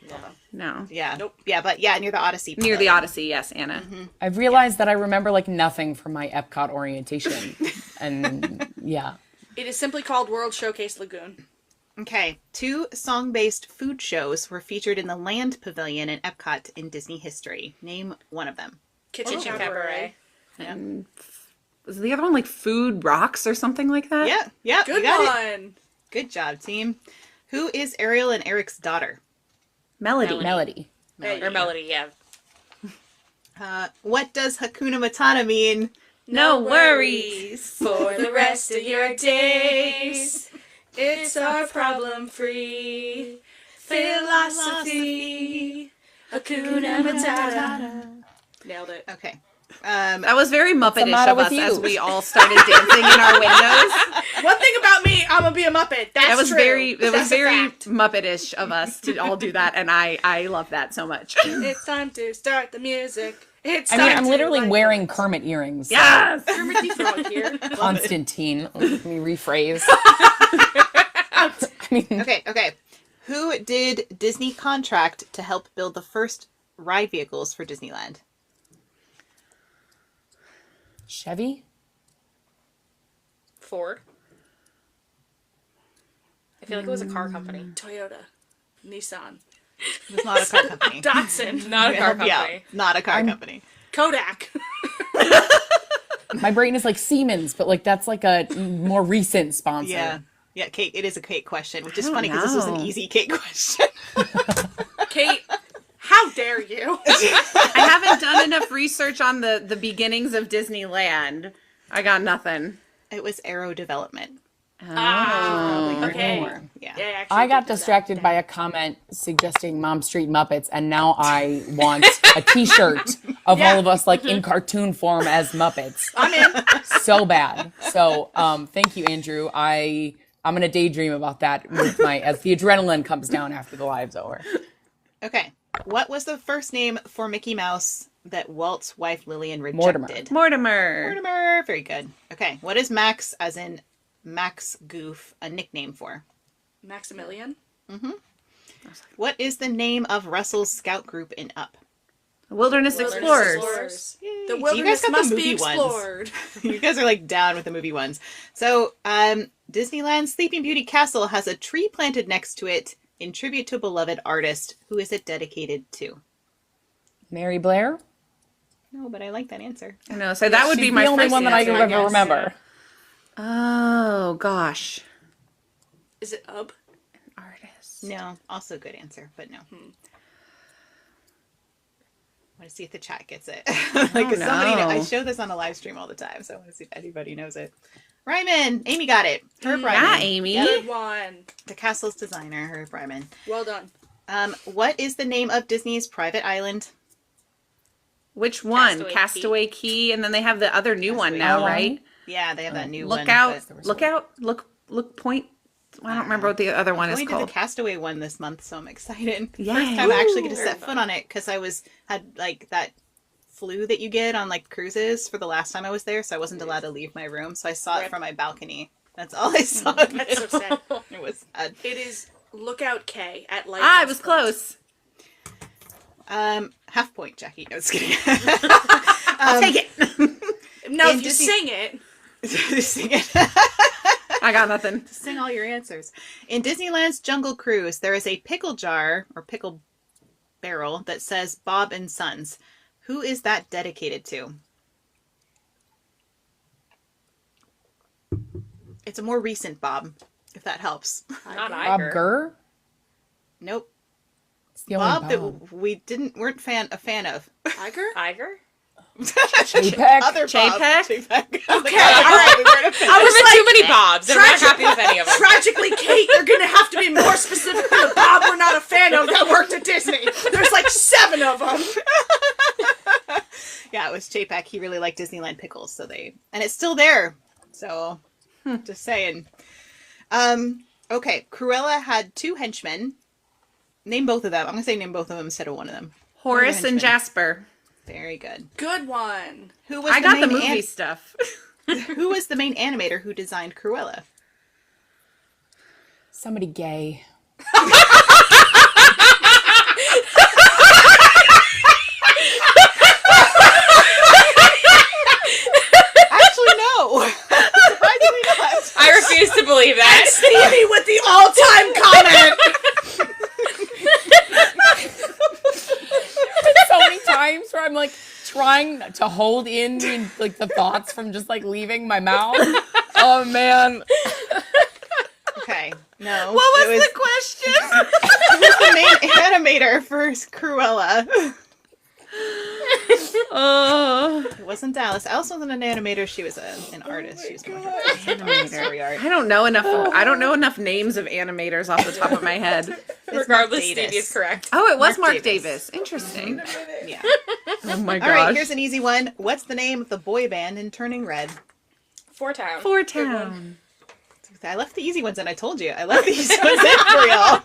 No. Yeah. Nope. Yeah, but yeah, near the Odyssey. Near the Pavilion. Odyssey, yes, Anna. I've realized that I remember like nothing from my Epcot orientation, and yeah. It is simply called World Showcase Lagoon. Okay, 2 song-based food shows were featured in the Land Pavilion in Epcot in Disney history. Name one of them. Kitchen Cabaret. And was the other one like Food Rocks or something like that? Yeah, Good you got it. one. Good job, team. Who is Ariel and Eric's daughter? Melody. Melody. Or Melody, yeah. What does Hakuna Matata mean? No worries. For the rest of your days. It's our problem-free philosophy. Hakuna Matata. Nailed it. Okay. That was very the Muppet-ish matter of with us you? as we all started dancing in our windows. One thing about me, I'm gonna be a Muppet. That's That was true. very That's a fact. Muppet-ish of us to all do that, and I love that so much. It's time to start the music. It's I mean, time I'm to literally light wearing the- Kermit earrings. Yes. Kermit the Frog here. Constantine. Let me rephrase. I mean, Okay. Who did Disney contract to help build the first ride vehicles for Disneyland? Chevy? Ford. I feel like it was a car company. Toyota. Nissan. It was not a car company. Datsun. Not a car company. Yeah, not a car company. Kodak. My brain is like Siemens, but like that's like a more recent sponsor. Yeah, Kate, it is a Kate question, which is don't funny because this was an know. easy Kate question. Kate, how dare you? I haven't done enough research on the beginnings of Disneyland. I got nothing. It was Aero Development. Okay. Yeah. Yeah, I got distracted by a comment suggesting Mom Street Muppets, and now I want a T-shirt of all of us like in cartoon form as Muppets. I'm in. So bad. So thank you, Andrew. I'm gonna daydream about that with my as the adrenaline comes down after the live's over. Okay. What was the first name for Mickey Mouse that Walt's wife Lillian rejected? Mortimer. Mortimer. Very good. Okay. What is Max, as in Max Goof, a nickname for? Maximilian. What is the name of Russell's scout group in Up? Wilderness Explorers. The You guys wilderness got the must be movie ones. explored. You guys are like down with the movie ones. So, Disneyland's Sleeping Beauty Castle has a tree planted next to it in tribute to a beloved artist. Who is it dedicated to? Mary Blair. No, but I like that answer. I know. So that would be She's my the only first one that I answer, can ever guess. remember. Oh gosh. Is it Ub? Artist. No, also good answer, but no. I want to see if the chat gets it. Like, 'cause somebody no. I show this on a live stream all the time, so I want to see if anybody knows it. Ryman! Amy got it. Herb Ryman. Yeah, Amy. Good one. The castle's designer, Herb Ryman. Well done. What is the name of Disney's private island? Which one? Castaway Castaway Key, and then they have the other new one now, Island. right? Yeah, they have that new one. Look out! but Look point. I don't remember what the other one I is only did called. the Castaway one this month, so I'm excited. Yay. First time I actually get to Very set foot on it because I had like that flu that you get on like cruises for the last time I was there, so I wasn't allowed to leave my room. So I saw it Rip. from my balcony. That's all I saw. Of That's it. so sad. It was sad. It is Lookout K at Lighthouse. Ah, I was close. Half point, Jackie. No, just kidding. I'll take it. No, In if you Disney- sing it. Sing it. I got nothing. Sing all your answers. In Disneyland's Jungle Cruise, there is a pickle jar or pickle barrel that says Bob and Sons. Who is that dedicated to? It's a more recent Bob, if that helps. Not Bob Iger. Gurr? Nope. It's the only Bob Bob. that we weren't a fan of. Tiger? Iger? Chapek? Other Bob. Chapek? Chapek. Okay, all right. We weren't a fan. I was There were like, too many Bobs, and I'm not happy with any of them. tragically, Kate, you're going to have to be more specific than the Bob we're not a fan of that worked at Disney. There's like 7 of them. Yeah, it was Chapek. He really liked Disneyland pickles, and it's still there. So, just saying. Okay, Cruella had 2 henchmen. Name both of them. I'm gonna say name both of them instead of one of them. Horace and henchmen. Jasper. Very good. Good one. Who was I got the movie stuff. Who was the main animator who designed Cruella? Somebody gay. Actually, no. Surprisingly not. I refuse to believe that. Stevie with the all-time comment. So many times where I'm like trying to hold in like the thoughts from just like leaving my mouth. Oh man. Okay, no. What was it the question? Who was the main animator for Cruella? Oh, It wasn't Alice. Alice wasn't an animator. She was an artist. She was more like a story art. I don't know enough. I don't know enough names of animators off the top of my head. Regardless, Davis. Stevie is correct. Oh, it was Mark Mark Davis. Davis. Interesting. Yeah. Oh my All right, gosh. here's an easy one. What's the name of the boy band in Turning Red? Four Town. Four Good one. Town. I left the easy ones in. I told you. I left the easy ones in for y'all.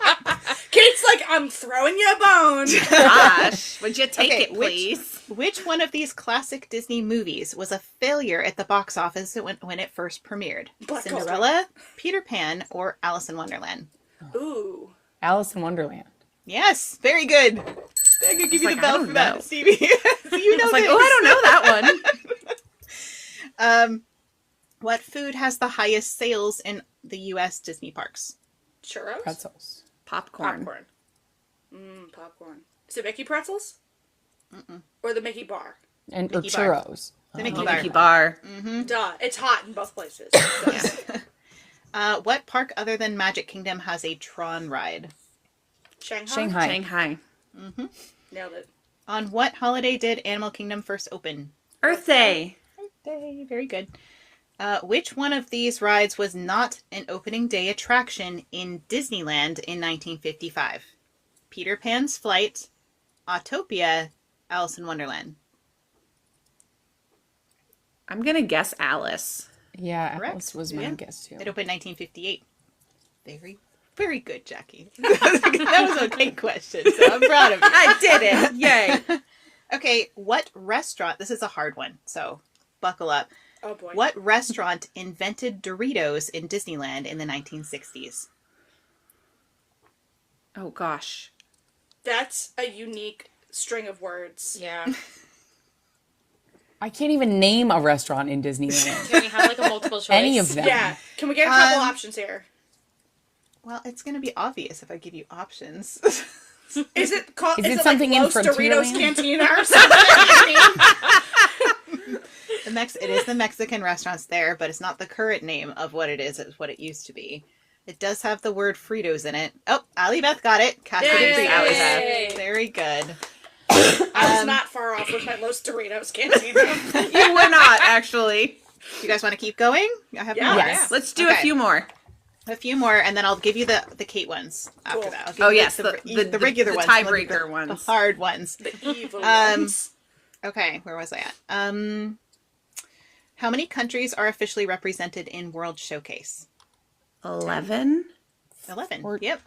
Kate's like, I'm throwing you a bone. Gosh, would you take Okay, it, please? Which one of these classic Disney movies was a failure at the box office when it first premiered? Black Cinderella, Peter Pan, or Alice in Wonderland? Ooh. Alice in Wonderland. Yes, very good. I could give you like, the I bell don't for know. that, Stevie. You know It's like, this. oh, I don't know that one. What food has the highest sales in the U.S. Disney parks? Churros? Pretzels. Popcorn. Popcorn. Popcorn. Is it Mickey pretzels? Or the Mickey bar? And Mickey or bar. churros. The Mickey Oh, Bar. Mickey Bar. Duh. It's hot in both places. What park other than Magic Kingdom has a Tron ride? Shanghai? Shanghai. Shanghai. Nailed it. On what holiday did Animal Kingdom first open? Earth Day. Day. Very good. Which one of these rides was not an opening day attraction in Disneyland in 1955? Peter Pan's Flight, Autopia, Alice in Wonderland. I'm gonna guess Alice. Yeah, Correct. Alice was my Yeah. guess too. It opened in 1958. Very, very good, Jackie. That was a great question, so I'm proud of you. I did it. Yay. Okay, what restaurant? This is a hard one, so buckle up. Oh boy. What restaurant invented Doritos in Disneyland in the 1960s? Oh gosh. That's a unique string of words. Yeah. I can't even name a restaurant in Disneyland. Can we have like a multiple choice? Any of them. Yeah. Can we get a couple options here? Well, it's going to be obvious if I give you options. Is it called? Is Is it it something like in Los Doritos Frontierland? Cantina or something? It is the Mexican restaurants there, but it's not the current name of what it is. It's what it used to be. It does have the word Fritos in it. Oh, Allie Beth got it. Cash for the Yay! Fritos. Very good. I was not far off with my Los Doritos Cantina. You were not, actually. You guys want to keep going? I have Yeah. more. Yes. Let's do a Okay. few more. A few more, and then I'll give you the Kate ones after Cool. that. I'll give Oh, you yes, the the regular the ones, tiebreaker the ones. hard ones. The evil Um, ones. Okay, where was I at? How many countries are officially represented in World Showcase? 11? 11. Or- Yep.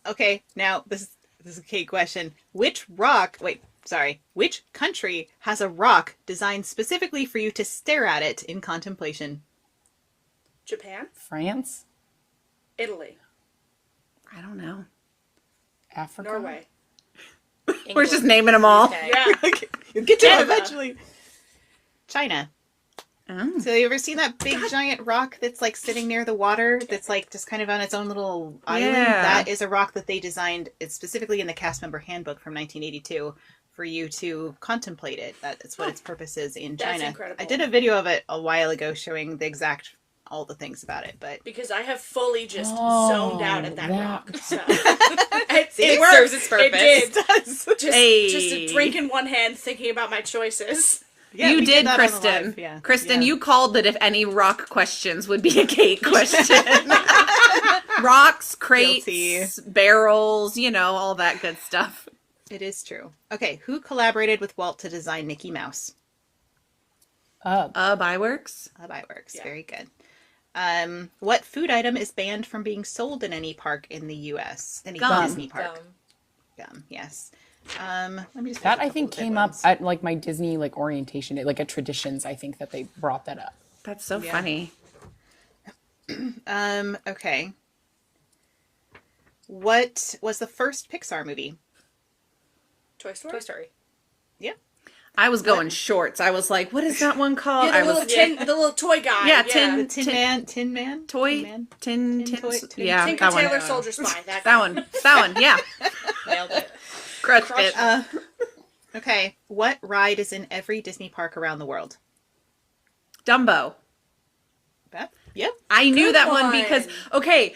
Okay, now this is a Kate question. Which country has a rock designed specifically for you to stare at it in contemplation? Japan? France? Italy? I don't know. Africa? Norway? We're just naming them all. Okay. Yeah. You'll get to it Canada. eventually. China. Oh. So you ever seen that big giant rock that's like sitting near the water that's like just kind of on its own little island? Yeah. That is a rock that they designed. It's specifically in the cast member handbook from 1982 for you to contemplate it. That's what its purpose is in That's China. incredible. I did a video of it a while ago showing the exact all the things about it, but Because I have fully just Oh, zoned out at that that- rock. So. It worked. serves its purpose. It did. does. Just a drink in one hand, thinking about my choices. Yeah, You we did, that on the Kristen. live, yeah. Kristen, Yeah. you called that if any rock questions would be a Kate question. Rocks, crates, Guilty. barrels, all that good stuff. It is true. Okay, who collaborated with Walt to design Mickey Mouse? Byworks. Byworks. Yeah. Very good. What food item is banned from being sold in any park in the U.S.? Any Gum. Disney park? Gum. Yes. Let me just That pick a I think couple of came good up ones. at like my Disney like orientation day, like at Traditions. I think that they brought that up. That's so Yeah. funny. Okay. What was the first Pixar movie? Toy Story? Toy Story. Yeah. I was going shorts. I was like, what is that one called? Yeah, I the was little the little toy guy. Yeah, The Tin Tin Man? toy Tin Man? tin Tin toy- tin- yeah, Tinker that one. Tailor Soldier Spy. That That one. That one. Yeah. Nailed it. Crushed Crushed it. Okay. What ride is in every Disney park around the world? Dumbo. Beth? Yep. I knew Good that one one. because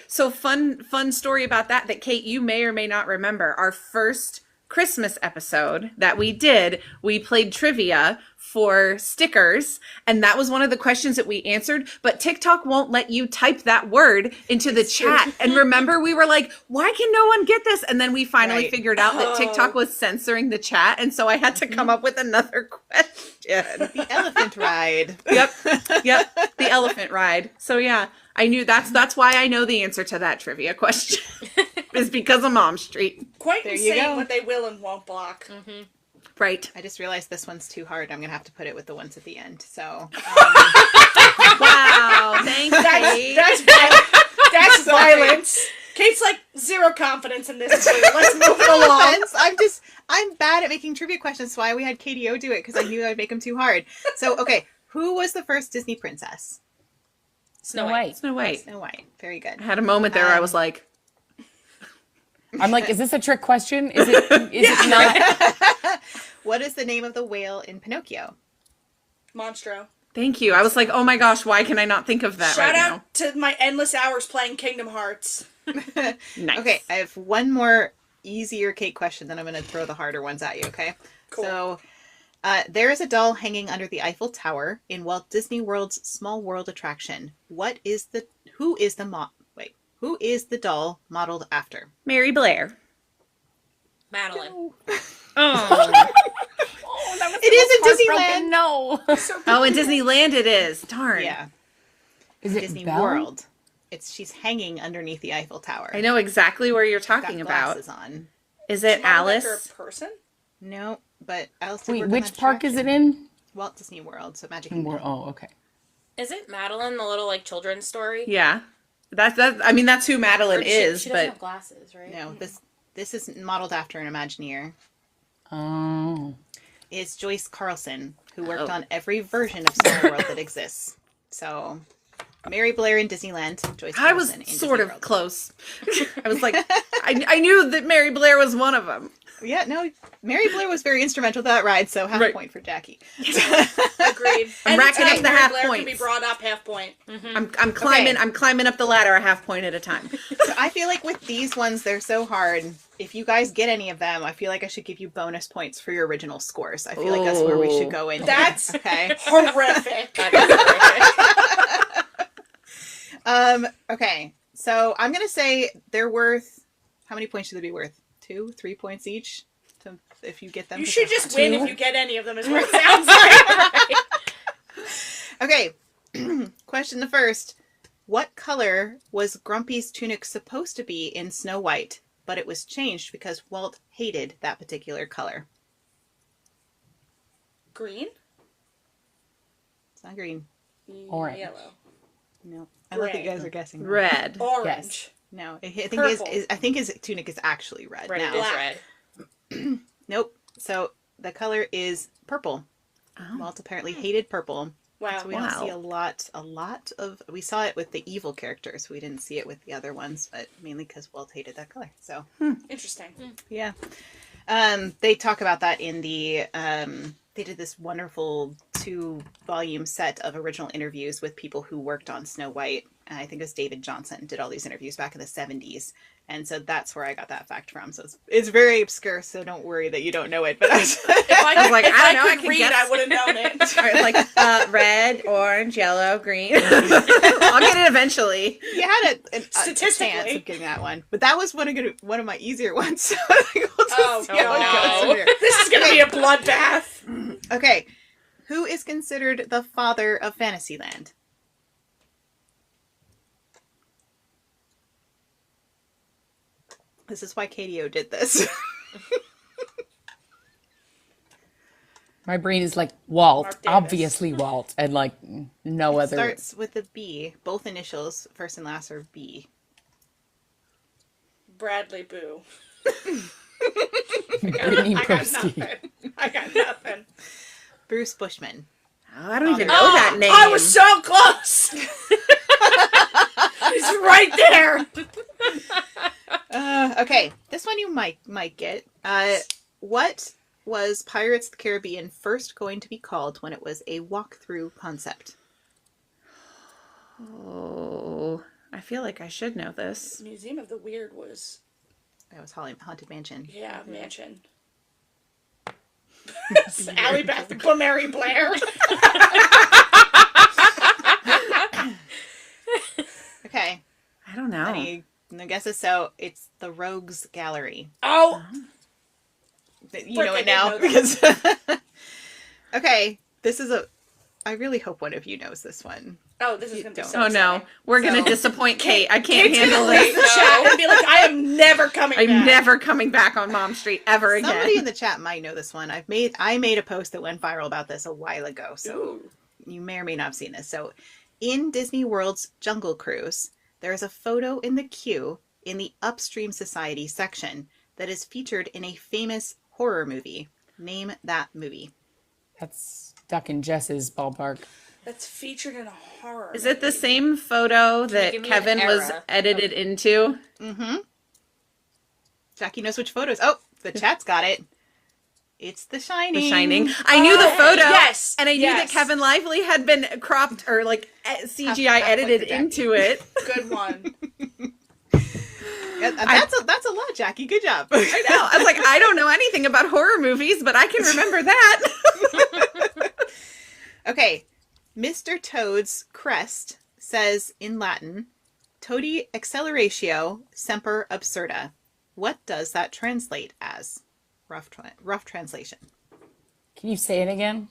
so fun story about that Kate, you may or may not remember. Our first Christmas episode that we did, we played trivia for stickers, and that was one of the questions that we answered, but TikTok won't let you type that word into the chat. And remember, we were like, why can no one get this? And then we finally Right. figured out that TikTok was censoring the chat, and so I had to come up with another question. The elephant ride. Yep. The elephant ride. So yeah, I knew that's why I know the answer to that trivia question is because of Mom Street. Quite There you insane go. what they will and won't block. Right. I just realized this one's too hard. I'm going to have to put it with the ones at the end. So, Wow. Thank you. That's violence. Kate's like zero confidence in this. Clue. Let's move it along. offense. I'm bad at making trivia questions. That's why we had KDO do it, because I knew I'd make them too hard. So, okay. Who was the first Disney princess? Snow White. Snow White. Snow White. Very good. I had a moment there where I was like, I'm like, is this a trick question? Is it not? What is the name of the whale in Pinocchio? Monstro. thank you. I was like, oh my gosh, why can I not think of that Shout right out to my endless hours playing Kingdom Hearts. now? Nice. Okay, I have one more easier Kate question, then I'm going to throw the harder ones at you, okay? Cool. So, there is a doll hanging under the Eiffel Tower in Walt Disney World's Small World attraction. Who is the doll modeled after? Mary Blair. Madeline. Oh. Oh, that was It is in heartbroken. Disneyland. No. Oh, in Disneyland it is. Darn. Yeah, Is it Disney Belle? World. She's hanging underneath the Eiffel Tower. I know exactly where you're Got talking about. glasses on. Is it Modeled after Alice? a person? No, but Alice did Wait, work on which that park is it attraction. in? Walt Disney World, so Magic Kingdom. Oh, okay. Is it Madeline, the little children's story? Yeah. I mean, that's who Madeline Or is, she doesn't but have glasses, right? No, this is modeled after an Imagineer. Oh. Is Joyce Carlson, who worked Oh. on every version of Small World that exists. So, Mary Blair in Disneyland, Joyce I was Carlson in sort Disney of World. close. I was like, I knew that Mary Blair was one of them. Yeah, no, Mary Blair was very instrumental to that ride, so half Right. point for Jackie. Agreed. I'm racking up Anytime the Mary half Blair can be points. brought up half point. I'm climbing. Okay. I'm climbing up the ladder a half point at a time. So I feel like with these ones, they're so hard. If you guys get any of them, I feel like I should give you bonus points for your original scores. I feel like that's where we should go in. That's okay. horrific. That is horrific. Okay. So I'm gonna say they're worth. How many points should they be worth? 2, 3 points each. If you get them. You 'cause should they're just hard. win if you get any of them, is what it sounds like. Okay. Question the first. What color was Grumpy's tunic supposed to be in Snow White, but it was changed because Walt hated that particular color? Green? It's not green. Orange. Yellow. No. I love that you Gray. guys are guessing. Red. Orange. Yes. No. I think Purple. I think his tunic is actually red Red now. is Black. red. Nope. So the color is purple. Oh. Walt apparently hated purple, Wow. So we Wow. don't see a lot of. We saw it with the evil characters. We didn't see it with the other ones, but mainly because Walt hated that color. So Interesting. yeah, they talk about that in the. They did this wonderful 2-volume set of original interviews with people who worked on Snow White. I think it was David Johnson did all these interviews back in the 70s. And so that's where I got that fact from. So it's very obscure, so don't worry that you don't know it. But If I was like, if I don't know, I could can read, guess. I would have known it. All right, like red, orange, yellow, green. I'll get it eventually. you had a Statistically. chance of getting that one. But that was one of my easier ones. So I think we'll just Oh, see how it goes from no. here. This is going to be a bloodbath. Okay. Who is considered the father of Fantasyland? This is why KDO did this. My brain is like Walt, Mark Davis. obviously Walt, and like no other. Starts with a B. Both initials, first and last, are B. Bradley Boo. Brittany I got Persky. nothing. I got nothing. Bruce Bushman. Oh, I don't even know Oh, that name. I was so close. He's right there. Okay, this one you might get. What was Pirates of the Caribbean first going to be called when it was a walkthrough concept? Oh, I feel like I should know this. Museum of the Weird was, That was Haunted Mansion. yeah, mansion. Allie Beth Mary Blair. Okay, I don't know. any guesses? So it's the Rogues Gallery. Oh, You know I it now didn't know because. Okay, this is a. I really hope one of you knows this one. oh, this is going to be don't. so Oh no, exciting. we're gonna So- disappoint Kate. I can't Kate's handle gonna leave this. the chat and be like, I am never coming I'm back. never coming back on Mom Street ever again. Somebody in the chat might know this one. I made a post that went viral about this a while ago, so Ooh. you may or may not have seen this. So, in Disney World's Jungle Cruise, there is a photo in the queue in the Upstream Society section that is featured in a famous horror movie. Name that movie. That's Duck and Jess's ballpark. That's featured in a horror. Is it the same photo that give me an Kevin was era? edited into? Mm-hmm. Jackie knows which photos. Oh, the chat's got it. It's The Shining. The Shining. I knew the photo. yes, And I knew that yes. Kevin Lively had been cropped or like CGI Half like edited the Jackie. into it. Good one. Yeah, that's a lot, Jackie. Good job. I know. I was like, I don't know anything about horror movies, but I can remember that. Okay, Mr. Toad's crest says in Latin, Toadi acceleratio semper absurda. What does that translate as? Rough translation. Can you say it again?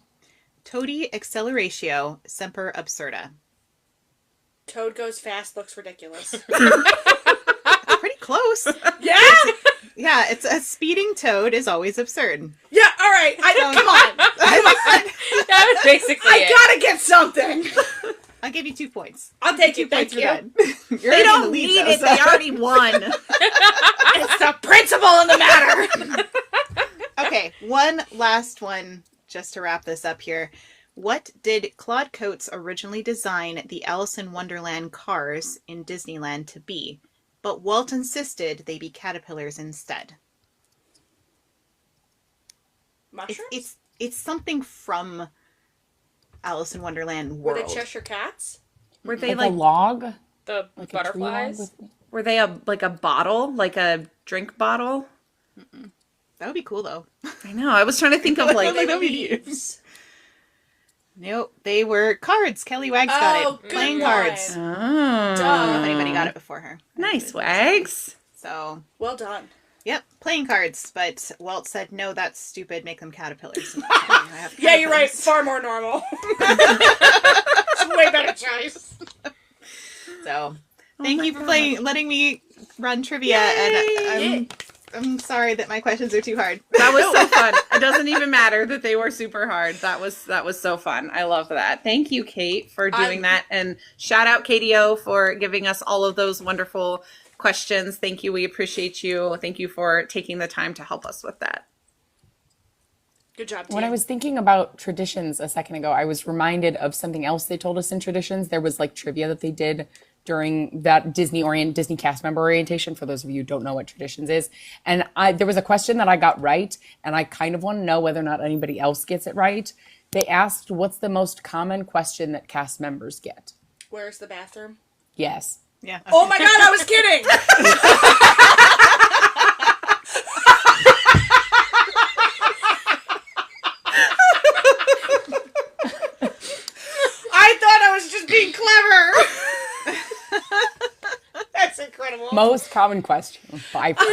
Toadi acceleratio semper absurda. Toad goes fast, looks ridiculous. Pretty close. Yeah? Yeah, it's a speeding toad is always absurd. Yeah, all right. Come on. That was basically I it. gotta get something. I'll give you 2 points. I'll take you. Thank Points for you. that. You're They already in the don't lead, need though, it. so- They already won. It's the principle in the matter. Okay, one last one just to wrap this up here. What did Claude Coates originally design the Alice in Wonderland cars in Disneyland to be? But Walt insisted they be caterpillars instead. Mushrooms? It's something from Alice in Wonderland Were world. they Cheshire Cats? Were they Like a like? log? The Like a tree log butterflies. with- Were they like a bottle, like a drink bottle? That would be cool though. I know. I was trying to think of like. that'd be neat. Nope, they were cards. Kelly Wags got Oh, it. good Playing one. cards. I Oh, don't know if anybody got it before her. nice, Wags. So, Well done. yep, playing cards. But Walt said, no, that's stupid. Make them caterpillars. I have Yeah, you're right. caterpillars. Far more normal. It's a way better choice. So, thank my you for God. letting me run trivia. And I'm sorry that my questions are too hard. That was so fun. It doesn't even matter that they were super hard. That was so fun. I love that. Thank you, Kate, for doing that. And shout out KDO for giving us all of those wonderful questions. Thank you. We appreciate you. Thank you for taking the time to help us with that. Good job, team. When I was thinking about traditions a second ago, I was reminded of something else they told us in traditions. There was like trivia that they did during that Disney cast member orientation, for those of you who don't know what traditions is. And there was a question that I got right, and I kind of want to know whether or not anybody else gets it right. They asked, what's the most common question that cast members get? Where's the bathroom? Yes. Yeah. Oh my god, I was kidding! I thought I was just being clever! That's incredible. Most common question by far.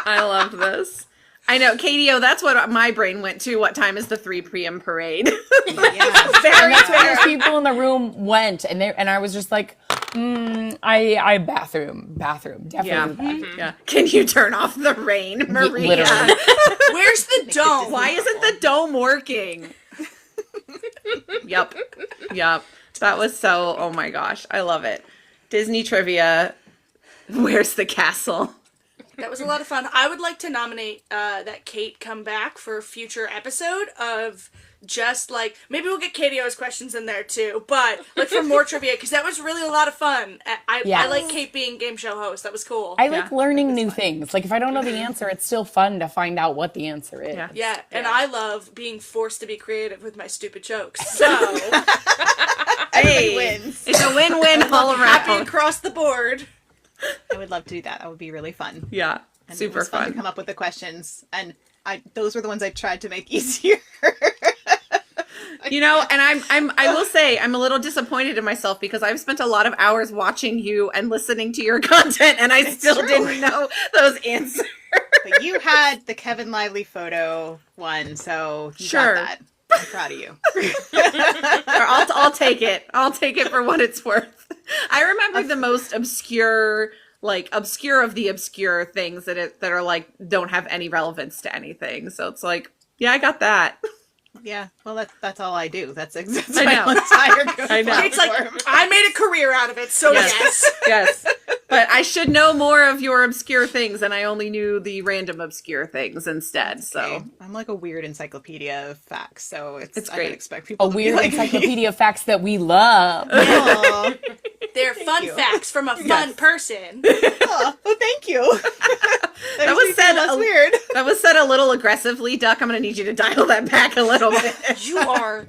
I love this. I know, KDO, that's what my brain went to. What time is the 3 p.m. parade? Yeah. Very That's where fair. those people in the room went, and I was just like, I bathroom, definitely Yeah. the bathroom. Yeah. Can you turn off the rain, Maria? Literally. Where's the dome? Why isn't the dome working? Yep. That was so, oh my gosh. I love it. Disney trivia. Where's the castle? That was a lot of fun. I would like to nominate that Kate come back for a future episode of just like, maybe we'll get KDO's questions in there too, but like for more trivia, because that was really a lot of fun. I like Kate being game show host. That was cool. I like learning new things. Like if I don't know the answer, it's still fun to find out what the answer is. Yeah, and I love being forced to be creative with my stupid jokes. So, Hey, wins. it's a win-win all happy around. across the board. I would love to do that. That would be really fun. Yeah, And it super was fun to fun. come up with the questions, and those were the ones I tried to make easier. You know, and I will say I'm a little disappointed in myself because I've spent a lot of hours watching you and listening to your content, and I still true. didn't know those answers. But you had the Kevin Lively photo one, so you Sure. got that. I'm proud of you. I'll take it. I'll take it for what it's worth. I remember the most obscure of the obscure things that are like don't have any relevance to anything. So it's like, yeah, I got that. Yeah, well, that's all I do. That's I my know. entire I know. It's like, I made a career out of it, so yes. Yes. But I should know more of your obscure things, and I only knew the random obscure things instead. So Okay. I'm like a weird encyclopedia of facts, so it's I great. don't expect people A to weird be like encyclopedia of facts that we love. Aw. They're fun you. facts from a fun person. Oh, well, thank you. that was said less a- weird. that was said a little aggressively, Duck. I'm going to need you to dial that back a little bit. You are.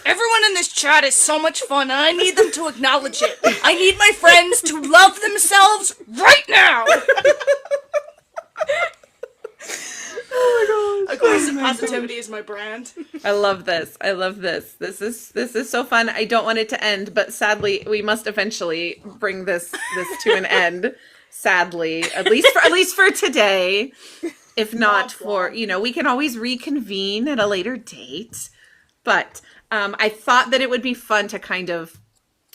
Everyone in this chat is so much fun, and I need them to acknowledge it. I need my friends to love themselves right now. Aggressive positivity is my brand. I love this. I love this. This is so fun. I don't want it to end, but sadly, we must eventually bring this to an end. Sadly, at least for today. If not for, we can always reconvene at a later date. But I thought that it would be fun to kind of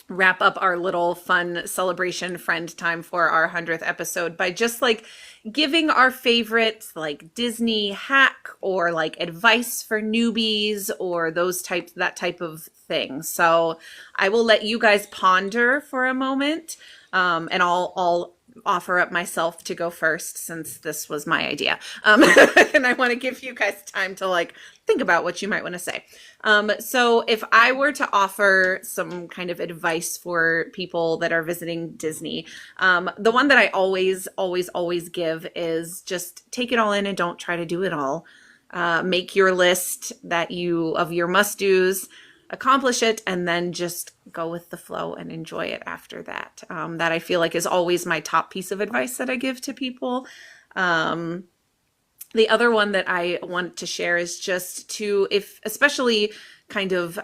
wrap up our little fun celebration friend time for our 100th episode by just like giving our favorite like Disney hack or like advice for newbies or that type of thing. So I will let you guys ponder for a moment, and I'll offer up myself to go first since this was my idea. And I want to give you guys time to like think about what you might want to say. So if I were to offer some kind of advice for people that are visiting Disney, the one that I always give is just take it all in and don't try to do it all. Make your list of your must-dos, accomplish it, and then just go with the flow and enjoy it after that. That I feel like is always my top piece of advice that I give to people. The other one that I want to share is just especially kind of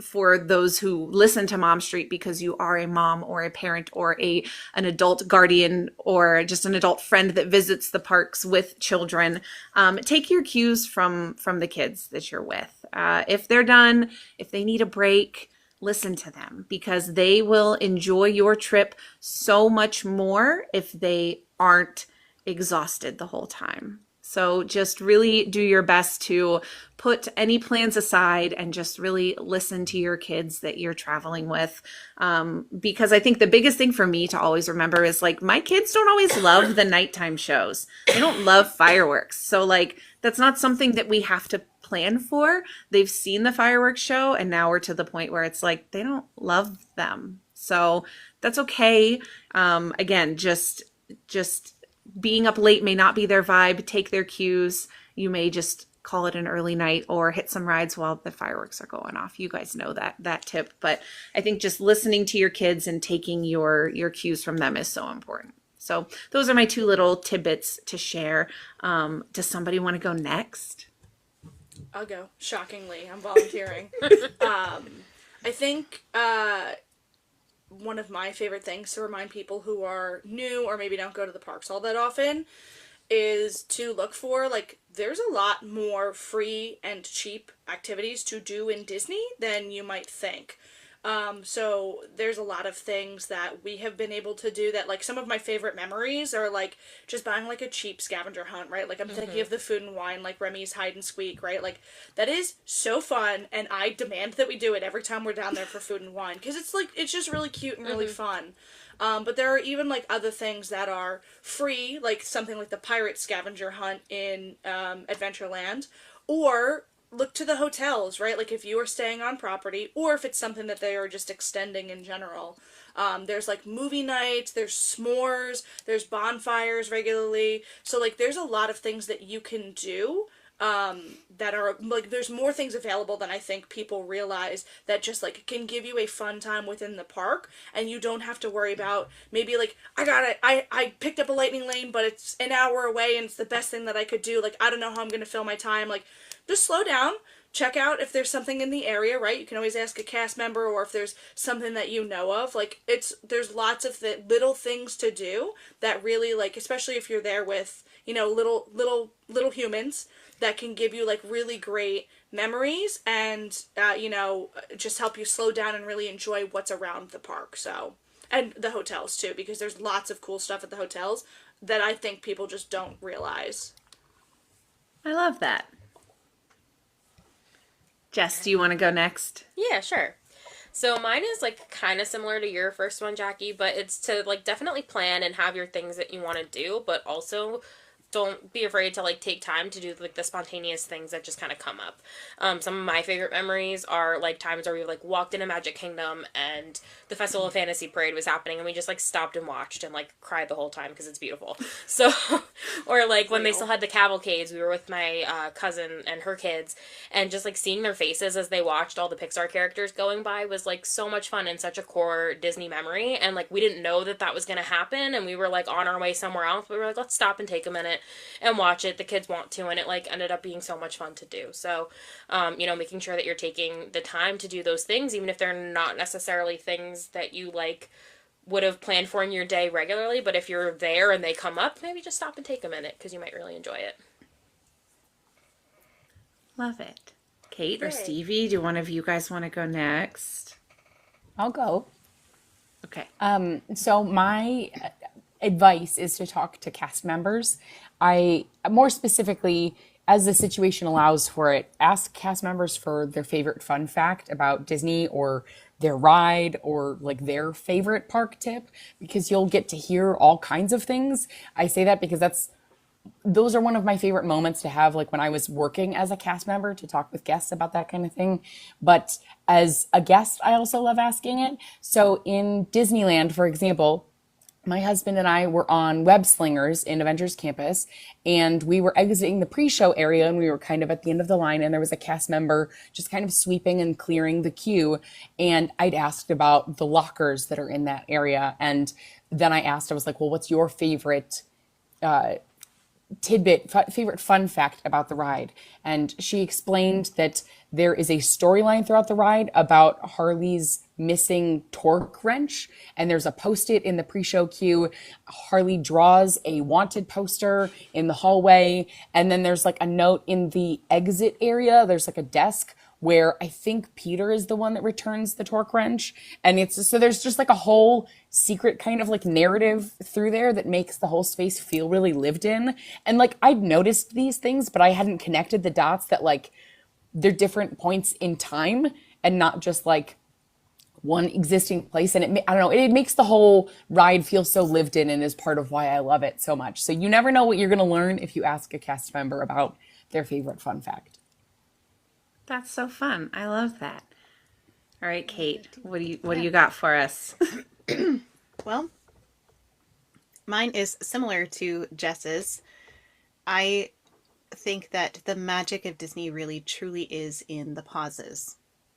for those who listen to Mom Street because you are a mom or a parent or an adult guardian or just an adult friend that visits the parks with children, take your cues from the kids that you're with. If they're done, if they need a break, listen to them because they will enjoy your trip so much more if they aren't exhausted the whole time. So just really do your best to put any plans aside and just really listen to your kids that you're traveling with. Because I think the biggest thing for me to always remember is like my kids don't always love the nighttime shows. They don't love fireworks. So like that's not something that we have to plan for. They've seen the fireworks show and now we're to the point where it's like they don't love them. So that's okay. Again, just being up late may not be their vibe. Take their cues. You may just call it an early night or hit some rides while the fireworks are going off. You guys know that tip, but I think just listening to your kids and taking your cues from them is so important. So those are my two little tidbits to share. Does somebody want to go next? I'll go. Shockingly, I'm volunteering. I think one of my favorite things to remind people who are new or maybe don't go to the parks all that often is to look for, like, there's a lot more free and cheap activities to do in Disney than you might think. So there's a lot of things that we have been able to do that, like, some of my favorite memories are, like, just buying, like, a cheap scavenger hunt, right? Like, I'm thinking of the Food and Wine, like, Remy's Hide and Squeak, right? Like, that is so fun, and I demand that we do it every time we're down there for Food and Wine, because it's, like, it's just really cute and really fun. But there are even, like, other things that are free, like something like the Pirate Scavenger Hunt in Adventureland, or look to the hotels, right? Like if you are staying on property, or if it's something that they are just extending in general. There's like movie nights, there's s'mores, there's bonfires regularly. So like there's a lot of things that you can do that are like, there's more things available than I think people realize that just like can give you a fun time within the park, and you don't have to worry about maybe like I picked up a lightning lane but it's an hour away and it's the best thing that I could do, like I don't know how I'm gonna fill my time. Like just slow down, check out if there's something in the area, right? You can always ask a cast member, or if there's something that you know of. Like there's lots of little things to do that really, like, especially if you're there with, you know, little humans, that can give you like really great memories and you know, just help you slow down and really enjoy what's around the park. So, and the hotels too, because there's lots of cool stuff at the hotels that I think people just don't realize. I love that. Jess, do you want to go next? Yeah, sure. So mine is like kind of similar to your first one, Jackie, but it's to like definitely plan and have your things that you want to do, but also don't be afraid to like take time to do like the spontaneous things that just kind of come up. Some of my favorite memories are like times where we like walked into Magic Kingdom and the Festival of Fantasy Parade was happening and we just like stopped and watched and like cried the whole time because it's beautiful. So, or like when they still had the cavalcades, we were with my cousin and her kids, and just like seeing their faces as they watched all the Pixar characters going by was like so much fun and such a core Disney memory. And like we didn't know that was going to happen, and we were like on our way somewhere else. We were like, let's stop and take a minute and watch it. The kids want to, and it like ended up being so much fun to do. So, you know, making sure that you're taking the time to do those things, even if they're not necessarily things that you like would have planned for in your day regularly. But if you're there and they come up, maybe just stop and take a minute because you might really enjoy it. Love it. Kate or Yay. Stevie, do one of you guys want to go next? I'll go. Okay. So my advice is to talk to cast members. I more specifically, as the situation allows for it, ask cast members for their favorite fun fact about Disney or their ride or like their favorite park tip, because you'll get to hear all kinds of things. I say that because those are one of my favorite moments to have, like when I was working as a cast member, to talk with guests about that kind of thing. But as a guest, I also love asking it. So in Disneyland, for example, my husband and I were on Web Slingers in Avengers Campus, and we were exiting the pre-show area, and we were kind of at the end of the line, and there was a cast member just kind of sweeping and clearing the queue. And I'd asked about the lockers that are in that area. And then I was like, well, what's your favorite favorite fun fact about the ride? And she explained that there is a storyline throughout the ride about Harley's missing torque wrench, and there's a post-it in the pre-show queue. Harley draws a wanted poster in the hallway, and then there's like a note in the exit area. There's like a desk where I think Peter is the one that returns the torque wrench. And so there's just like a whole secret kind of like narrative through there that makes the whole space feel really lived in. And like I'd noticed these things, but I hadn't connected the dots that like they're different points in time and not just like one existing place. And I don't know, it makes the whole ride feel so lived in and is part of why I love it so much. So you never know what you're going to learn if you ask a cast member about their favorite fun fact. That's so fun. I love that. All right, Kate, what do you got for us? Well, mine is similar to Jess's. I think that the magic of Disney really truly is in the pauses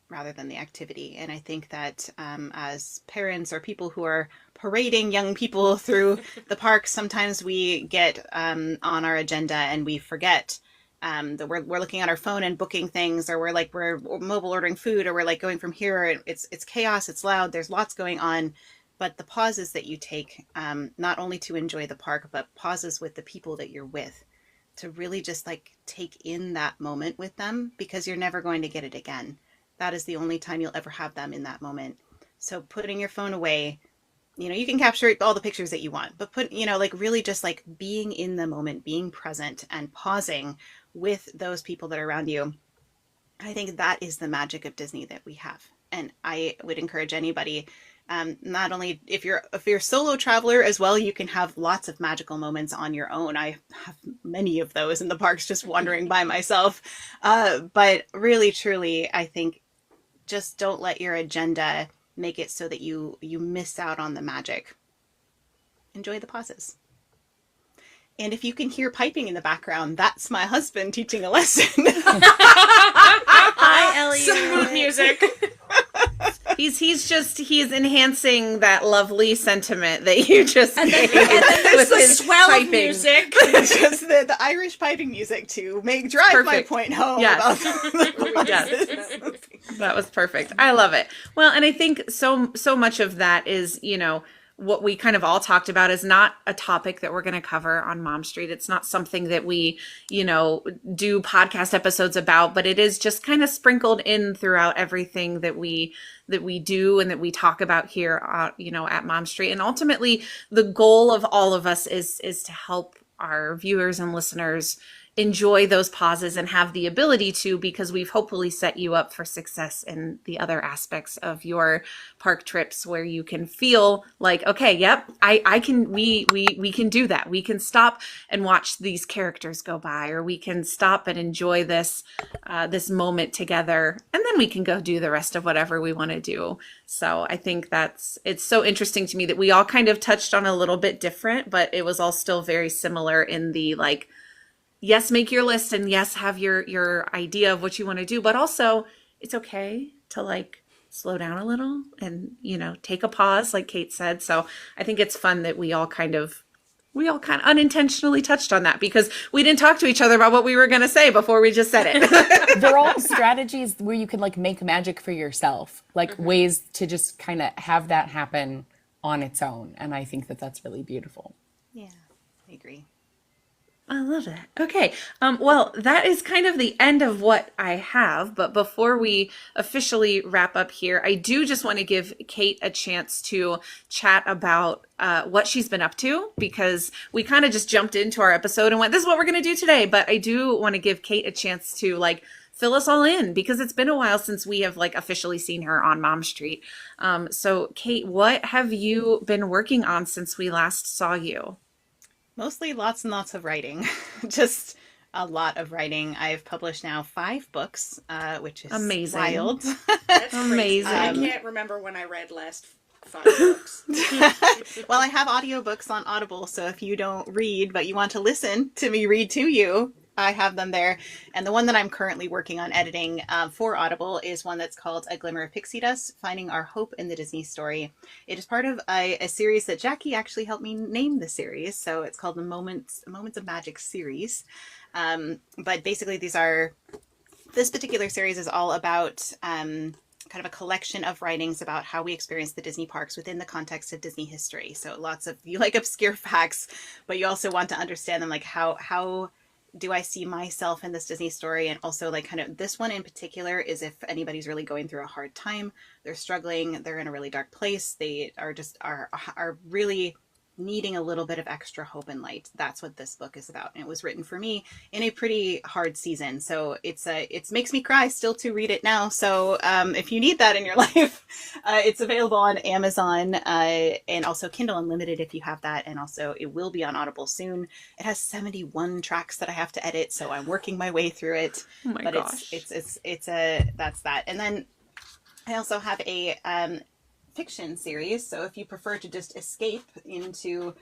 rather than the activity. And I think that as parents or people who are parading young people through the park, sometimes we get on our agenda and we forget that we're looking at our phone and booking things, or we're mobile ordering food, or we're like going from here. It's chaos, it's loud, there's lots going on. But the pauses that you take, not only to enjoy the park, but pauses with the people that you're with, to really just like take in that moment with them, because you're never going to get it again. That is the only time you'll ever have them in that moment. So putting your phone away, you can capture all the pictures that you want, but really just like being in the moment, being present and pausing with those people that are around you. I think that is the magic of Disney that we have. And I would encourage anybody, not only if you're a solo traveler as well, you can have lots of magical moments on your own. I have many of those in the parks, just wandering by myself. But really, truly, I think just don't let your agenda make it so that you miss out on the magic. Enjoy the pauses. And if you can hear piping in the background, that's my husband teaching a lesson. Hi, Elliot. Some mood music. He's enhancing that lovely sentiment that you just gave. And then there's the swell piping. of music. It's just the Irish piping music to drive my Perfect. point home. Yes. About Yes. That was perfect. I love it. Well, and I think so much of that is, what we kind of all talked about is not a topic that we're going to cover on Mom Street. It's not something that we, do podcast episodes about, but it is just kind of sprinkled in throughout everything that we do and that we talk about here, at Mom Street. And ultimately, the goal of all of us is to help our viewers and listeners enjoy those pauses and have the ability to, because we've hopefully set you up for success in the other aspects of your park trips, where you can feel like, okay, yep, we can do that. We can stop and watch these characters go by, or we can stop and enjoy this moment together, and then we can go do the rest of whatever we want to do. So I think it's so interesting to me that we all kind of touched on a little bit different, but it was all still very similar in the like, yes, make your list, and yes, have your idea of what you want to do, but also it's okay to like slow down a little and, take a pause, like Kate said. So I think it's fun that we all kind of unintentionally touched on that, because we didn't talk to each other about what we were going to say before we just said it. They're all strategies where you can like make magic for yourself, like ways to just kind of have that happen on its own. And I think that that's really beautiful. Yeah, I agree. I love that. Okay. Well, that is kind of the end of what I have. But before we officially wrap up here, I do just want to give Kate a chance to chat about what she's been up to, because we kind of just jumped into our episode and went, this is what we're going to do today. But I do want to give Kate a chance to like fill us all in, because it's been a while since we have like officially seen her on Mom Street. So Kate, what have you been working on since we last saw you? Mostly lots and lots of writing. Just a lot of writing. I've published now 5 books, which is amazing. Wild. That's amazing. I can't remember when I read last 5 books. Well, I have audiobooks on Audible, so if you don't read but you want to listen to me read to you, I have them there. And the one that I'm currently working on editing for Audible is one that's called A Glimmer of Pixie Dust, Finding Our Hope in the Disney Story. It is part of a series that Jackie actually helped me name the series. So it's called the Moments of Magic series. But basically this particular series is all about kind of a collection of writings about how we experience the Disney parks within the context of Disney history. So lots of, you like obscure facts, but you also want to understand them, like how do I see myself in this Disney story? And also, like, kind of this one in particular is if anybody's really going through a hard time, they're struggling, they're in a really dark place, they are just are really needing a little bit of extra hope and light. That's what this book is about. And it was written for me in a pretty hard season. So it makes me cry still to read it now. So if you need that in your life, it's available on Amazon and also Kindle Unlimited if you have that. And also it will be on Audible soon. It has 71 tracks that I have to edit. So I'm working my way through it. Oh my gosh. That's that. And then I also have a fiction series. So if you prefer to just escape into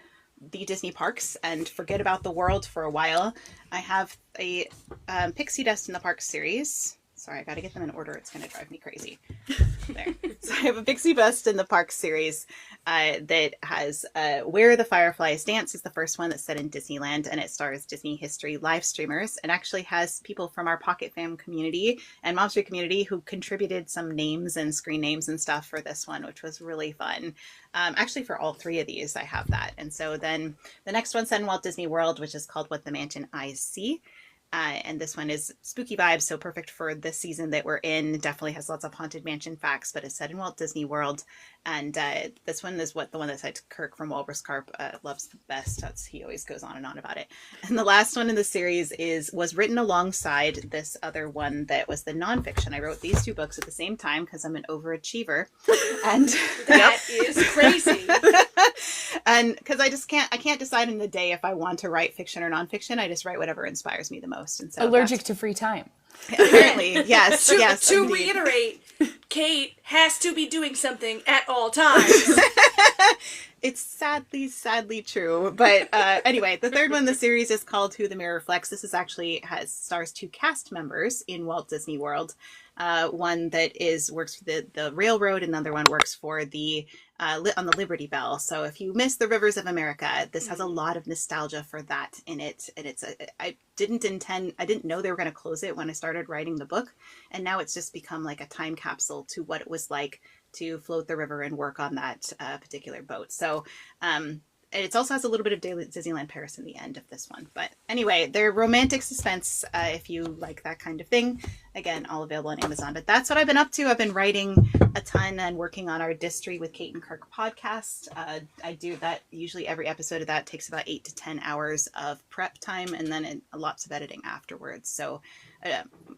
the Disney parks and forget about the world for a while, I have a Pixie Dust in the Parks series. Sorry, I got to get them in order. It's going to drive me crazy. There. So I have a Pixie Dust in the Parks series that has Where the Fireflies Dance is the first one that's set in Disneyland, and it stars Disney history live streamers and actually has people from our Pocket Fam community and Mom Street community who contributed some names and screen names and stuff for this one, which was really fun. Actually, for all three of these, I have that. And so then the next one's set in Walt Disney World, which is called What the Mansion Eyes See. And this one is spooky vibes, so perfect for this season that we're in. Definitely has lots of Haunted Mansion facts, but it's set in Walt Disney World. And this one is the one that Kirk from Walrus Carp loves the best. He always goes on about it. And the last one in the series was written alongside this other one that was the nonfiction. I wrote these two books at the same time because I'm an overachiever. And That is crazy. and because I can't decide in the day if I want to write fiction or nonfiction. I just write whatever inspires me the most. And so Allergic to free time. apparently, yes, yes. To indeed. reiterate, Kate has to be doing something at all times. It's sadly true. But anyway, the third one in the series is called Who the Mirror Reflects. This is actually stars two cast members in Walt Disney World. One that works for the railroad, and another one works for the on the Liberty Bell. So if you miss the Rivers of America, this has a lot of nostalgia for that in it. And I didn't know they were going to close it when I started writing the book. And now it's just become like a time capsule to what it was like to float the river and work on that particular boat. So it also has a little bit of Disneyland Paris in the end of this one. But anyway, they're romantic suspense if you like that kind of thing. Again, all available on Amazon. But that's what I've been up to. I've been writing a ton and working on our Distry with Kate and Kirk podcast. I do that. Usually every episode of that takes about 8 to 10 hours of prep time and then lots of editing afterwards. So,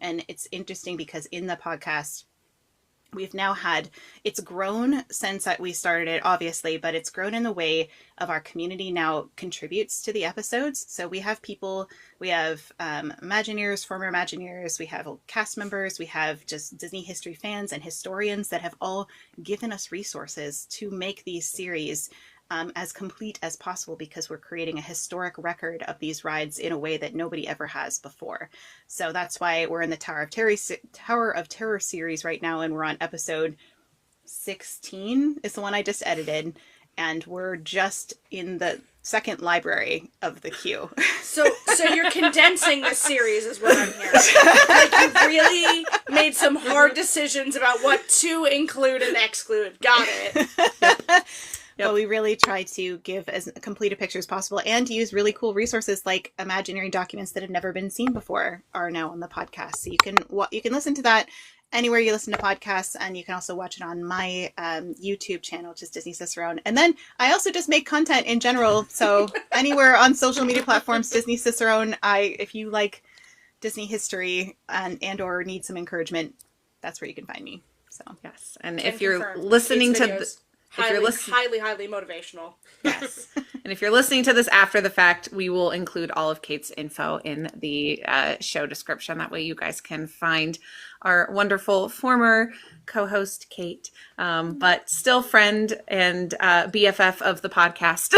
and it's interesting because in the podcast, we've now it's grown since we started it, obviously, but it's grown in the way of our community now contributes to the episodes. So we have Imagineers, former Imagineers, we have cast members, we have just Disney history fans and historians that have all given us resources to make these series as complete as possible, because we're creating a historic record of these rides in a way that nobody ever has before. So that's why we're in the Tower of Terror series right now, and we're on episode 16 is the one I just edited, and we're just in the second library of the queue. So you're condensing this series is what I'm hearing. Like, you really made some hard decisions about what to include and exclude. Got it. But we really try to give as complete a picture as possible and use really cool resources like Imagineering documents that have never been seen before are now on the podcast. So you can listen to that anywhere you listen to podcasts, and you can also watch it on my YouTube channel, which is Disney Cicerone. And then I also just make content in general. So anywhere on social media platforms, Disney Cicerone. If you like Disney history and or need some encouragement, that's where you can find me. So Yes. And Can if you're confirm. listening Kate's to videos, highly motivational. Yes. And if you're listening to this after the fact, we will include all of Kate's info in the show description. That way you guys can find our wonderful former co-host, Kate, but still friend and BFF of the podcast.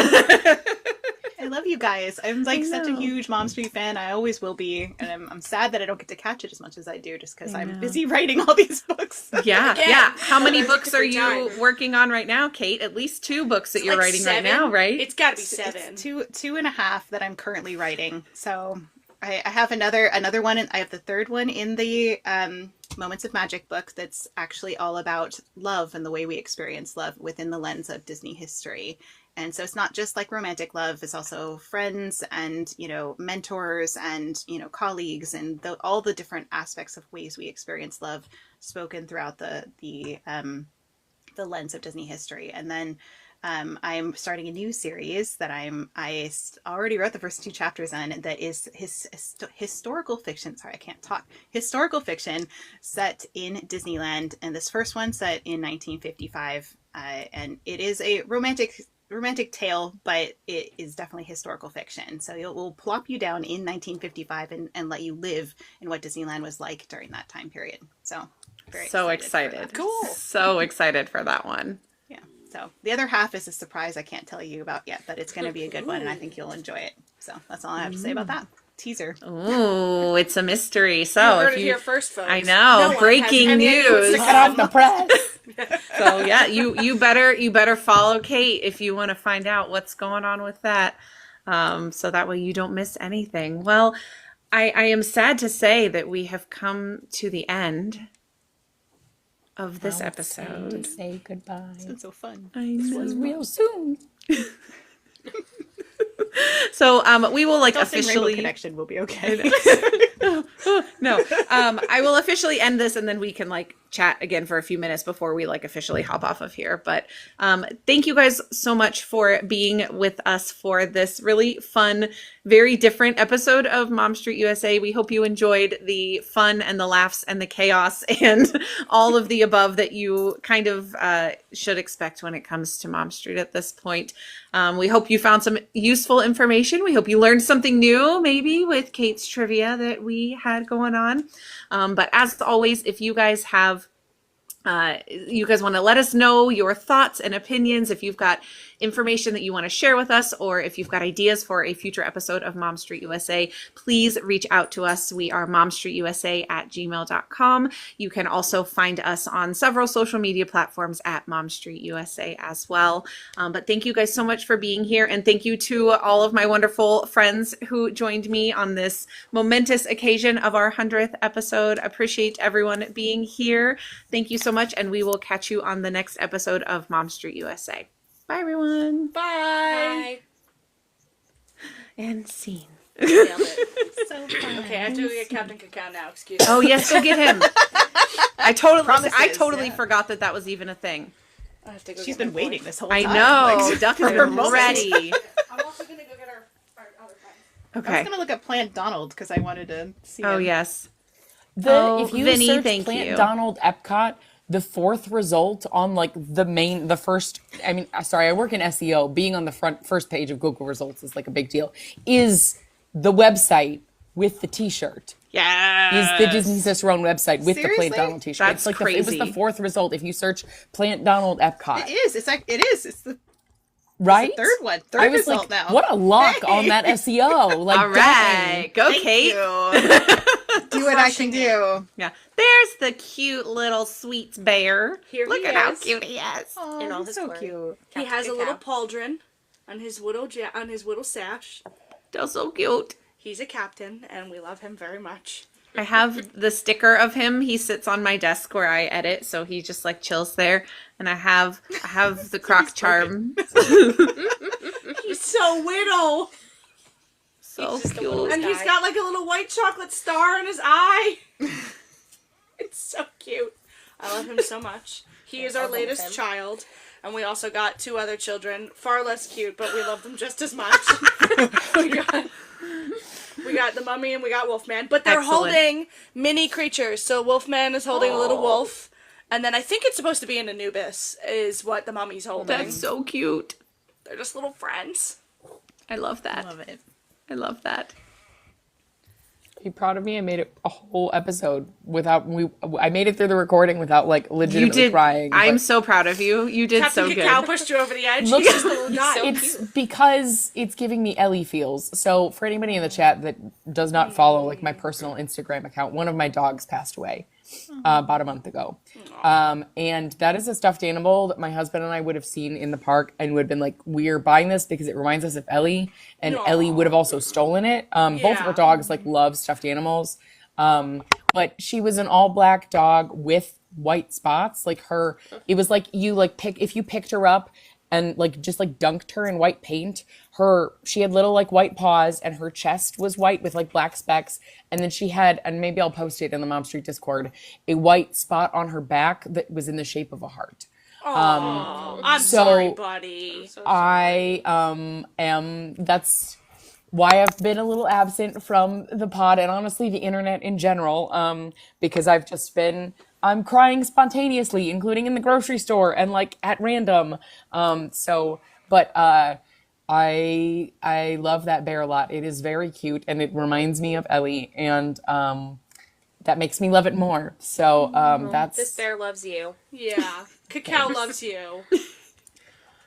I love you guys. I'm like such a huge Mom Street fan. I always will be. And I'm sad that I don't get to catch it as much as I do just because I'm busy writing all these books. Yeah. Again, Yeah. How many there's books are different you time. working on right now, Kate? At least 2 books that you're Like writing 7? right now, right? It's got to be It's 7. two and a half that I'm currently writing. So I have another one. And I have the third one in the Moments of Magic book that's actually all about love and the way we experience love within the lens of Disney history. And so it's not just like romantic love, it's also friends and, mentors and, colleagues and all the different aspects of ways we experience love spoken throughout the lens of Disney history. And then I'm starting a new series that I already wrote the first 2 chapters on, that is historical fiction. Sorry, I can't talk. Historical fiction set in Disneyland, and this first one set in 1955, and it is a romantic tale, but it is definitely historical fiction. So it will plop you down in 1955 and let you live in what Disneyland was like during that time period. So very So excited. excited. Cool. So excited for that one. Yeah. So the other half is a surprise I can't tell you about yet, but it's going to be a good one, and I think you'll enjoy it. So that's all I have to say about that. Teaser. Ooh, it's a mystery. So You heard if it you, here first, folks. I know, one breaking has any news. to Hot off come. the press. So yeah, you better follow Kate if you want to find out what's going on with that, so that way you don't miss anything. Well, I am sad to say that we have come to the end of this episode. Say goodbye. It's been so fun. I know. Real soon. So we will Rainbow officially Connection will be okay. no. I will officially end this, and then we can chat again for a few minutes before we officially hop off of here. But thank you guys so much for being with us for this really fun, very different episode of Mom Street USA. We hope you enjoyed the fun and the laughs and the chaos and all of the above that you kind of should expect when it comes to Mom Street at this point. We hope you found some useful information. We hope you learned something new, maybe with Kate's trivia that we had going on. But as always, if you guys have you guys want to let us know your thoughts and opinions, if you've got information that you want to share with us, or if you've got ideas for a future episode of Mom Street USA, please reach out to us. We are momstreetusa@gmail.com. You can also find us on several social media platforms at Mom Street USA as well. But thank you guys so much for being here. And thank you to all of my wonderful friends who joined me on this momentous occasion of our 100th episode. Appreciate everyone being here. Thank you so much. And we will catch you on the next episode of Mom Street USA. Bye, everyone. Bye. And scene. Nailed it. So fun. Okay, I have to go get Captain Cacao now. Excuse me. Oh, yes, go get him. I totally Promises, yeah. forgot that was even a thing. I have to go She's get been my waiting boy. this whole I time. know. Duck has for her been moment. ready. I'm also going to go get our other friends. I was Okay. going to look at Plant Donald because I wanted to see Oh, him. yes. If you Vinny, search thank Plant you. Donald Epcot, the 4th result on the first, I work in SEO, being on the first page of Google results is a big deal, is the website with the t-shirt. Yeah. Is the Disney Cicerone website with the Seriously? Plant Donald t-shirt. That's It was crazy. the 4th result if you search Plant Donald Epcot. It is. It is. It's the Right? third one. Third I was result now. what a luck Hey. on that SEO. All right. dang. Go, Thank Kate. you. Do what I can do. Yeah. There's the cute little sweets bear. Here Look he at how is. cute he is. Oh, In all he's his so glory. cute. He has a little Cacao. pauldron on his little sash. They're so cute. He's a captain, and we love him very much. I have the sticker of him. He sits on my desk where I edit, so he just chills there. And I have the croc charm. He's so little. So He's just a cute. little- And he's Guy. got a little white chocolate star in his eye. It's so cute. I love him so much. He is our I'll hold latest him. child. And we also got 2 other children, far less cute, but we love them just as much. we got the mummy and we got Wolfman. But they're Excellent. holding mini creatures. So Wolfman is holding a little wolf. And then I think it's supposed to be an Anubis, is what the mummy's holding. That's so cute. They're just little friends. I love that. Love it. I love that. Are you proud of me? I made it a whole episode I made it through the recording without legitimately You did. crying. I'm but so proud of you. You did Captain so Cacao good. pushed you over the edge. Look- He's just a little guy. so it's because it's giving me Ellie feels. So for anybody in the chat that does not follow my personal Instagram account, one of my dogs passed away about a month ago. And that is a stuffed animal that my husband and I would have seen in the park and would have been like, we're buying this because it reminds us of Ellie. And Ellie would have also stolen it. Both of our dogs love stuffed animals. But she was an all black dog with white spots. It was like you if you picked her up and like just like dunked her in white paint. She had little like white paws, and her chest was white with like black specks, and then she had, and maybe I'll post it in the Mom Street Discord, a white spot on her back that was in the shape of a heart. I'm so sorry, buddy. That's why I've been a little absent from the pod and honestly the internet in general, because I'm crying spontaneously, including in the grocery store and like at random. But I love that bear a lot. It is very cute and it reminds me of Ellie, and that makes me love it more. So This bear loves you. Yeah. Cacao loves you.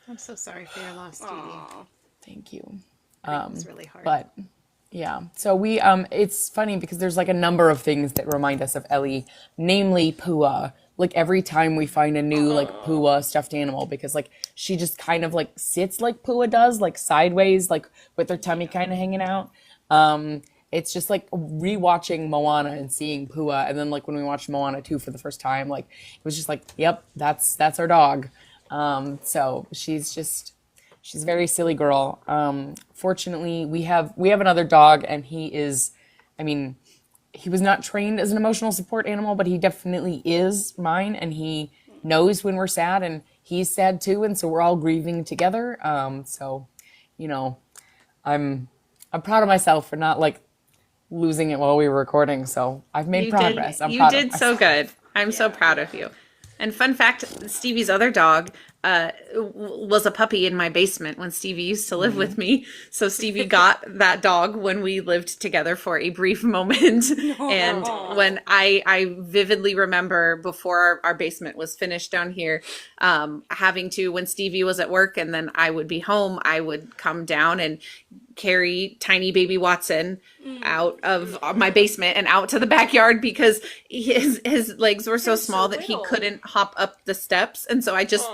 I'm so sorry for your loss, Stevie. thank you. It was really hard. But yeah, so it's funny because there's like a number of things that remind us of Ellie, namely Pua. Like every time we find a new like Pua stuffed animal, because like she just kind of like sits like Pua does, like sideways, like with her tummy kind of hanging out. It's just like rewatching Moana and seeing Pua, and then like when we watched Moana 2 for the first time, like it was just like, yep, that's our dog. So she's a very silly girl. Fortunately, we have another dog, and he was not trained as an emotional support animal, but he definitely is mine, and he knows when we're sad, and he's sad too, and so we're all grieving together. So, you know, I'm proud of myself for not like losing it while we were recording. So I've made progress. You did so good. I'm so proud of you. And fun fact, Stevie's other dog was a puppy in my basement when Stevie used to live with me. So Stevie got that dog when we lived together for a brief moment. And when I vividly remember before our basement was finished down here, having to, when Stevie was at work and then I would be home, I would come down and carry tiny baby Watson out of my basement and out to the backyard because his legs were so small that he couldn't hop up the steps, and so I just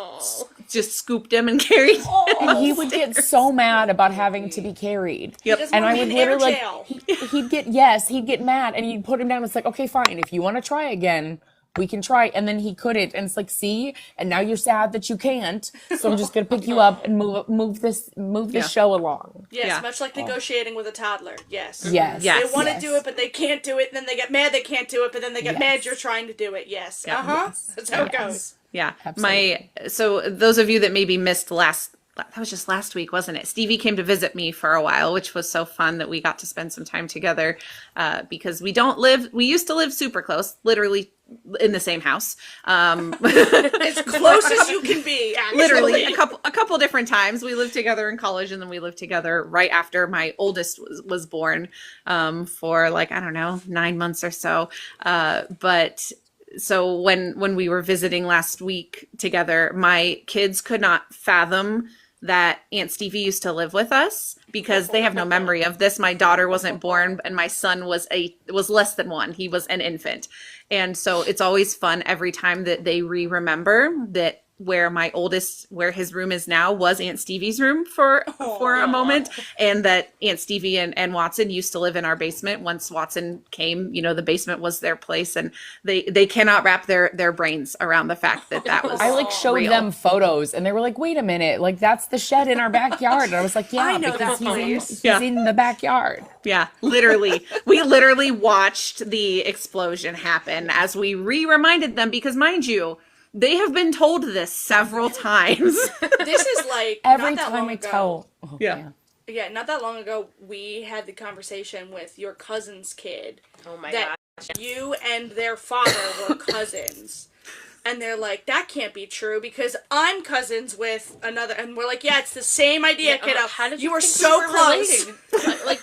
scooped him and carried him. And he would get so mad about having to be carried. Yep. And I would literally he'd get mad, and you'd put him down. It's like, okay, fine, if you want to try again, we can try. And then he couldn't, and it's like, see, and now you're sad that you can't, so I'm just gonna pick you up and move this show along. Yes, much like negotiating with a toddler. Yes. Yes. They want to do it, but they can't do it, and then they get mad they can't do it, but then they get mad you're trying to do it. Yes. That's how it goes. Yeah. Absolutely. So those of you that maybe missed that was just last week, wasn't it? Stevie came to visit me for a while, which was so fun that we got to spend some time together, because we used to live super close, literally in the same house. As close as you can be, actually. Literally a couple different times. We lived together in college, and then we lived together right after my oldest was born, for like, I don't know, 9 months or so. But so when we were visiting last week together, my kids could not fathom that Aunt Stevie used to live with us because they have no memory of this. My daughter wasn't born, and my son was less than 1. He was an infant. And so it's always fun every time that they remember that where his room is now was Aunt Stevie's room for a moment, and that Aunt Stevie and Watson used to live in our basement. Once Watson came, the basement was their place, and they cannot wrap their brains around the fact that was I like showed real. them photos, and they were like, wait a minute, like that's the shed in our backyard. And I was like, yeah, I know because that he's place. in the backyard. Yeah, literally. We literally watched the explosion happen as we reminded them, because mind you, they have been told this several times. This is like Every not that time long I ago. tell. Yeah. Yeah, not that long ago, we had the conversation with your cousin's kid. Oh my that god. you and their father were cousins. And they're like, that can't be true because I'm cousins with another. And we're like, yeah, it's the same idea, kiddo. How did you were think so were close. related? Like,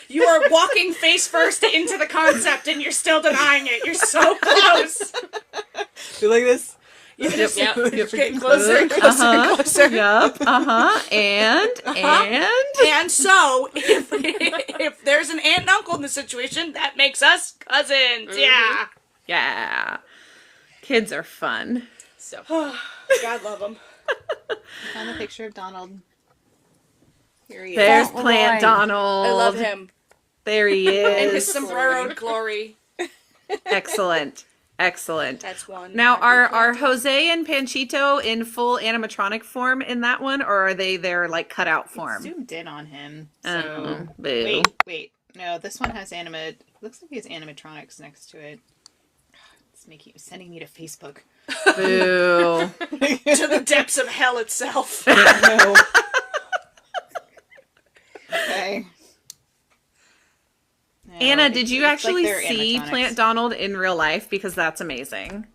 You are walking face first into the concept and you're still denying it. You're so close. You like this? You're Yep. getting closer and closer and closer. Yep. And And so, if there's an aunt and uncle in the situation, that makes us cousins. Yeah. yeah. Kids are fun. so God love them. Found a picture of Donald. Here he is. There's Oh, Plant right. Donald. I love him. There he In his is. sombreroed glory. Excellent. Excellent. That's one. Now, I'd be are planting. Jose and Panchito in full animatronic form in that one, or are they their like cutout form? Zoomed in on him. So Oh, boo. wait. No, this one has looks like he has animatronics next to it. It's sending me to Facebook. Boo. To the depths of hell itself. No. Okay. No, Anna, did you it looks actually they're see animatronics. Plant Donald in real life? Because that's amazing.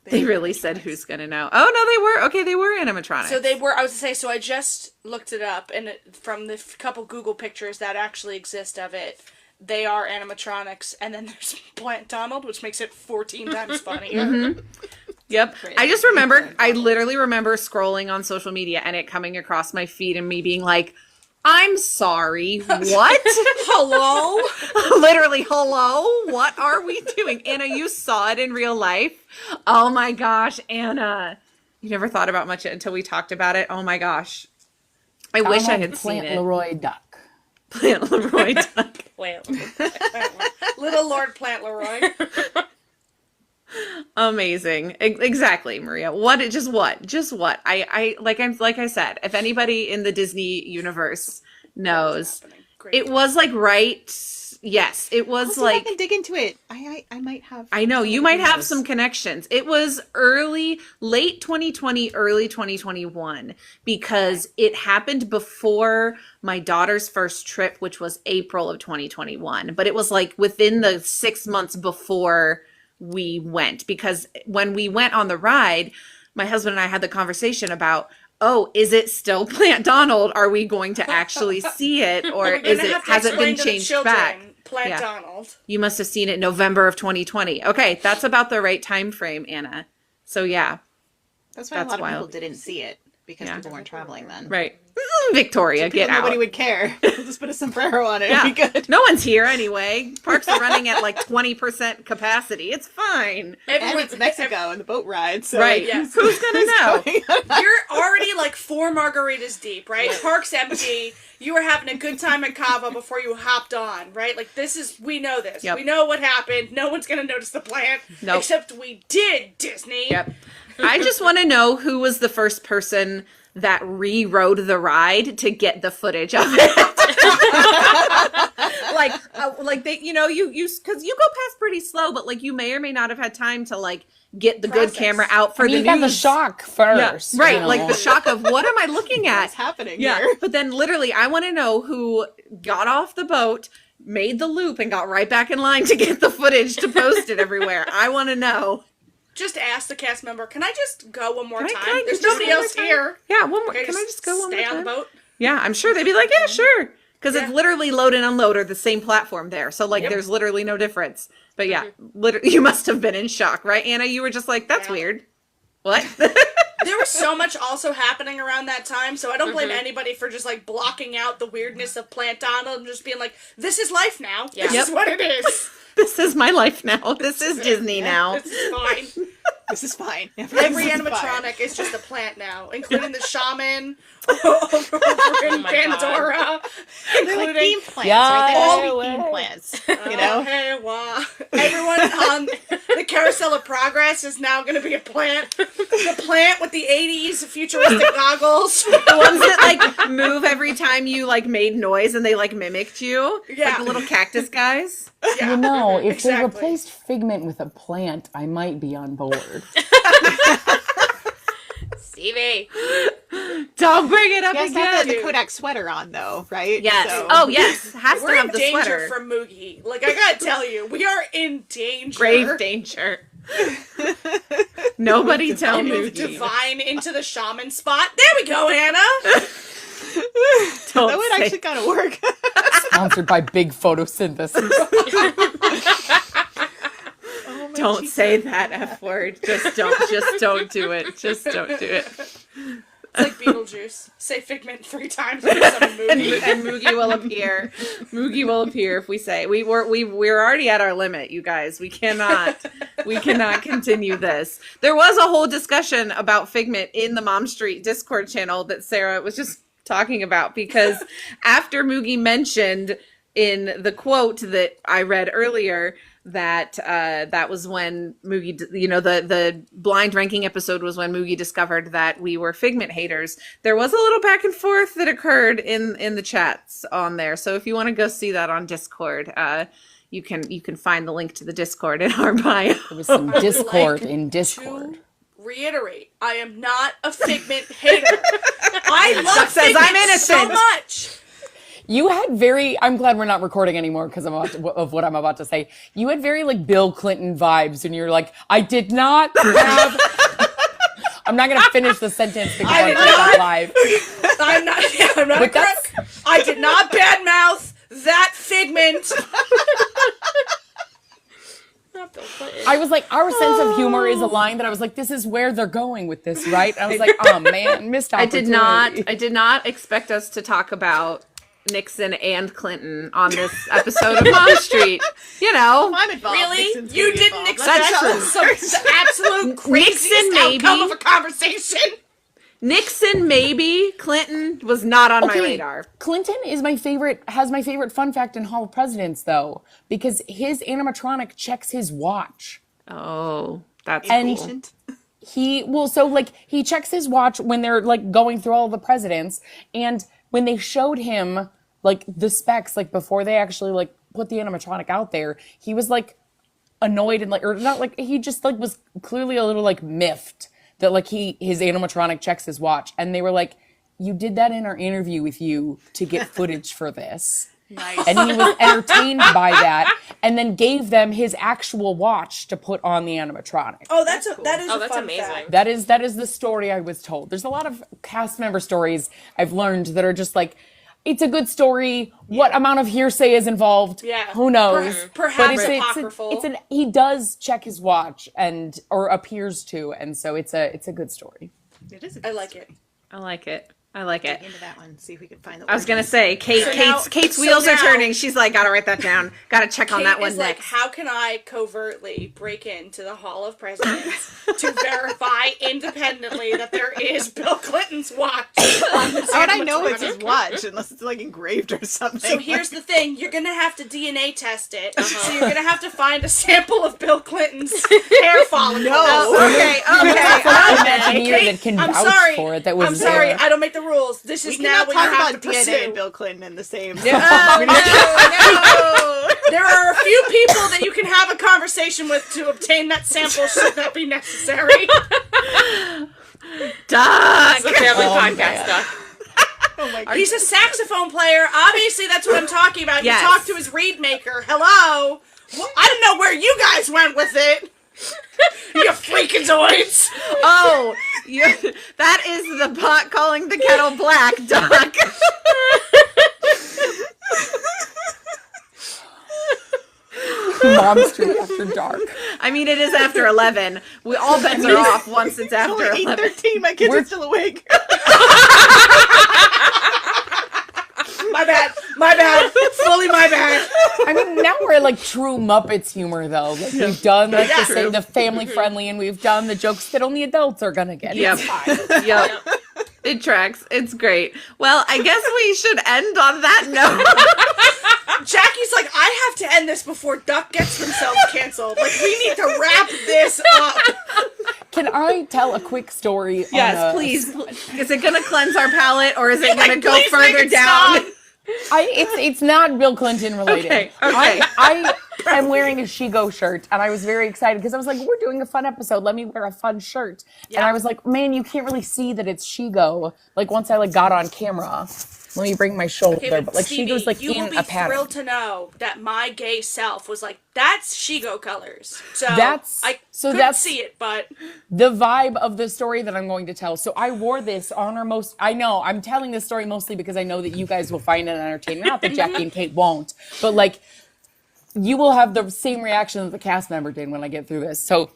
They really said, "Who's gonna know?" Oh no, they were okay. They were animatronics. So they were. I was to say. So I just looked it up, and from the couple Google pictures that actually exist of it, they are animatronics. And then there's Plant Donald, which makes it 14 times funnier. Yep. Crazy. I just remember. I literally remember scrolling on social media and it coming across my feed and me being like, "I'm sorry, what?" Hello. Literally, hello? What are we doing? Anna, you saw it in real life? Oh my gosh, Anna. You never thought about much until we talked about it. Oh my gosh. I wish I had seen Plant it. Leroy Duck. Plant Leroy Duck. Wait. Little Lord Plant Leroy. Amazing. Exactly, Maria. Just what? Like I said, if anybody in the Disney universe knows, Great. it was like yes, it was I'll see if I like can dig into it. I might have. I know you might have knows? some connections. It was late 2020, early 2021, because it happened before my daughter's first trip, which was April of 2021. But it was like within the 6 months before we went, because when we went on the ride, my husband and I had the conversation about, oh, is it still Plant Donald? Are we going to actually see it, or We're gonna have to has it explain been to the changed children, back? Plant Yeah. Donald. You must have seen it November of 2020. Okay, that's about the right time frame, Anna. So yeah, That's why That's a lot of wild. people didn't see it because Yeah. people weren't traveling then. right. Victoria, get out. Nobody would care. We'll just put a sombrero on it. Yeah, It'd be good. no one's here anyway. Parks are running at like 20% capacity. It's fine. And it's Mexico and the boat ride. So Right. like, Yes. Who's gonna know? You're already like 4 margaritas deep, right? Park's empty. You were having a good time in Cabo before you hopped on, right? Like we know this. Yep. We know what happened. No one's gonna notice the plant. Nope. Except we did, Disney. Yep. I just want to know who was the first person that rewrote the ride to get the footage of it. like they, you because you go past pretty slow, but like you may or may not have had time to like get the good Process. camera out for I mean, the you got the news. shock Yeah, first. right. you know. Like the shock of what am I looking at? what's happening Yeah, here? but then literally, I want to know who got off the boat, made the loop, and got right back in line to get the footage to post it everywhere. I want to know. Just ask the cast member, can I just go one more Can I- time? can I There's just nobody one more else time? here. Yeah, one more. Can Can I just go one more stay time? on the boat? Yeah, I'm sure they'd be like, yeah, sure. Because Yeah. it's literally load and unload are the same platform there. So, like, there's literally no difference. But yeah, literally, you must have been in shock, right, Anna? You were just like, that's Yeah. weird. What? There was so much also happening around that time, so I don't blame anybody for just like blocking out the weirdness of Plant Donald and just being like, this is life now. Yeah. This Yep. is what it is. This is my life now. This is Disney now. This is fine. This is fine. Every This is animatronic is just a plant now, including the shaman over in my Pandora, They're like including theme plants, Yeah, right? They all way. be theme plants. Oh, You know? hey, wah. Everyone on the Carousel of Progress is now going to be a plant. The plant with the 80s futuristic goggles. The ones that like move every time you like made noise and they like mimicked you. Yeah. Like the little cactus guys. You know, if exactly. they replaced Figment with a plant, I might be on board. Stevie. Don't bring it up Yes, again. have the Kodak sweater on though, right? Yes. So- Oh, yes. Has We're to in have the danger sweater. from Moogie. Like, I gotta tell you, we are in danger. Grave danger. Nobody tell Move Moogie. Divine into the shaman spot. There we go, Anna. Don't That would say- actually kind of work. Sponsored by Big Photosynthesis. Oh, my Don't cheeks. say that F word. Just don't do it. Just don't do it. It's like Beetlejuice. Say Figment 3 times and it's a And, movie. and Moogie will appear. Moogie will appear if we say we're already at our limit, you guys. We cannot continue this. There was a whole discussion about Figment in the Mom Street Discord channel that Sarah was just talking about, because after Moogie mentioned in the quote that I read earlier, that that was when Moogie, the blind ranking episode was when Moogie discovered that we were Figment haters. There was a little back and forth that occurred in the chats on there. So if you want to go see that on Discord, you can find the link to the Discord in our bio. There was some discord like in Discord. To reiterate, I am not a Figment hater. I love says Figment I'm innocent. so much. You had I'm glad we're not recording anymore because of what I'm about to say. You had very like Bill Clinton vibes, and you're like, I did not have. I'm not going to finish the sentence because I'm not live. I'm not a But that's- crook. I did not badmouth that Figment. Not Bill Clinton. I was like, our sense of humor is a line that I was like, this is where they're going with this, right? And I was like, oh man, missed opportunity. I did not expect us to talk about Nixon and Clinton on this episode of Mom Street. You know, I'm involved. Really? Nixon's You gonna be didn't involved. expect That's the absolute craziest Nixon, maybe. outcome of a conversation? Nixon maybe, Clinton was not on my Okay, radar. Clinton has my favorite fun fact in Hall of Presidents, though, because his animatronic checks his watch. Oh, that's And- cool. Patient. He checks his watch when they're like going through all the presidents, and when they showed him like the specs, like before they actually like put the animatronic out there, he was like annoyed and like, or not like, he just like was clearly a little like miffed that like his animatronic checks his watch, and they were like, you did that in our interview with you to get footage for this. Nice. And he was entertained by that, and then gave them his actual watch to put on the animatronic. Oh, that is Oh, a that's fun amazing. fact. That is the story I was told. There's a lot of cast member stories I've learned that are just like, it's a good story. What amount of hearsay is involved? Yeah. Who knows? Perhaps But apocryphal. he does check his watch or appears to, and so it's a good story. It is. I like it. I like it. I like it. Into that one. See if we can find the. I was gonna say, now- Kate's so wheels are now- turning. She's like, gotta write that down. Gotta check on that Kate one is like, next. how can I covertly break into the Hall of Presidents to verify independently that there is Bill Clinton's watch on this How would I know it's animatronic? his watch unless it's like engraved or something? So here's the thing, you're gonna have to DNA test it. So you're gonna have to find a sample of Bill Clinton's hair follicles. No. Okay, An okay. engineer that can I'm vouch sorry. for it. That was I'm sorry, there. I don't make the rules. This we is now cannot what talk you have about to DNA pursue. and Bill Clinton in the same. Oh, no. There are a few people that you can have a conversation with to obtain that sample should that be necessary. Duck. It's a family Oh, podcast man. stuff. Oh my god. He's a saxophone player. Obviously, that's what I'm talking about. Yes. You talk to his reed maker. Hello? Well, I don't know where you guys went with it. You freakazoids. Oh, that is the pot calling the kettle black, Duck. Mom Street After Dark. I mean, it is after 11. All bets are off once it's after Only 11. 8:13. My kids We're- are still awake. My bad. Fully my bad. I mean, now we're at like true Muppets humor, though. Like we've done like the family friendly, and we've done the jokes that only adults are gonna get. Yep. It's fine. Yep. It tracks. It's great. Well, I guess we should end on that note. Jackie's like, I have to end this before Duck gets himself canceled. Like, we need to wrap this up. Can I tell a quick story? Yes, please. Is it going to cleanse our palate, or is it going to go Please make further it down? stop. It's not Bill Clinton related. Okay. I am wearing a Shigo shirt, and I was very excited because I was like, we're doing a fun episode. Let me wear a fun shirt. And I was like, man, you can't really see that it's Shigo. Like once I like got on camera. Let me bring my shoulder, Okay, but like Stevie, Shigo's like you will in be a pattern. thrilled to know that my gay self was like, that's Shigo colors. So That's- I so couldn't that's- see it, but The vibe of the story that I'm going to tell. So I wore this on our I know, I'm telling this story mostly because I know that you guys will find it entertaining. Not that Jackie and Kate won't, but like, you will have the same reaction that the cast member did when I get through this. So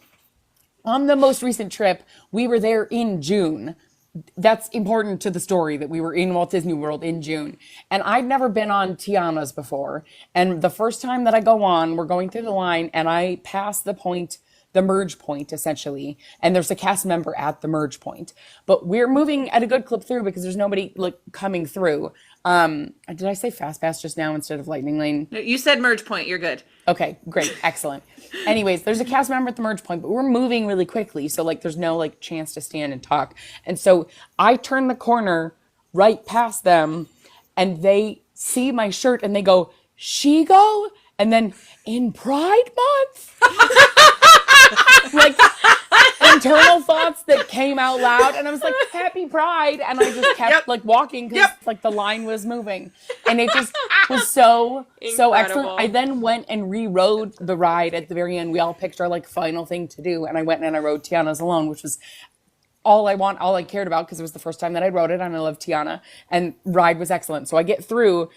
on the most recent trip, we were there in June. That's important to the story that we were in Walt Disney World in June. And I'd never been on Tiana's before. And the first time that I go on, we're going through the line and I pass the merge point essentially. And there's a cast member at the merge point. But we're moving at a good clip through because there's nobody like coming through. Did I say Fast Pass just now instead of Lightning Lane? No, you said merge point. You're good. Okay, great, excellent. Anyways, there's a cast member at the merge point, but we're moving really quickly, so like there's no like chance to stand and talk. And so I turn the corner right past them, and they see my shirt and they go, "She go?" And then in Pride Month, like internal thoughts that came out loud, and I was like, "Happy Pride," and I just kept like walking because like the line was moving, and it just was so excellent. I then went and re-rode the ride at the very end. We all picked our like final thing to do, and I went and I rode Tiana's Alone, which was all I cared about because it was the first time that I rode it, and I love Tiana, and ride was excellent. So I get through.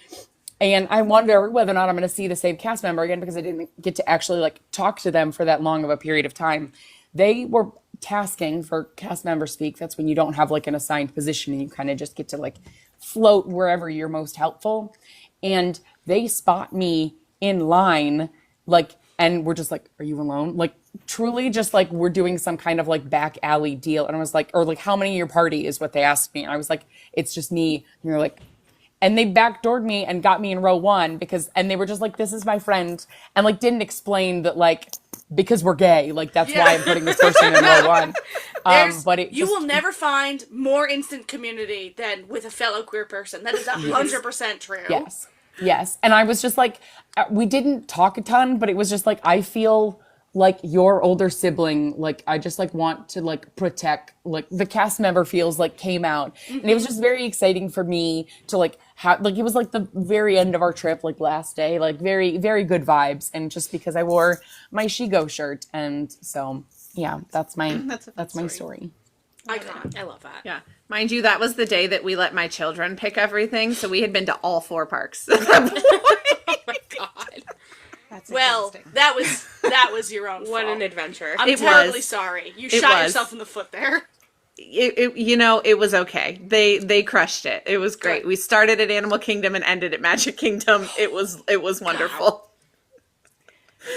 And I wonder whether or not I'm going to see the same cast member again because I didn't get to actually like talk to them for that long of a period of time. They were tasking for cast member speak. That's when you don't have like an assigned position and you kind of just get to like float wherever you're most helpful. And they spot me in line, like, and we're just like, "Are you alone?" Like truly just like we're doing some kind of like back alley deal. And I was like, or like, "How many of your party?" is what they asked me. And I was like, "It's just me." And they're like, and they backdoored me and got me in row 1 and they were just like, "This is my friend," and like didn't explain that like because we're gay, like that's why I'm putting this person in row 1. But you will never find more instant community than with a fellow queer person. That is 100% true. Yes, and I was just like, we didn't talk a ton, but it was just like I feel like your older sibling, like I just like want to like protect, like the cast member feels like came out, and it was just very exciting for me to like have, like it was like the very end of our trip, like last day, like very, very good vibes, and just because I wore my She Go shirt, and so yeah, that's my story. Iconic. I love that. Yeah. Mind you, that was the day that we let my children pick everything, so we had been to all 4 parks. Oh my god. That's Well, interesting. that was your own What fault. an adventure. I'm It terribly was. sorry. You It shot was. yourself in the foot there. It was okay. They crushed it. It was great. Good. We started at Animal Kingdom and ended at Magic Kingdom. It was wonderful.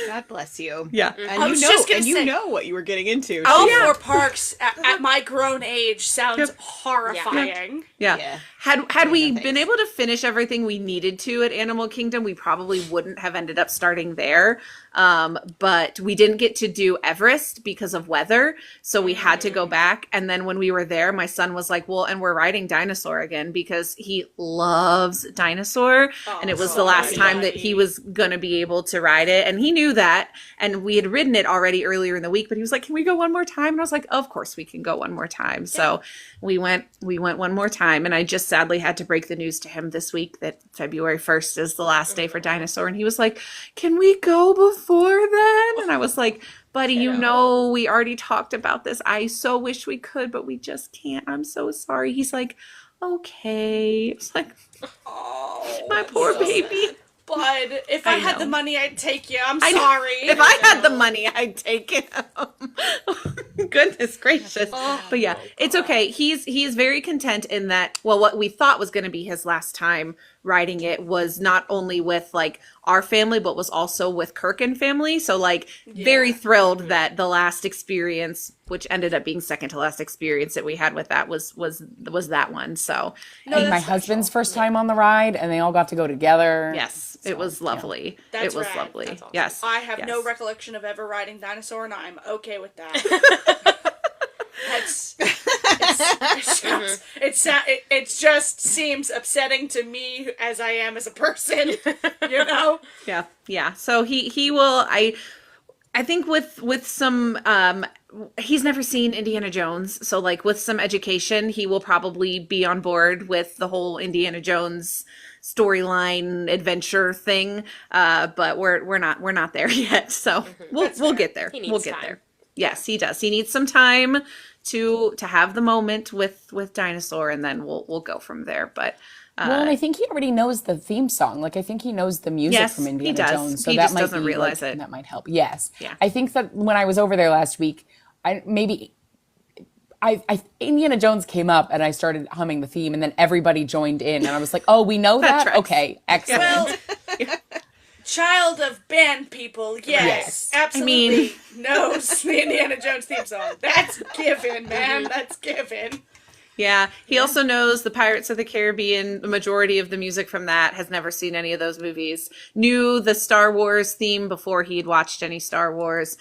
God bless you. Yeah. And I you was know, just gonna and say- you know what you were getting into. All yeah. 4 parks at my grown age sounds horrifying. Yeah. Yeah. Had we no been thanks. able to finish everything we needed to at Animal Kingdom, we probably wouldn't have ended up starting there. But we didn't get to do Everest because of weather, so we had to go back. And then when we were there, my son was like, "Well, and we're riding Dinosaur again," because he loves Dinosaur, and it was the last time that he was gonna be able to ride it, and he knew that. And we had ridden it already earlier in the week, but he was like, "Can we go one more time?" And I was like, "Of course we can go one more time." So we went one more time, and I just sadly had to break the news to him this week that February 1st is the last day for Dinosaur, and he was like, "Can we go before then?" And I was like, "Buddy, you know we already talked about this. I so wish we could, but we just can't. I'm so sorry." He's like, "Okay." It's like, Oh, my poor baby. Bud, if I had know. the money, I'd take you. I'm I know. sorry. If I had the money, I'd take him. Goodness gracious. But yeah, it's okay. He's very content in that, well, what we thought was going to be his last time riding it was not only with like our family, but was also with Kirk and family. So like very thrilled that the last experience, which ended up being second to last experience that we had with that was that one. So No, And my that's husband's first time on the ride, and they all got to go together. yes, it was lovely. That's it was rad. lovely. That's awesome. Yes. I have no yes. recollection of ever riding Dinosaur, and I'm okay with that. It just seems upsetting to me as I am as a person, you know? Yeah. So he will. I think with some he's never seen Indiana Jones, so like with some education, he will probably be on board with the whole Indiana Jones storyline adventure thing. But we're not there yet. So we'll get there. He needs We'll get time. there. Yes, he does. He needs some time to have the moment with Dinosaur, and then we'll go from there. But Well, and I think he already knows the theme song. Like, I think he knows the music Yes, from he Indiana does. Jones. So He that just might doesn't be, realize like, it. That might help. Yes. Yeah. I think that when I was over there last week, Indiana Jones came up and I started humming the theme, and then everybody joined in, and I was like, "Oh, we know that? tracks. Okay, excellent." Well, child of band people, yes, Yes. absolutely knows the Indiana Jones theme song. That's given, man. That's given. Yeah, he also knows the Pirates of the Caribbean. The majority of the music from that, has never seen any of those movies. Knew the Star Wars theme before he'd watched any Star Wars.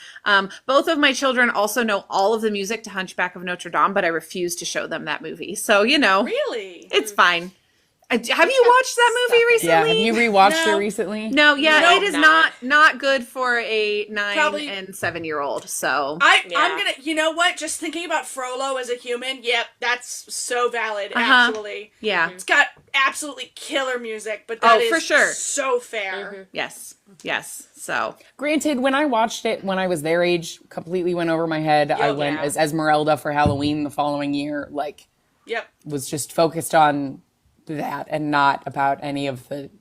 Both of my children also know all of the music to Hunchback of Notre Dame, but I refuse to show them that movie. So, Really? it's fine. Have you watched that movie recently? Yeah, have you rewatched No. it recently? No, yeah, No, it is not good for a 9 Probably- and 7-year-old. So I'm Yeah. gonna, you know what? Just thinking about Frollo as a human, yep, that's so valid. Uh-huh. Actually, yeah, it's got absolutely killer music, but that is for sure. so fair. yes. So Granted, when I watched it when I was their age, completely went over my head. I went yeah. as Esmeralda for Halloween the following year. Like, Yep. was just focused on that and not about any of the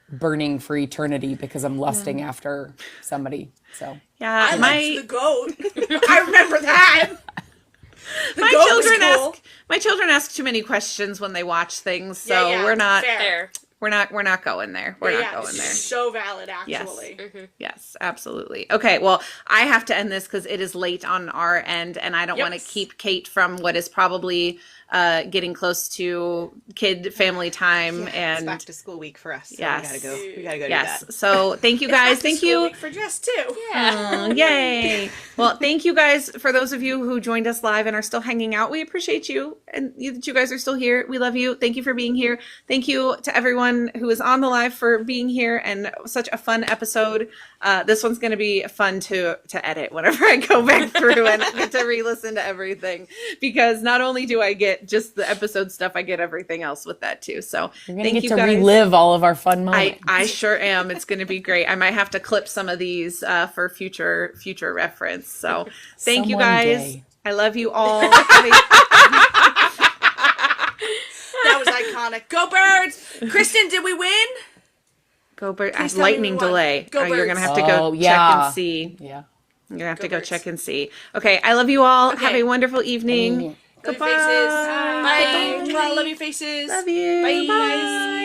burning for eternity because I'm lusting after somebody. So yeah, I liked the goat. I remember that. The my goat was children cool. ask too many questions when they watch things, so Yeah, we're not fair. we're not going there. We're not going there. So valid, actually. Yes, absolutely. Okay, well, I have to end this because it is late on our end, and I don't want to Yes. keep Kate from what is probably getting close to kid family time. It's And back to school week for us. So Yes. we gotta go yes, do that. so thank you guys. Back to Thank school you. week for Jess too. Oh, yay. Well, thank you guys for those of you who joined us live and are still hanging out. We appreciate you and that you guys are still here. We love you. Thank you for being here. Thank you to everyone who is on the live for being here and such a fun episode. This one's going to be fun to edit whenever I go back through and get to re-listen to everything, because not only do I get just the episode stuff, I get everything else with that too. So you're gonna thank get you to guys. relive all of our fun moments. I sure am. It's going to be great. I might have to clip some of these for future reference. So thank you Some one guys. day. I love you all. That was iconic. Go Birds! Kristen, did we win? Go bird. Please tell me Lightning we won. delay. Go You're gonna Birds. have to go Oh, check yeah. and see. Yeah. You're gonna have to Go go Birds. check and see. Okay. I love you all. Have Okay. a wonderful evening. Amen. Love your Goodbye. faces. Bye. Love your faces. Love you. Bye. Bye.